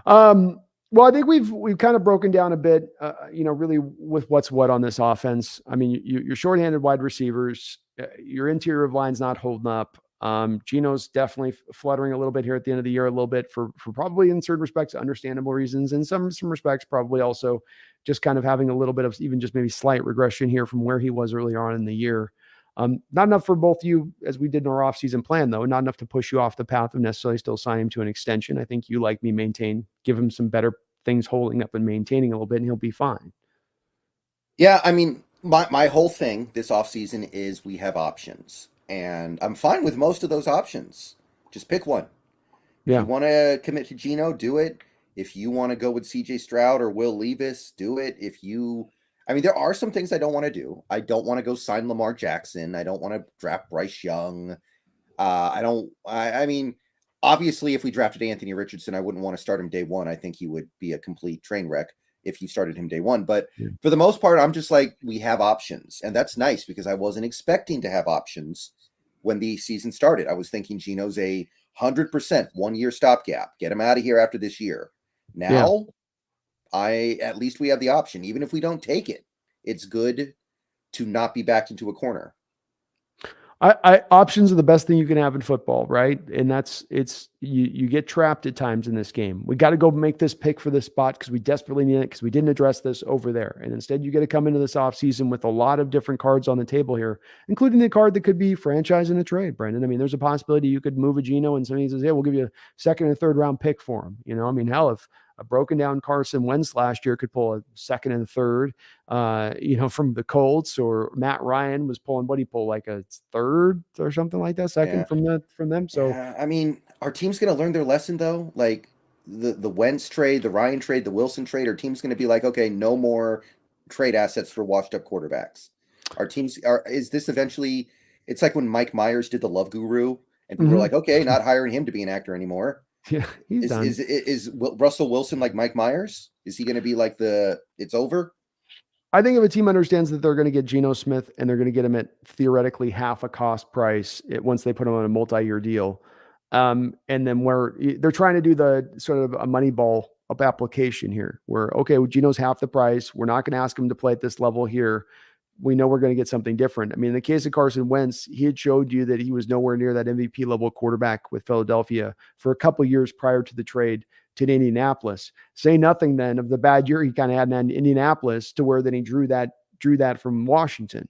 Um, well, I think we've kind of broken down a bit, really with what's what on this offense. I mean, you're shorthanded wide receivers. Your interior of line's not holding up. Gino's definitely fluttering a little bit here at the end of the year, a little bit for probably in certain respects understandable reasons, and some respects probably also just kind of having a little bit of even just maybe slight regression here from where he was earlier on in the year. Not enough for both you, as we did in our offseason plan, though. Not enough to push you off the path of necessarily still signing him to an extension. I think you, like me, give him some better things holding up and maintaining a little bit, and he'll be fine. Yeah. I mean, my whole thing this offseason is we have options, and I'm fine with most of those options. Just pick one. If you Yeah. want to commit to Gino, do it. If you want to go with CJ Stroud or Will Levis, do it. I mean, there are some things I don't want to do. I don't want to go sign Lamar Jackson. I don't want to draft Bryce Young. I mean, obviously, if we drafted Anthony Richardson, I wouldn't want to start him day one. I think he would be a complete train wreck if you started him day one. But Yeah. for the most part, I'm just like, we have options. And that's nice because I wasn't expecting to have options when the season started. I was thinking Gino's a 100% 1 year stopgap. Get him out of here after this year. Yeah. Now, at least we have the option. Even if we don't take it, it's good to not be backed into a corner. Options are the best thing you can have in football, right? And you get trapped at times in this game. We got to go make this pick for this spot because we desperately need it because we didn't address this over there. And instead, you got to come into this offseason with a lot of different cards on the table here, including the card that could be franchise in a trade, Brandon. I mean, there's a possibility you could move a Gino and somebody says, hey, we'll give you a second and third round pick for him. I mean, hell, if a broken down Carson Wentz last year could pull a second and third, from the Colts, or Matt Ryan was pulling, what he pulled, like a third or something like that, second from them. So yeah, I mean, our team's going to learn their lesson though. Like the Wentz trade, the Ryan trade, the Wilson trade, our team's going to be like, okay, no more trade assets for washed up quarterbacks. Is this eventually, it's like when Mike Myers did the Love Guru and people were like, okay, not hiring him to be an actor anymore. Yeah, he's done. Is Russell Wilson like Mike Myers? Is he going to be like it's over? I think if a team understands that they're going to get Geno Smith and they're going to get him at theoretically half a cost price once they put him on a multi-year deal, and then where they're trying to do the sort of a money ball up application here, where, okay, well, Geno's half the price. We're not going to ask him to play at this level here. We know we're going to get something different. I mean, in the case of Carson Wentz, he had showed you that he was nowhere near that MVP level quarterback with Philadelphia for a couple of years prior to the trade to Indianapolis. Say nothing then of the bad year he kind of had in Indianapolis, to where then he drew that from Washington.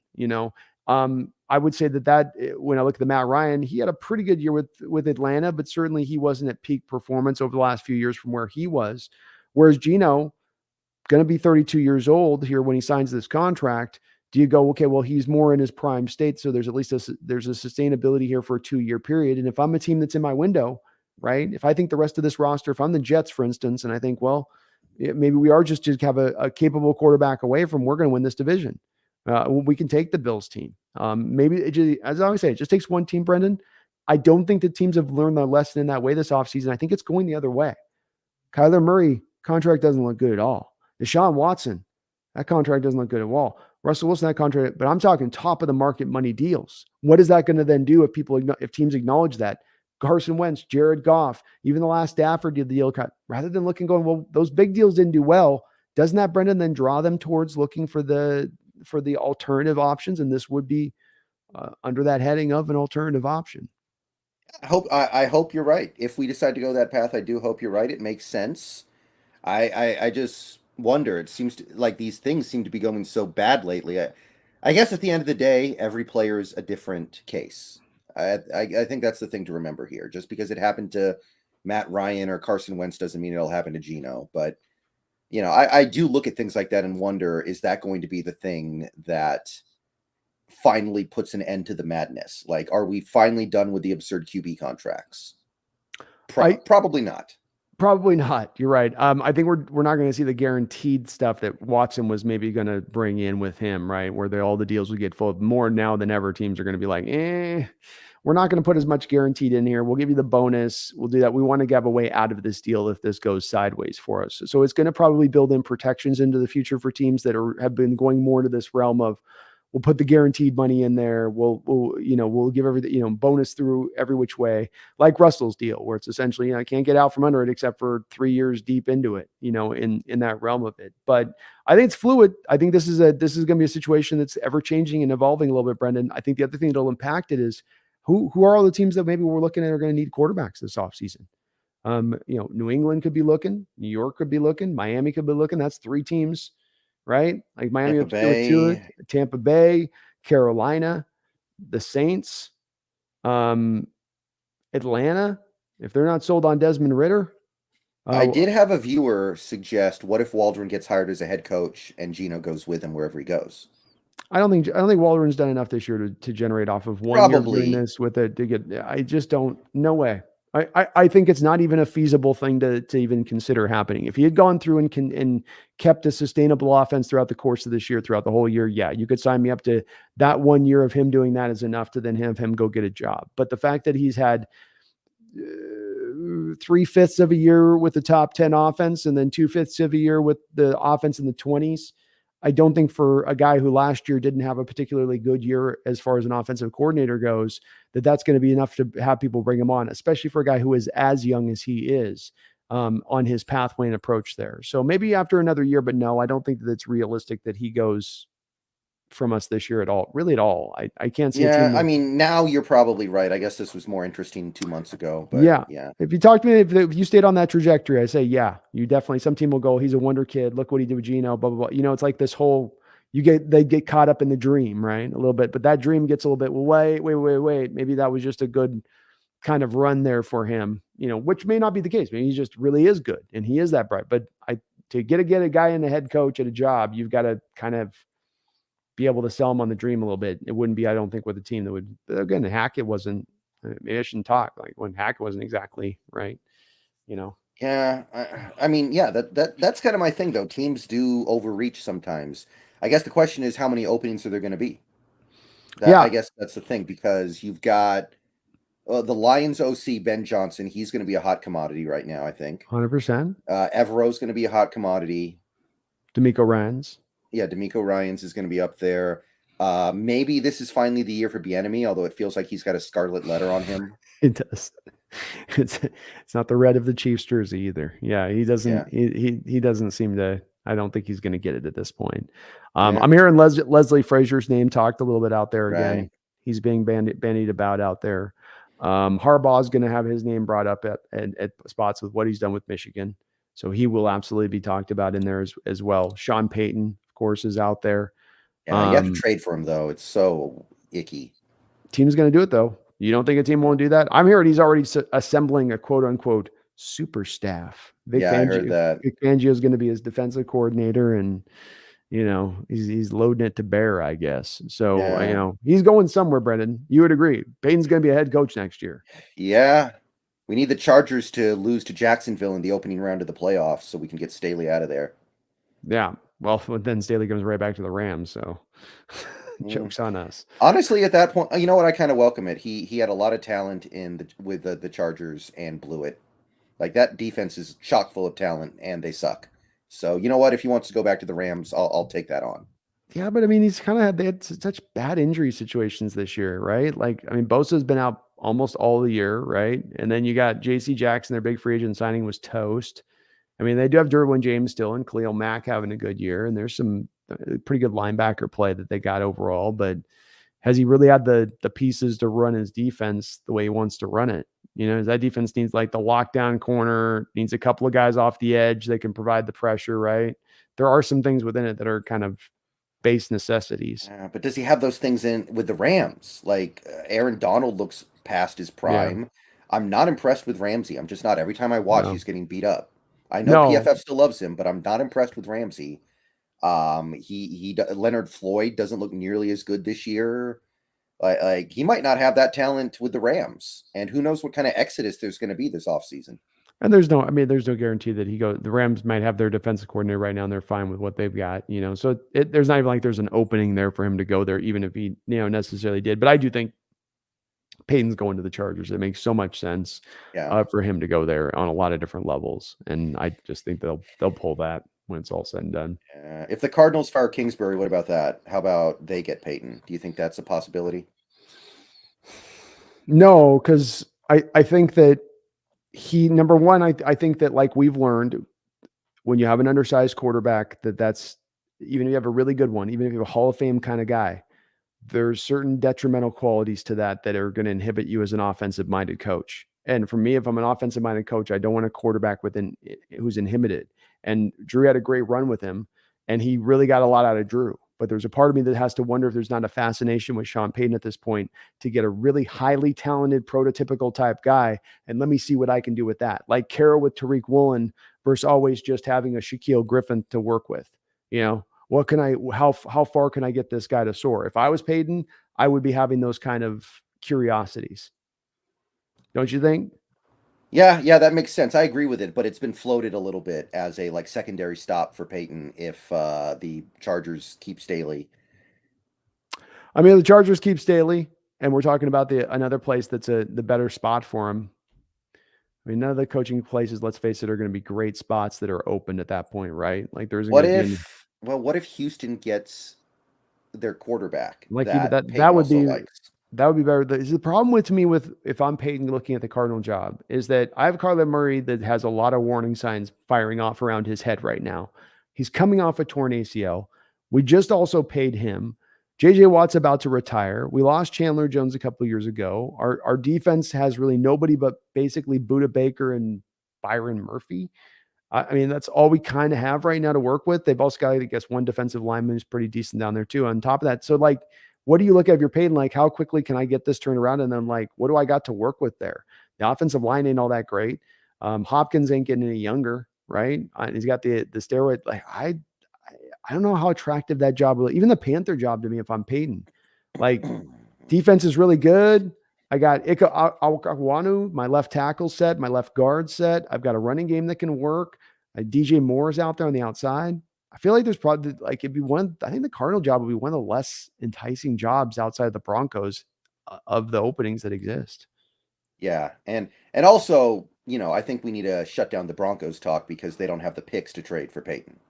I would say that when I look at the Matt Ryan, he had a pretty good year with Atlanta, but certainly he wasn't at peak performance over the last few years from where he was. Whereas Geno, going to be 32 years old here when he signs this contract. Do you go, okay, well, he's more in his prime state, so there's at least there's a sustainability here for a 2-year period. And if I'm a team that's in my window, right? If I think the rest of this roster, if I'm the Jets, for instance, and I think, well, maybe we are just to have a capable quarterback away from, we're going to win this division. We can take the Bills team. Maybe as I always say, it just takes one team, Brendan. I don't think the teams have learned their lesson in that way this offseason. I think it's going the other way. Kyler Murray contract doesn't look good at all. Deshaun Watson, that contract doesn't look good at all. Russell Wilson, that contract, but I'm talking top of the market money deals. What is that going to then do if teams acknowledge that? Carson Wentz, Jared Goff, even the last Stafford did the deal cut. Rather than looking going, well, those big deals didn't do well. Doesn't that, Brendan, then draw them towards looking for the alternative options? And this would be under that heading of an alternative option. I hope you're right. If we decide to go that path, I do hope you're right. It makes sense. I just wonder. It seems like these things seem to be going so bad lately. I guess at the end of the day, every player is a different case. I think that's the thing to remember here. Just because it happened to Matt Ryan or Carson Wentz doesn't mean it'll happen to Geno. But I do look at things like that and wonder: is that going to be the thing that finally puts an end to the madness? Like, are we finally done with the absurd QB contracts? Probably not. Probably not. You're right. I think we're not going to see the guaranteed stuff that Watson was maybe going to bring in with him, right? Where all the deals would get full. More now than ever, teams are going to be like, we're not going to put as much guaranteed in here. We'll give you the bonus. We'll do that. We want to have a way out of this deal if this goes sideways for us. So it's going to probably build in protections into the future for teams that have been going more to this realm of, we'll put the guaranteed money in there. We'll give everything, bonus through every which way, like Russell's deal, where it's essentially, I can't get out from under it except for 3 years deep into it, in that realm of it. But I think it's fluid. I think this is going to be a situation that's ever changing and evolving a little bit, Brendan. I think the other thing that'll impact it is who are all the teams that maybe we're looking at are going to need quarterbacks this offseason. New England could be looking, New York could be looking, Miami could be looking. That's 3 teams. Right? Like Miami, Tampa Bay, Carolina, the Saints, Atlanta. If they're not sold on Desmond Ridder. I did have a viewer suggest, what if Waldron gets hired as a head coach and Geno goes with him wherever he goes? I don't think Waldron's done enough this year to generate off of one year doing this with it to get. I just don't. No way. I think it's not even a feasible thing to even consider happening. If he had gone through and kept a sustainable offense throughout the course of this year, throughout the whole year, yeah, you could sign me up to that. 1 year of him doing that is enough to then have him go get a job. But the fact that he's had 3/5 of a year with the top 10 offense and then 2/5 of a year with the offense in the 20s, I don't think for a guy who last year didn't have a particularly good year as far as an offensive coordinator goes, that's going to be enough to have people bring him on, especially for a guy who is as young as he is on his pathway and approach there. So maybe after another year, but no, I don't think that it's realistic that he goes from us this year at all. Really at all. I can't see. Yeah, I mean, now you're probably right. I guess this was more interesting 2 months ago. But yeah. If you talk to me, if you stayed on that trajectory, I say, yeah, you definitely, some team will go, he's a wonder kid. Look what he did with Geno, blah, blah, blah. It's like this whole, they get caught up in the dream, right? A little bit, but that dream gets a little bit, well, wait. Maybe that was just a good kind of run there for him, which may not be the case. Maybe he just really is good and he is that bright. But to get a guy in the head coach at a job, you've got to kind of be able to sell him on the dream a little bit. It wouldn't be, I don't think, with a team that would, again, Hackett wasn't, maybe I shouldn't talk like when Hackett wasn't exactly right, Yeah. I mean, yeah, that's kind of my thing though. Teams do overreach sometimes. I guess the question is, how many openings are there going to be? I guess that's the thing, because you've got the Lions OC, Ben Johnson. He's going to be a hot commodity right now, I think. 100%. Evro's going to be a hot commodity. D'Amico Ryans. Yeah, D'Amico Ryans is going to be up there. Maybe this is finally the year for BNB, although it feels like he's got a scarlet letter on him. It does. It's not the red of the Chiefs jersey either. Yeah, he doesn't. Yeah. He doesn't seem to. I don't think he's going to get it at this point. I'm hearing Leslie Frazier's name talked a little bit out there again. Right. He's being bandied about out there. Harbaugh's going to have his name brought up at spots with what he's done with Michigan. So he will absolutely be talked about in there as well. Sean Payton, of course, is out there. Yeah, you have to trade for him, though. It's so icky. Team's going to do it, though. You don't think a team won't do that? I'm hearing he's already assembling a quote-unquote super staff. Yeah, I heard that. Vic Fangio is going to be his defensive coordinator, and he's loading it to bear, I guess. So Yeah. he's going somewhere. Brendan, you would agree? Payton's going to be a head coach next year. Yeah. We need the Chargers to lose to Jacksonville in the opening round of the playoffs so we can get Staley out of there. Yeah. Well, then Staley comes right back to the Rams, so joke's on us. Honestly, at that point, you know what? I kind of welcome it. He had a lot of talent with the Chargers and blew it. Like, that defense is chock full of talent and they suck. So you know what? If he wants to go back to the Rams, I'll take that on. Yeah, but I mean, they had such bad injury situations this year, right? Like, I mean, Bosa's been out almost all the year, right? And then you got J.C. Jackson, their big free agent signing was toast. I mean, they do have Derwin James still and Khalil Mack having a good year, and there's some pretty good linebacker play that they got overall. But has he really had the pieces to run his defense the way he wants to run it? That defense needs like the lockdown corner, needs a couple of guys off the edge. They can provide the pressure, right? There are some things within it that are kind of base necessities. But does he have those things in with the Rams? Like, Aaron Donald looks past his prime. Yeah. I'm not impressed with Ramsey. I'm just not. Every time I watch, No. he's getting beat up. I know No. PFF still loves him, but I'm not impressed with Ramsey. Leonard Floyd doesn't look nearly as good this year. Like he might not have that talent with the Rams, and who knows what kind of exodus there's going to be this offseason. And there's no guarantee that the Rams might have their defensive coordinator right now and they're fine with what they've got, so there's not even like there's an opening there for him to go there, even if he, necessarily did. But I do think Peyton's going to the Chargers. It makes so much sense for him to go there on a lot of different levels. And I just think they'll pull that when it's all said and done. If the Cardinals fire Kingsbury, what about that? How about they get Peyton? Do you think that's a possibility? No, because I think that number one, I think that like we've learned, when you have an undersized quarterback, that's even if you have a really good one, even if you have a Hall of Fame kind of guy, there's certain detrimental qualities to that are going to inhibit you as an offensive-minded coach. And for me, if I'm an offensive-minded coach, I don't want a quarterback who's inhibited. And Drew had a great run with him, and he really got a lot out of Drew. But there's a part of me that has to wonder if there's not a fascination with Sean Payton at this point to get a really highly talented, prototypical type guy, and let me see what I can do with that. Like Carroll with Tariq Woolen versus always just having a Shaquille Griffin to work with. How far can I get this guy to soar? If I was Payton, I would be having those kind of curiosities. Don't you think? Yeah, that makes sense. I agree with it, but it's been floated a little bit as a secondary stop for Peyton if the Chargers keep Staley. I mean, the Chargers keep Staley, and we're talking about another place that's the better spot for him. I mean, none of the coaching places, let's face it, are going to be great spots that are open at that point, right? Like there's what if Houston gets their quarterback that would be likes? That would be better. The problem with me if I'm Peyton looking at the Cardinal job is that I have Kyler Murray that has a lot of warning signs firing off around his head right now. He's coming off a torn ACL. We just also paid him. JJ Watt's about to retire. We lost Chandler Jones a couple of years ago. Our defense has really nobody but basically Budda Baker and Byron Murphy. I mean, that's all we kind of have right now to work with. They've also got, I guess, one defensive lineman who's pretty decent down there too. On top of that, so like, what do you look at if you're Payton? Like, how quickly can I get this turned around? And then like, what do I got to work with there? The offensive line ain't all that great. Hopkins ain't getting any younger, right? He's got the steroid. Like, I don't know how attractive that job will. Even the Panther job to me, if I'm Payton, like defense is really good. I got Ika Akwanu, my left tackle set, my left guard set. I've got a running game that can work. DJ Moore's out there on the outside. I feel like there's probably like it'd be I think the Cardinal job would be one of the less enticing jobs outside of the Broncos of the openings that exist. Yeah, and also, I think we need to shut down the Broncos talk because they don't have the picks to trade for Peyton.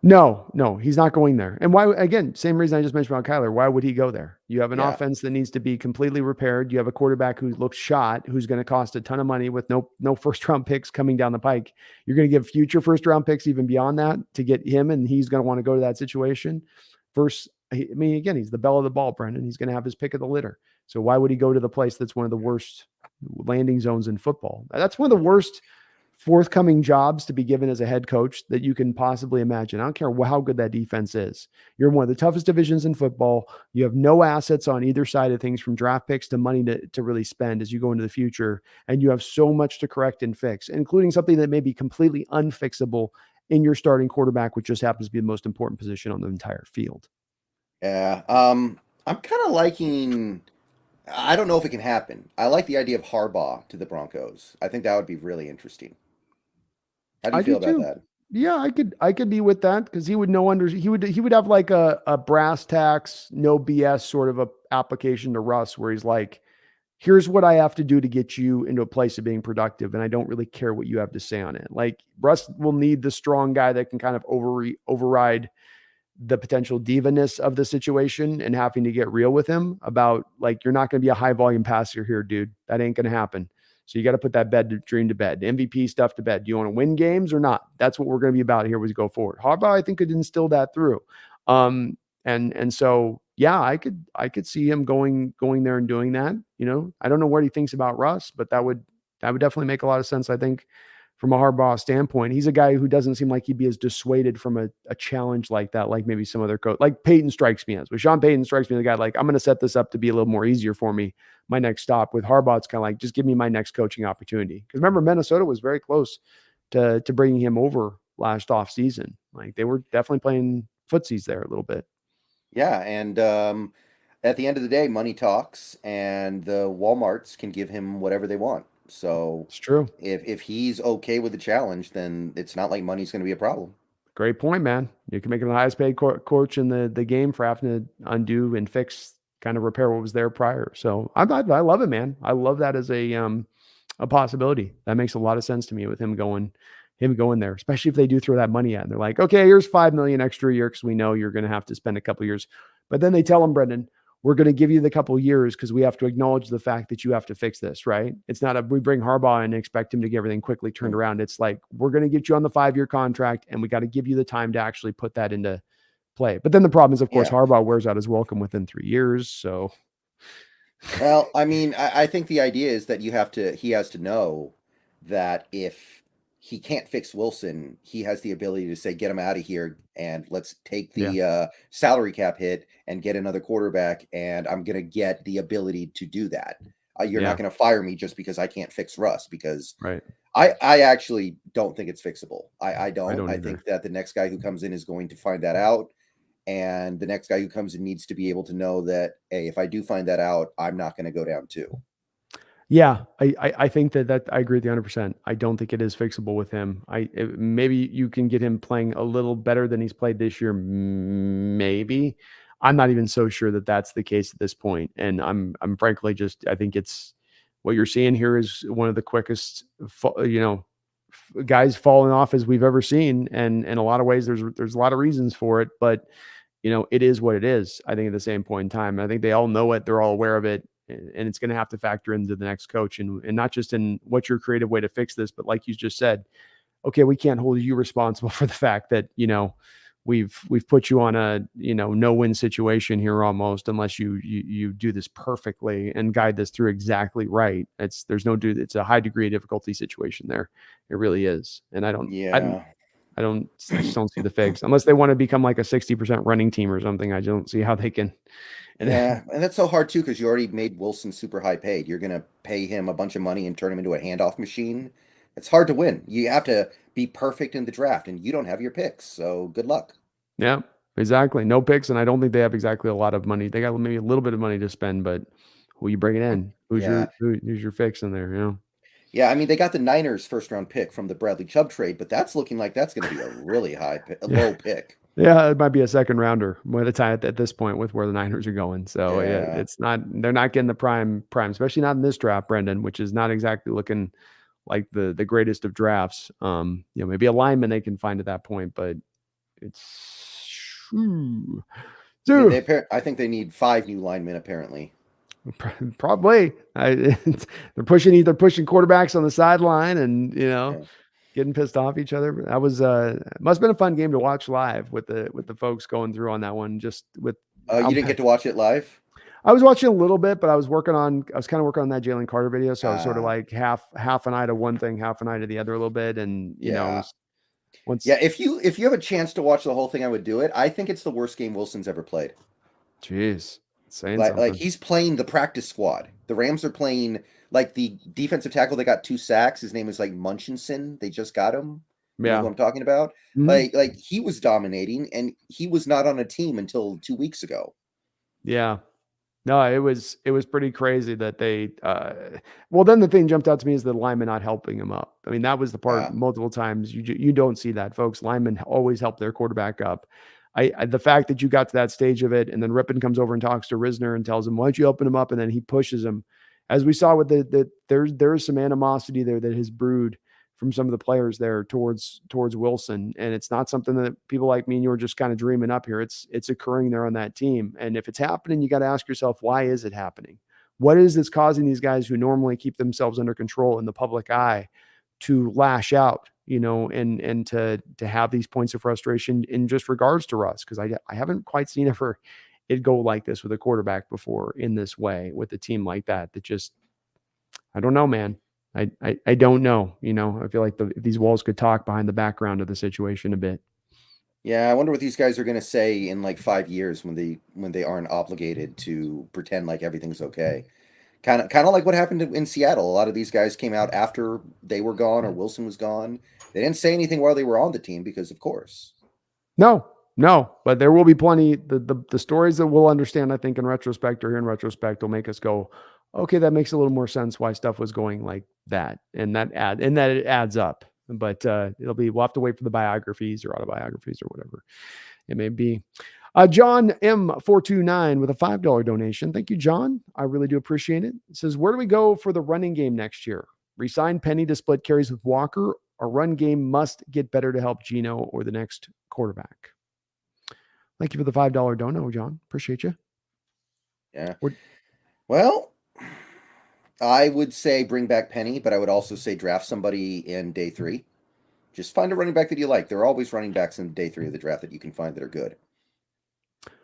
No, he's not going there. And why, again, same reason I just mentioned about Kyler. Why would he go there? You have an offense that needs to be completely repaired. You have a quarterback who looks shot, who's going to cost a ton of money with no first round picks coming down the pike. You're going to give future first round picks even beyond that to get him, and he's going to want to go to that situation. Again, he's the belle of the ball, Brendan. He's going to have his pick of the litter. So why would he go to the place that's one of the worst landing zones in football? That's one of the worst forthcoming jobs to be given as a head coach that you can possibly imagine. I don't care how good that defense is. You're in one of the toughest divisions in football. You have no assets on either side of things, from draft picks to money to really spend as you go into the future. And you have so much to correct and fix, including something that may be completely unfixable in your starting quarterback, which just happens to be the most important position on the entire field. Yeah. I'm kind of liking. I don't know if it can happen. I like the idea of Harbaugh to the Broncos. I think that would be really interesting. How do you I do feel about too. that? Yeah, I could be with that, because he would know he would have like a brass tacks, no BS sort of a application to Russ, where he's like, here's what I have to do to get you into a place of being productive, and I don't really care what you have to say on it. Like, Russ will need the strong guy that can kind of override the potential divaness of the situation and having to get real with him about, like, you're not going to be a high volume passer here, dude. That ain't going to happen. So you got to put that dream to bed, MVP stuff to bed. Do you want to win games or not? That's what we're going to be about here as we go forward. Harbaugh, I think, could instill that through. And so, yeah, I could see him going there and doing that. I don't know what he thinks about Russ, but that would definitely make a lot of sense, I think, from a Harbaugh standpoint. He's a guy who doesn't seem like he'd be as dissuaded from a challenge like that, like maybe some other coach, like Peyton strikes me as. With Sean Payton strikes me as a guy like, I'm going to set this up to be a little more easier for me, my next stop. With Harbaugh, it's kind of like, just give me my next coaching opportunity. Because remember, Minnesota was very close to bringing him over last off season. Like, they were definitely playing footsies there a little bit. Yeah, and at the end of the day, money talks, and the Walmarts can give him whatever they want. So It's true. if he's okay with the challenge, then it's not like money's going to be a problem. Great point, man. You can make him the highest paid coach in the game for having to undo and fix, kind of repair what was there prior. So I love it, man. I love that as a possibility. That makes a lot of sense to me, with him going there, especially if they do throw that money at, and they're like, okay, here's $5 million extra a year, because we know you're going to have to spend a couple years. But then they tell him, Brendan, we're going to give you the couple years because we have to acknowledge the fact that you have to fix this, right? It's not we bring Harbaugh and expect him to get everything quickly turned around. It's like, we're going to get you on the 5-year contract, and we got to give you the time to actually put that into play. But then the problem is, of course, Yeah. Harbaugh wears out his welcome within 3 years. So, Well, I mean, I think the idea is that he has to know that if he can't fix Wilson, he has the ability to say, get him out of here, and let's take yeah, the salary cap hit and get another quarterback, and I'm going to get the ability to do that. You're yeah, not going to fire me just because I can't fix Russ, because right. I actually don't think it's fixable. I I don't. don't I either. think that the next guy who comes in is going to find that out. And the next guy who comes in needs to be able to know that, hey, if I do find that out, I'm not going to go down too. Yeah, I think that I agree with you 100%. I don't think it is fixable with him. Maybe you can get him playing a little better than he's played this year. Maybe. I'm not even so sure that that's the case at this point. And I'm frankly just, I think it's what you're seeing here is one of the quickest, guys falling off as we've ever seen. And in a lot of ways, there's a lot of reasons for it, but it is what it is. I think at the same point in time, I think they all know it. They're all aware of it, and it's going to have to factor into the next coach, and not just in what's your creative way to fix this, but like you just said, okay, we can't hold you responsible for the fact that we've put you on a no win situation here almost, unless you do this perfectly and guide this through exactly right. It's a high degree of difficulty situation there. It really is, and Yeah. I just don't see the fix, unless they want to become like a 60% running team or something. I don't see how they can. And Yeah. And that's so hard too, because you already made Wilson super high paid. You're going to pay him a bunch of money and turn him into a handoff machine. It's hard to win. You have to be perfect in the draft, and you don't have your picks. So good luck. yeah, exactly. No picks, and I don't think they have exactly a lot of money. They got maybe a little bit of money to spend, but who you bringing in? Yeah. Who's your fix in there? Yeah. I mean, they got the Niners first round pick from the Bradley Chubb trade, but that's looking like that's going to be a really a Yeah. low pick. Yeah, it might be a second rounder by the time at this point with where the Niners are going. So yeah, Yeah. they're not getting the prime, especially not in this draft, Brendan, which is not exactly looking like the greatest of drafts. Maybe a lineman they can find at that point, but it's I mean, dude, I think they need 5 new linemen apparently. probably they're pushing quarterbacks on the sideline and Yeah. getting pissed off each other. That was must have been a fun game to watch live with the folks going through on that one. Just with You didn't get to watch it live? I was watching a little bit, but I was kind of working on that Jalen Carter video. So I was sort of Uh, like half an eye to one thing, half an eye to the other a little bit. And, it yeah. was once, Yeah, if you have a chance to watch the whole thing, I would do it. I think it's the worst game Wilson's ever played. geez, saying Like something. he's playing the practice squad. The Rams are playing like the defensive tackle that got 2 sacks. His name is like Munchinson. They just got him. You know who Yeah. I'm talking about? Mhm. Like he was dominating, and he was not on a team until 2 weeks ago. Yeah. No, it was pretty crazy that they well, then the thing jumped out to me is the lineman not helping him up. I mean, that was the part Yeah, multiple times you don't see that, folks. Linemen always help their quarterback up. The fact that you got to that stage of it, and then Rippon comes over and talks to Risner and tells him, "Why don't you open him up?" And then he pushes him, as we saw with there's some animosity there that has brewed from some of the players there towards Wilson, and it's not something that people like me and you are just kind of dreaming up here. It's occurring there on that team, and if it's happening, you got to ask yourself, why is it happening? What is this causing these guys who normally keep themselves under control in the public eye to lash out, and to have these points of frustration in just regards to Russ? Because I haven't quite seen ever it go like this with a quarterback before in this way with a team like that. That just, I don't know, man. I don't know. I feel like these walls could talk behind the background of the situation a bit. yeah. I wonder what these guys are gonna say in like 5 years when they aren't obligated to pretend like everything's okay. Kind of like what happened in Seattle. A lot of these guys came out after they were gone or Wilson was gone. They didn't say anything while they were on the team because, of course. No, no, but there will be plenty. The stories that we'll understand, I think, in retrospect or here in retrospect, will make us go, okay, that makes a little more sense why stuff was going like that, and that it adds up. But we'll have to wait for the biographies or autobiographies or whatever it may be. John M429 with a $5 donation. Thank you, John. I really do appreciate it. It says, where do we go for the running game next year? Resign Penny to split carries with Walker. Our run game must get better to help Geno or the next quarterback. Thank you for the $5 dono, John. Appreciate you. Yeah. We're, Well, I would say bring back Penny, but I would also say draft somebody in day 3. Just find a running back that you like. There are always running backs in day 3 of the draft that you can find that are good.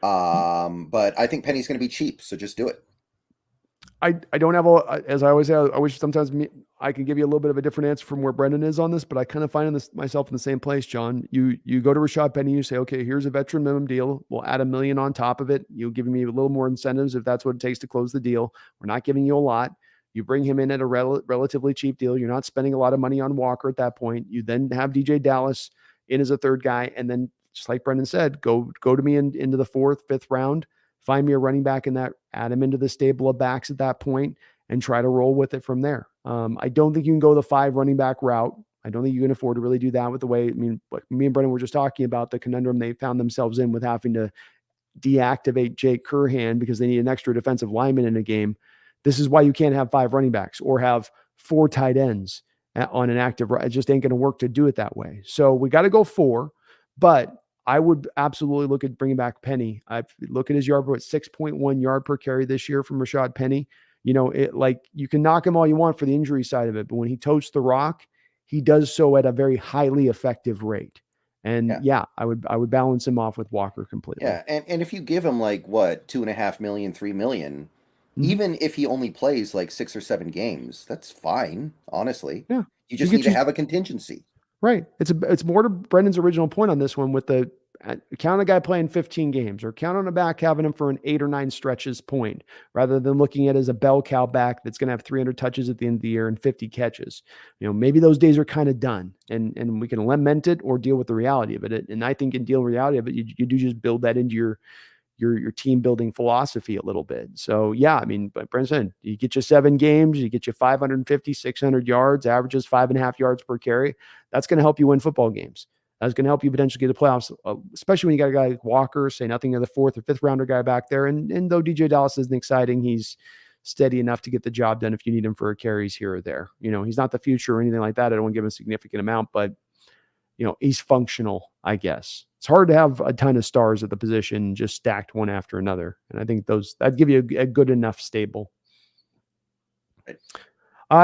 But I think Penny's going to be cheap, so just do it. I don't have as I always say, I wish sometimes I can give you a little bit of a different answer from where Brendan is on this, but I kind of find myself in the same place, John. You go to Rashad Penny, you say, okay, here's a veteran minimum deal. We'll add $1 million on top of it. You're giving me a little more incentives if that's what it takes to close the deal. We're not giving you a lot. You bring him in at a relatively cheap deal. You're not spending a lot of money on Walker at that point. You then have DJ Dallas in as a third guy, and then just like Brendan said, go to me into the 4th, 5th round. Find me a running back in that, add him into the stable of backs at that point, and try to roll with it from there. I don't think you can go the 5 running back route. I don't think you can afford to really do that with the way, like me and Brendan were just talking about the conundrum they found themselves in with having to deactivate Jake Curhan because they need an extra defensive lineman in a game. This is why you can't have 5 running backs or have 4 tight ends on an active. It just ain't going to work to do it that way. So we got to go 4, but I would absolutely look at bringing back Penny. I look at his yard per 6.1 yard per carry this year from Rashad Penny. Like you can knock him all you want for the injury side of it, but when he totes the rock, he does so at a very highly effective rate. And I would balance him off with Walker completely. Yeah, and if you give him like what 2.5 million, 3 million, Mm-hmm. even if he only plays like 6 or 7 games, that's fine. Honestly, Yeah, you just need to have a contingency. Right. It's more to Brendan's original point on this one with the count a guy playing 15 games or count on a back having him for an 8 or 9 stretches point rather than looking at it as a bell cow back that's going to have 300 touches at the end of the year and 50 catches. Maybe those days are kind of done and we can lament it or deal with the reality of it. And I think in deal reality of it, you do just build that into your team building philosophy a little bit. So but Brendan, you get you 7 games, you get you 550, 600 yards, averages 5.5 yards per carry. That's going to help you win football games. That's going to help you potentially get the playoffs, especially when you got a guy like Walker, say nothing of the 4th or 5th rounder guy back there. And though DJ Dallas isn't exciting, he's steady enough to get the job done if you need him for carries here or there. He's not the future or anything like that. I don't want to give him a significant amount, but he's functional, I guess. It's hard to have a ton of stars at the position just stacked one after another. And I think that'd give you a good enough stable.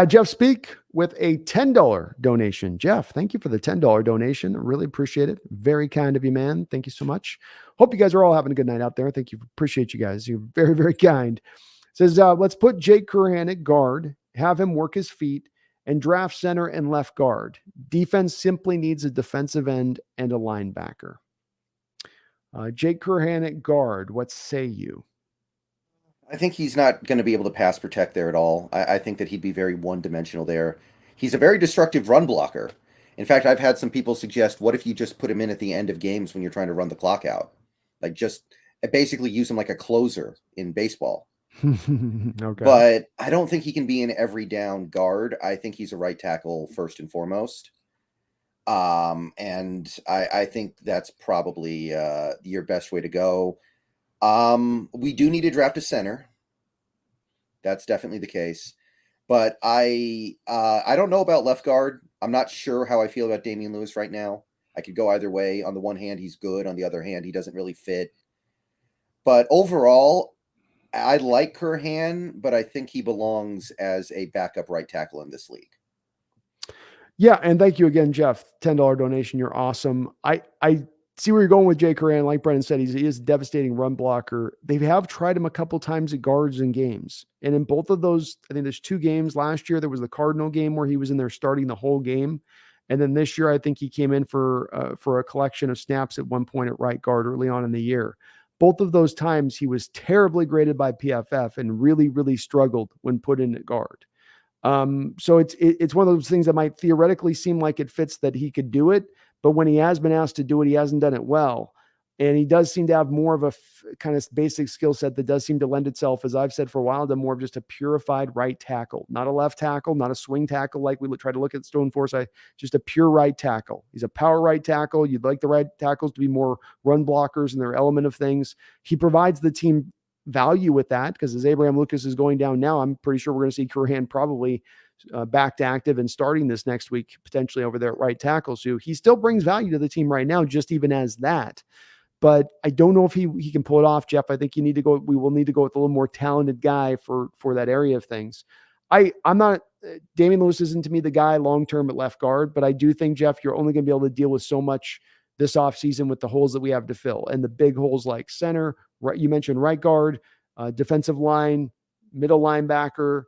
Jeff Speak with a $10 donation. Jeff, thank you for the $10 donation. Really appreciate it. Very kind of you, man. Thank you so much. Hope you guys are all having a good night out there. Thank you. Appreciate you guys. You're very, very kind. Says, let's put Jake Curran at guard, have him work his feet, and draft center and left guard. Defense simply needs a defensive end and a linebacker. Jake Curran at guard. What say you? I think he's not going to be able to pass protect there at all. I think that he'd be very one-dimensional there. He's a very destructive run blocker. In fact, I've had some people suggest, what if you just put him in at the end of games when you're trying to run the clock out? Like, just basically use him like a closer in baseball. Okay. But I don't think he can be an every down guard. I think he's a right tackle first and foremost. And I think that's probably your best way to go. We do need to draft a center. That's definitely the case. But I don't know about left guard. I'm not sure how I feel about Damian Lewis right now. I could go either way. On the one hand, he's good. On the other hand, he doesn't really fit. But overall, I like Curhan, but I think he belongs as a backup right tackle in this league. Yeah, and thank you again, Jeff. $10 donation. You're awesome. I see where you're going with Jay Curran. Like Brendan said, he is a devastating run blocker. They have tried him a couple times at guards in games. And in both of those, I think there's 2 games last year. There was the Cardinal game where he was in there starting the whole game. And then this year, I think he came in for a collection of snaps at one point at right guard early on in the year. Both of those times, he was terribly graded by PFF and really, really struggled when put in at guard. So it's one of those things that might theoretically seem like it fits that he could do it, but when he has been asked to do it, he hasn't done it well. And he does seem to have more of a kind of basic skill set that does seem to lend itself, as I've said for a while, to more of just a purified right tackle, not a left tackle, not a swing tackle like we try to look at Stone Forsythe, just a pure right tackle. He's a power right tackle. You'd like the right tackles to be more run blockers in their element of things. He provides the team value with that because as Abraham Lucas is going down now, I'm pretty sure we're going to see Curhan probably back to active and starting this next week, potentially over there at right tackle. So he still brings value to the team right now, just even as that. But I don't know if he can pull it off, Jeff. I think we will need to go with a little more talented guy for that area of things. I'm not, Damian Lewis isn't to me the guy long-term at left guard, but I do think, Jeff, you're only going to be able to deal with so much this offseason with the holes that we have to fill and the big holes like center, right? You mentioned right guard, defensive line, middle linebacker.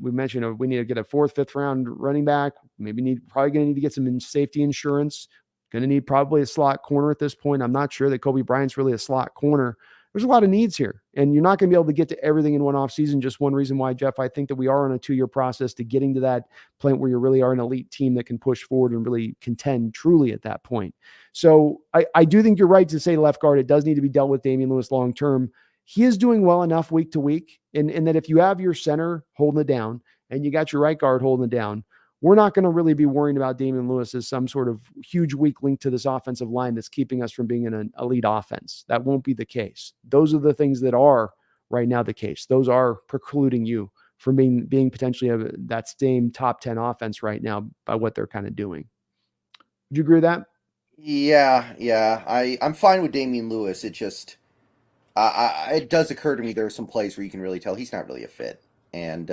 We mentioned we need to get a 4th, 5th round running back. Probably going to need to get some safety insurance. Going to need probably a slot corner at this point. I'm not sure that Kobe Bryant's really a slot corner. There's a lot of needs here, and you're not going to be able to get to everything in one offseason. Just one reason why, Jeff, I think that we are on a 2-year process to getting to that point where you really are an elite team that can push forward and really contend truly at that point. So I do think you're right to say left guard. It does need to be dealt with Damian Lewis long-term. He is doing well enough week to week, and that if you have your center holding it down and you got your right guard holding it down, we're not going to really be worrying about Damian Lewis as some sort of huge weak link to this offensive line that's keeping us from being in an elite offense. That won't be the case. Those are the things that are right now the case. Those are precluding you from being potentially that same top 10 offense right now by what they're kind of doing. Would you agree with that? Yeah. I'm fine with Damian Lewis. It just, it does occur to me there are some plays where you can really tell he's not really a fit. And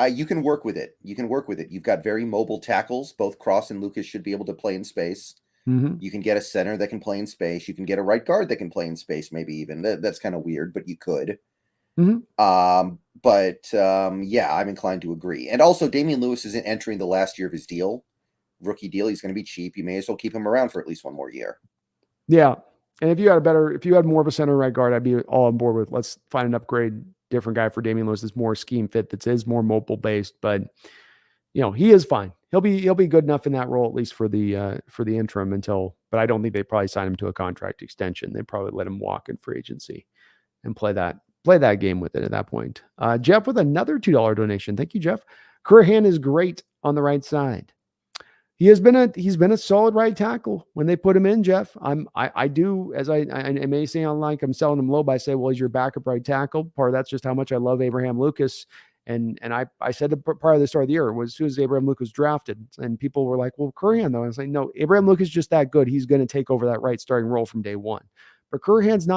you can work with it. You've got very mobile tackles. Both Cross and Lucas should be able to play in space. Mm-hmm. You can get a center that can play in space. You can get a right guard that can play in space, maybe even. That's kind of weird, but you could. Mm-hmm. Yeah, I'm inclined to agree. And also, Damian Lewis isn't entering the last year of his rookie deal. He's going to be cheap. You may as well keep him around for at least one more year. Yeah. And if you had more of a center right guard, I'd be all on board with let's find an upgrade, different guy for Damian Lewis that's more scheme fit, that is more mobile based. But he is fine. He'll be good enough in that role, at least for the interim but I don't think they probably sign him to a contract extension. They probably let him walk in free agency and play that game with it at that point. Jeff with another $2 donation. Thank you, Jeff. Curhan is great on the right side. He's been a solid right tackle when they put him in, Jeff. I do, as I may sound like I'm selling him low by saying, well, he's your backup right tackle. Part of that's just how much I love Abraham Lucas. And I said part of the start of the year was as soon as Abraham Lucas drafted, and people were like, well, Curhan though. I was like, no, Abraham Lucas is just that good. He's going to take over that right starting role from day one. But Curhan's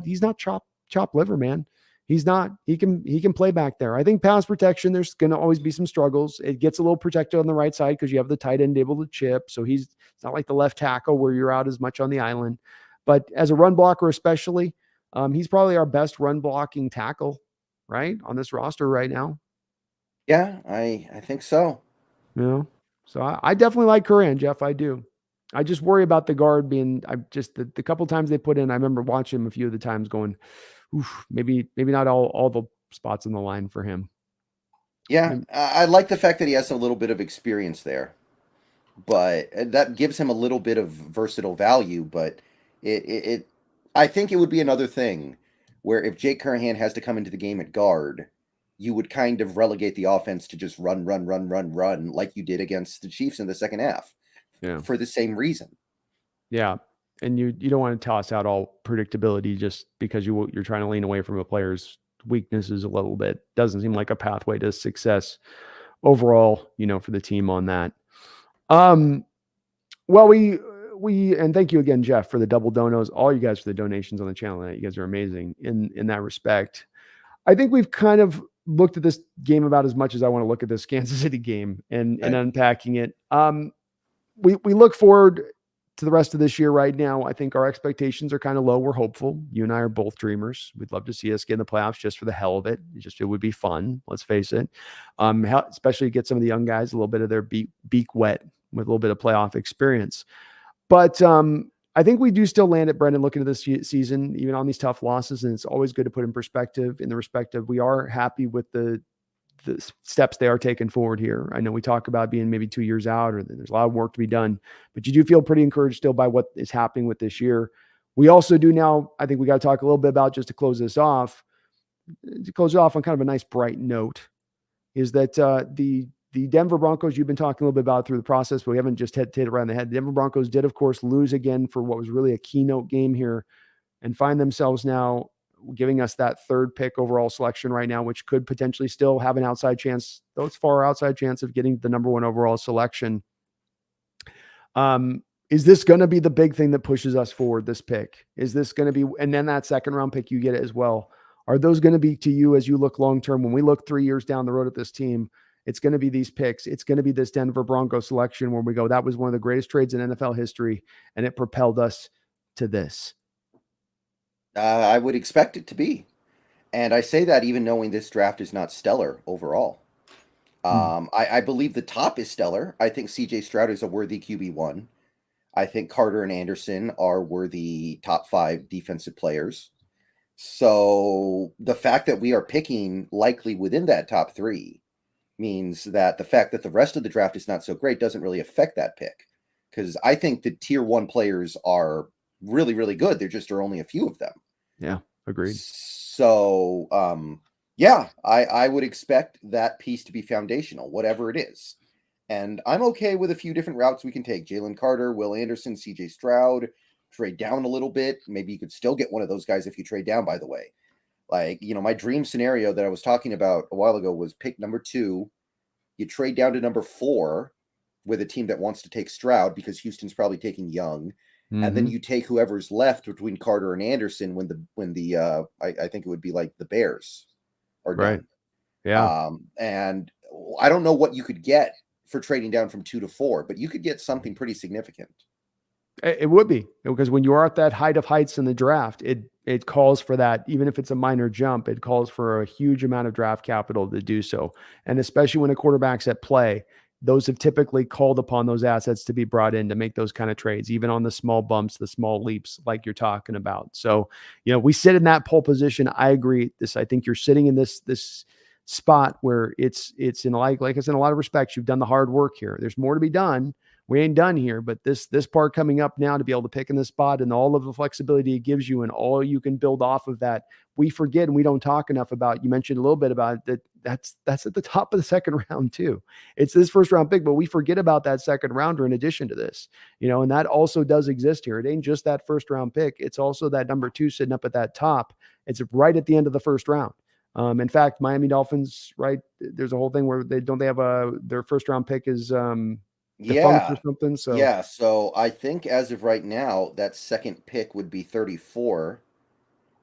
he's not chop liver, man. He's not. He can play back there. I think pass protection, there's going to always be some struggles. It gets a little protected on the right side because you have the tight end able to chip. So it's not like the left tackle where you're out as much on the island. But as a run blocker, especially, he's probably our best run blocking tackle, right, on this roster right now. Yeah, I think so. You know, so I definitely like Curran, Jeff. I do. I just worry about the guard being. I just the couple times they put in. I remember watching him a few of the times, going, "Oof, maybe not all the spots in the line for him." Yeah, I like the fact that he has a little bit of experience there, but that gives him a little bit of versatile value. But it I think it would be another thing where if Jake Curhan has to come into the game at guard, you would kind of relegate the offense to just run, run, run, run, run, like you did against the Chiefs in the second half, Yeah, for the same reason. yeah, and you don't want to toss out all predictability just because you're trying to lean away from a player's weaknesses a little bit. Doesn't seem like a pathway to success overall, for the team on that. Um, Well, we and thank you again, Jeff, for the double donos. All you guys for the donations on the channel. You guys are amazing in that respect. I think we've kind of looked at this game about as much as I want to look at this Kansas City game and Right. unpacking it. We look forward to the rest of this year right now. I think our expectations are kind of low. We're hopeful. You and I are both dreamers. We'd love to see us get in the playoffs just for the hell of it. It would be fun. Let's face it. Especially get some of the young guys a little bit of their beak wet with a little bit of playoff experience. But I think we do still land at Brendon looking at this season, even on these tough losses. And it's always good to put in perspective in the respect of we are happy with the steps they are taking forward here. I know we talk about being maybe 2 years out or there's a lot of work to be done, but you do feel pretty encouraged still by what is happening with this year. We also do now, I think we got to talk a little bit about just to close it off on kind of a nice bright note is that the Denver Broncos, you've been talking a little bit about through the process, but we haven't just hit it around the head. The Denver Broncos did, of course, lose again for what was really a keynote game here and find themselves now giving us that third pick overall selection right now, which could potentially still have an outside chance, though it's far outside chance of getting the number one overall selection. Is this going to be the big thing that pushes us forward, this pick? Is this going to be, and then that second round pick, you get it as well. Are those going to be to you as you look long-term, when we look 3 years down the road at this team, it's going to be these picks. It's going to be this Denver Broncos selection where we go, that was one of the greatest trades in NFL history, and it propelled us to this. I would expect it to be. And I say that even knowing this draft is not stellar overall. I believe the top is stellar. I think CJ Stroud is a worthy QB1. I think Carter and Anderson are worthy top 5 defensive players. So the fact that we are picking likely within that top 3 means that the fact that the rest of the draft is not so great doesn't really affect that pick. Because I think the tier 1 players are really, really good. There just are only a few of them. Yeah, agreed. So, yeah, I would expect that piece to be foundational, whatever it is. And I'm okay with a few different routes we can take. Jalen Carter, Will Anderson, CJ Stroud, trade down a little bit. Maybe you could still get one of those guys if you trade down, by the way. Like, my dream scenario that I was talking about a while ago was pick number 2. You trade down to number 4 with a team that wants to take Stroud because Houston's probably taking Young. And then you take whoever's left between Carter and Anderson when I think it would be like the Bears are done. Right. Yeah. And I don't know what you could get for trading down from 2 to 4, but you could get something pretty significant. It would be, because when you are at that height of heights in the draft, it calls for that. Even if it's a minor jump, it calls for a huge amount of draft capital to do so. And especially when a quarterback's at play, those have typically called upon those assets to be brought in to make those kind of trades, even on the small bumps, the small leaps like you're talking about. So, we sit in that pole position. I agree. I think you're sitting in this spot where it's in like I said, in a lot of respects, you've done the hard work here. There's more to be done. We ain't done here, but this part coming up now to be able to pick in this spot and all of the flexibility it gives you and all you can build off of that. We forget and we don't talk enough about, you mentioned a little bit about it, that's at the top of the second round too. It's this first round pick, but we forget about that second rounder in addition to this, and that also does exist here. It ain't just that first round pick. It's also that number 2 sitting up at that top. It's right at the end of the first round. In fact, Miami Dolphins, right? There's a whole thing where they have their first round pick is, defunct or something. So yeah. So I think as of right now, that second pick would be 34,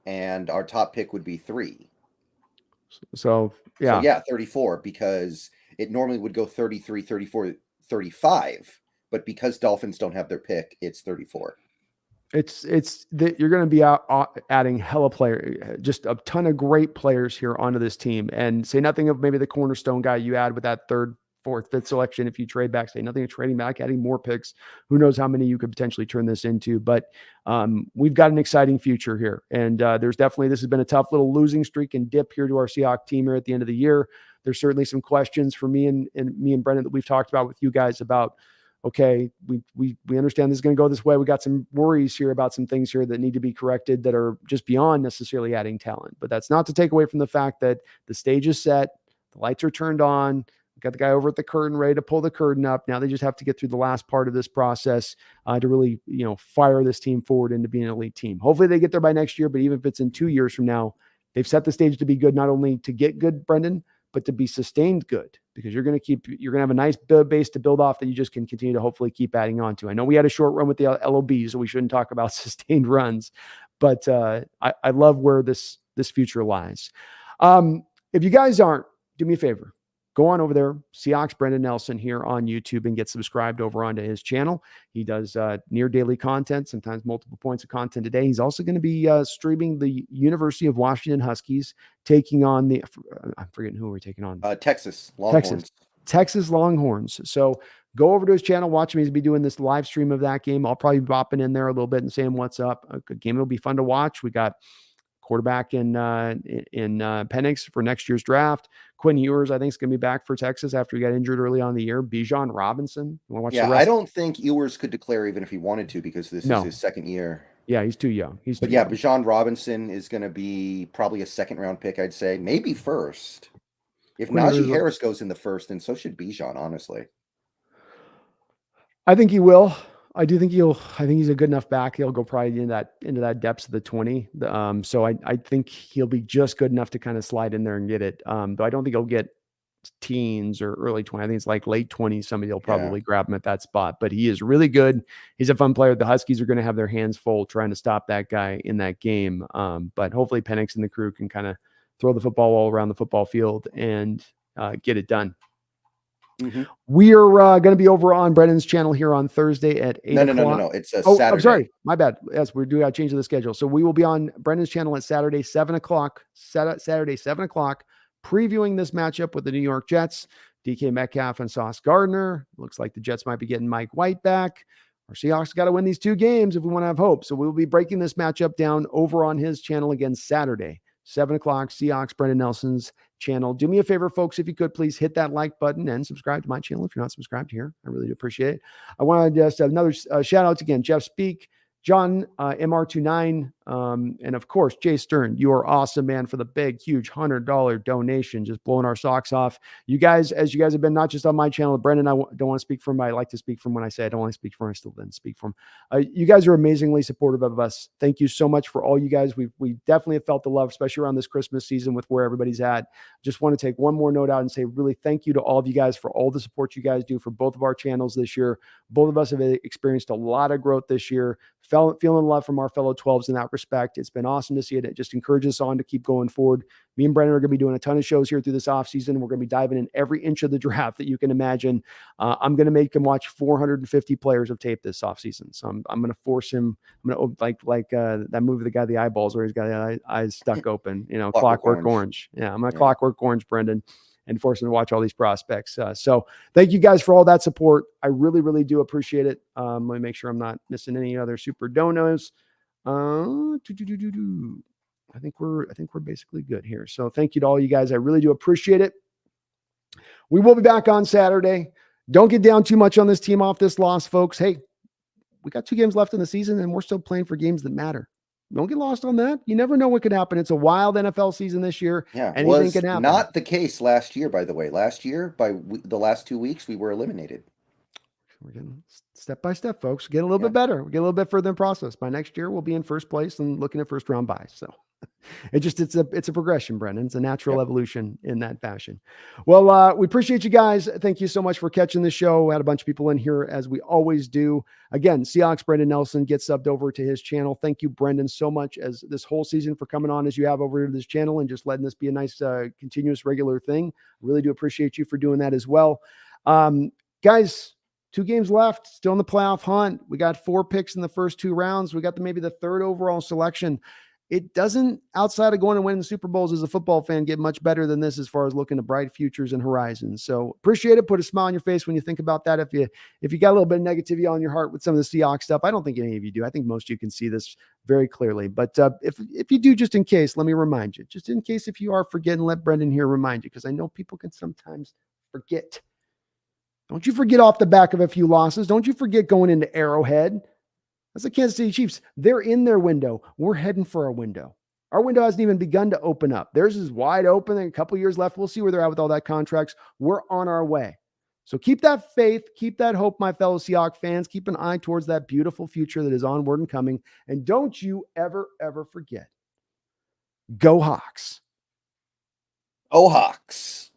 and our top pick would be 3. So So yeah, yeah, 34, because it normally would go 33, 34, 35, but because Dolphins don't have their pick, it's 34. it's that you're going to be adding hella player, just a ton of great players here onto this team, and say nothing of maybe the cornerstone guy you add with that third, fourth, fifth selection. If you trade back, say nothing of trading back, adding more picks. Who knows how many you could potentially turn this into? But we've got an exciting future here, and there's definitely this has been a tough little losing streak and dip here to our Seahawks team here at the end of the year. There's certainly some questions for me and Brendan that we've talked about with you guys about, okay, we understand this is going to go this way. We got some worries here about some things here that need to be corrected that are just beyond necessarily adding talent. But that's not to take away from the fact that the stage is set, the lights are turned on. We got the guy over at the curtain ready to pull the curtain up. Now they just have to get through the last part of this process to really, fire this team forward into being an elite team. Hopefully they get there by next year, but even if it's in 2 years from now, they've set the stage to be good, not only to get good, Brendan, but to be sustained good, because you're going to have a nice base to build off that you just can continue to hopefully keep adding on to. I know we had a short run with the LOB, so we shouldn't talk about sustained runs, but I love where this future lies. If you guys aren't, do me a favor. Go on over there, Seahawks Brendon Nelson here on YouTube, and get subscribed over onto his channel. He does near daily content, sometimes multiple points of content a day. He's also going to be streaming the University of Washington Huskies taking on I'm forgetting who we're taking on. Texas Longhorns. Texas Longhorns. So go over to his channel, watch him. He's be doing this live stream of that game. I'll probably be bopping in there a little bit and saying what's up. A good game. It'll be fun to watch. We got quarterback in Penix for next year's draft. Quinn Ewers, I think, is going to be back for Texas after he got injured early on in the year. Bijan Robinson. You want to watch the rest? I don't think Ewers could declare even if he wanted to, because this is his second year. Yeah, he's too young. Bijan Robinson is going to be probably a second-round pick, I'd say. Maybe first. If Najee Harris goes in the first, then so should Bijan, honestly. I think he will. I think he's a good enough back. He'll go probably into that depths of the 20. So I think he'll be just good enough to kind of slide in there and get it. Though I don't think he'll get teens or early 20. I think it's like late 20s. Somebody will probably grab him at that spot, but he is really good. He's a fun player. The Huskies are going to have their hands full trying to stop that guy in that game. But hopefully Penix and the crew can kind of throw the football all around the football field and get it done. Mm-hmm. We are going to be over on Brendan's channel here on Thursday at 8 o'clock. No. It's a Saturday. I'm sorry. My bad. Yes, we do have to change the schedule. So we will be on Brendan's channel at Saturday, 7 o'clock, Saturday, 7 o'clock, previewing this matchup with the New York Jets, DK Metcalf and Sauce Gardner. Looks like the Jets might be getting Mike White back. Our Seahawks got to win these 2 games if we want to have hope. So we'll be breaking this matchup down over on his channel again Saturday, 7 o'clock, Seahawks Brendon Nelson's channel. Do me a favor, folks, if you could please hit that like button and subscribe to my channel if you're not subscribed here. I really do appreciate it. I want to just have another shout out again, Jeff Speak, John, MR29, and of course, Jay Stern. You are awesome, man, for the big, huge $100 donation, just blowing our socks off. You guys, as you guys have been not just on my channel, Brendan, I don't want to speak for him. I like to speak from when I say I don't want to speak for him. I still didn't speak for him. You guys are amazingly supportive of us. Thank you so much for all you guys. We definitely have felt the love, especially around this Christmas season with where everybody's at. Just want to take one more note out and say really thank you to all of you guys for all the support you guys do for both of our channels this year. Both of us have experienced a lot of growth this year. Feeling love from our fellow 12s in that respect. It's been awesome to see it. It just encourages us on to keep going forward. Me and Brendan are going to be doing a ton of shows here through this offseason. We're going to be diving in every inch of the draft that you can imagine. I'm going to make him watch 450 players of tape this offseason. So I'm going to force him. I'm going to like that movie, The Guy with the Eyeballs, where he's got the eyes stuck open, Clockwork Orange. Yeah, I'm going to Clockwork Orange Brendan and force him to watch all these prospects. So thank you guys for all that support. I really, really do appreciate it. Let me make sure I'm not missing any other super donos. I think we're basically good here. So thank you to all you guys. I really do appreciate it. We will be back on Saturday. Don't get down too much on this team off this loss, folks. Hey, we got 2 games left in the season and we're still playing for games that matter. Don't get lost on that. You never know what could happen. It's a wild NFL season this year. Yeah, anything can happen. Not the case last year, by the way. Last year, by the last 2 weeks, we were eliminated. We're getting step by step, folks. Get a little bit better. We get a little bit further in process. By next year, we'll be in first place and looking at first round buys. So It's a progression, Brendon. It's a natural evolution in that fashion. Well, we appreciate you guys. Thank you so much for catching the show. We had a bunch of people in here as we always do. Again, Seahawks Brendon Nelson gets subbed over to his channel. Thank you, Brendon, so much as this whole season for coming on as you have over to this channel and just letting this be a nice, continuous, regular thing. Really do appreciate you for doing that as well. Guys, 2 games left, still in the playoff hunt. We got 4 picks in the first 2 rounds. We got maybe the 3rd overall selection. It doesn't, outside of going and winning the Super Bowls as a football fan, get much better than this as far as looking at bright futures and horizons. So appreciate it. Put a smile on your face when you think about that. If you got a little bit of negativity on your heart with some of the Seahawks stuff, I don't think any of you do. I think most of you can see this very clearly. But if you do, just in case, let me remind you. Just in case if you are forgetting, let Brendon here remind you, because I know people can sometimes forget. Don't you forget off the back of a few losses. Don't you forget going into Arrowhead. That's the Kansas City Chiefs. They're in their window. We're heading for our window. Our window hasn't even begun to open up. Theirs is wide open. And a couple years left. We'll see where they're at with all that contracts. We're on our way. So keep that faith. Keep that hope, my fellow Seahawks fans. Keep an eye towards that beautiful future that is onward and coming. And don't you ever, ever forget. Go Hawks. Oh, Hawks.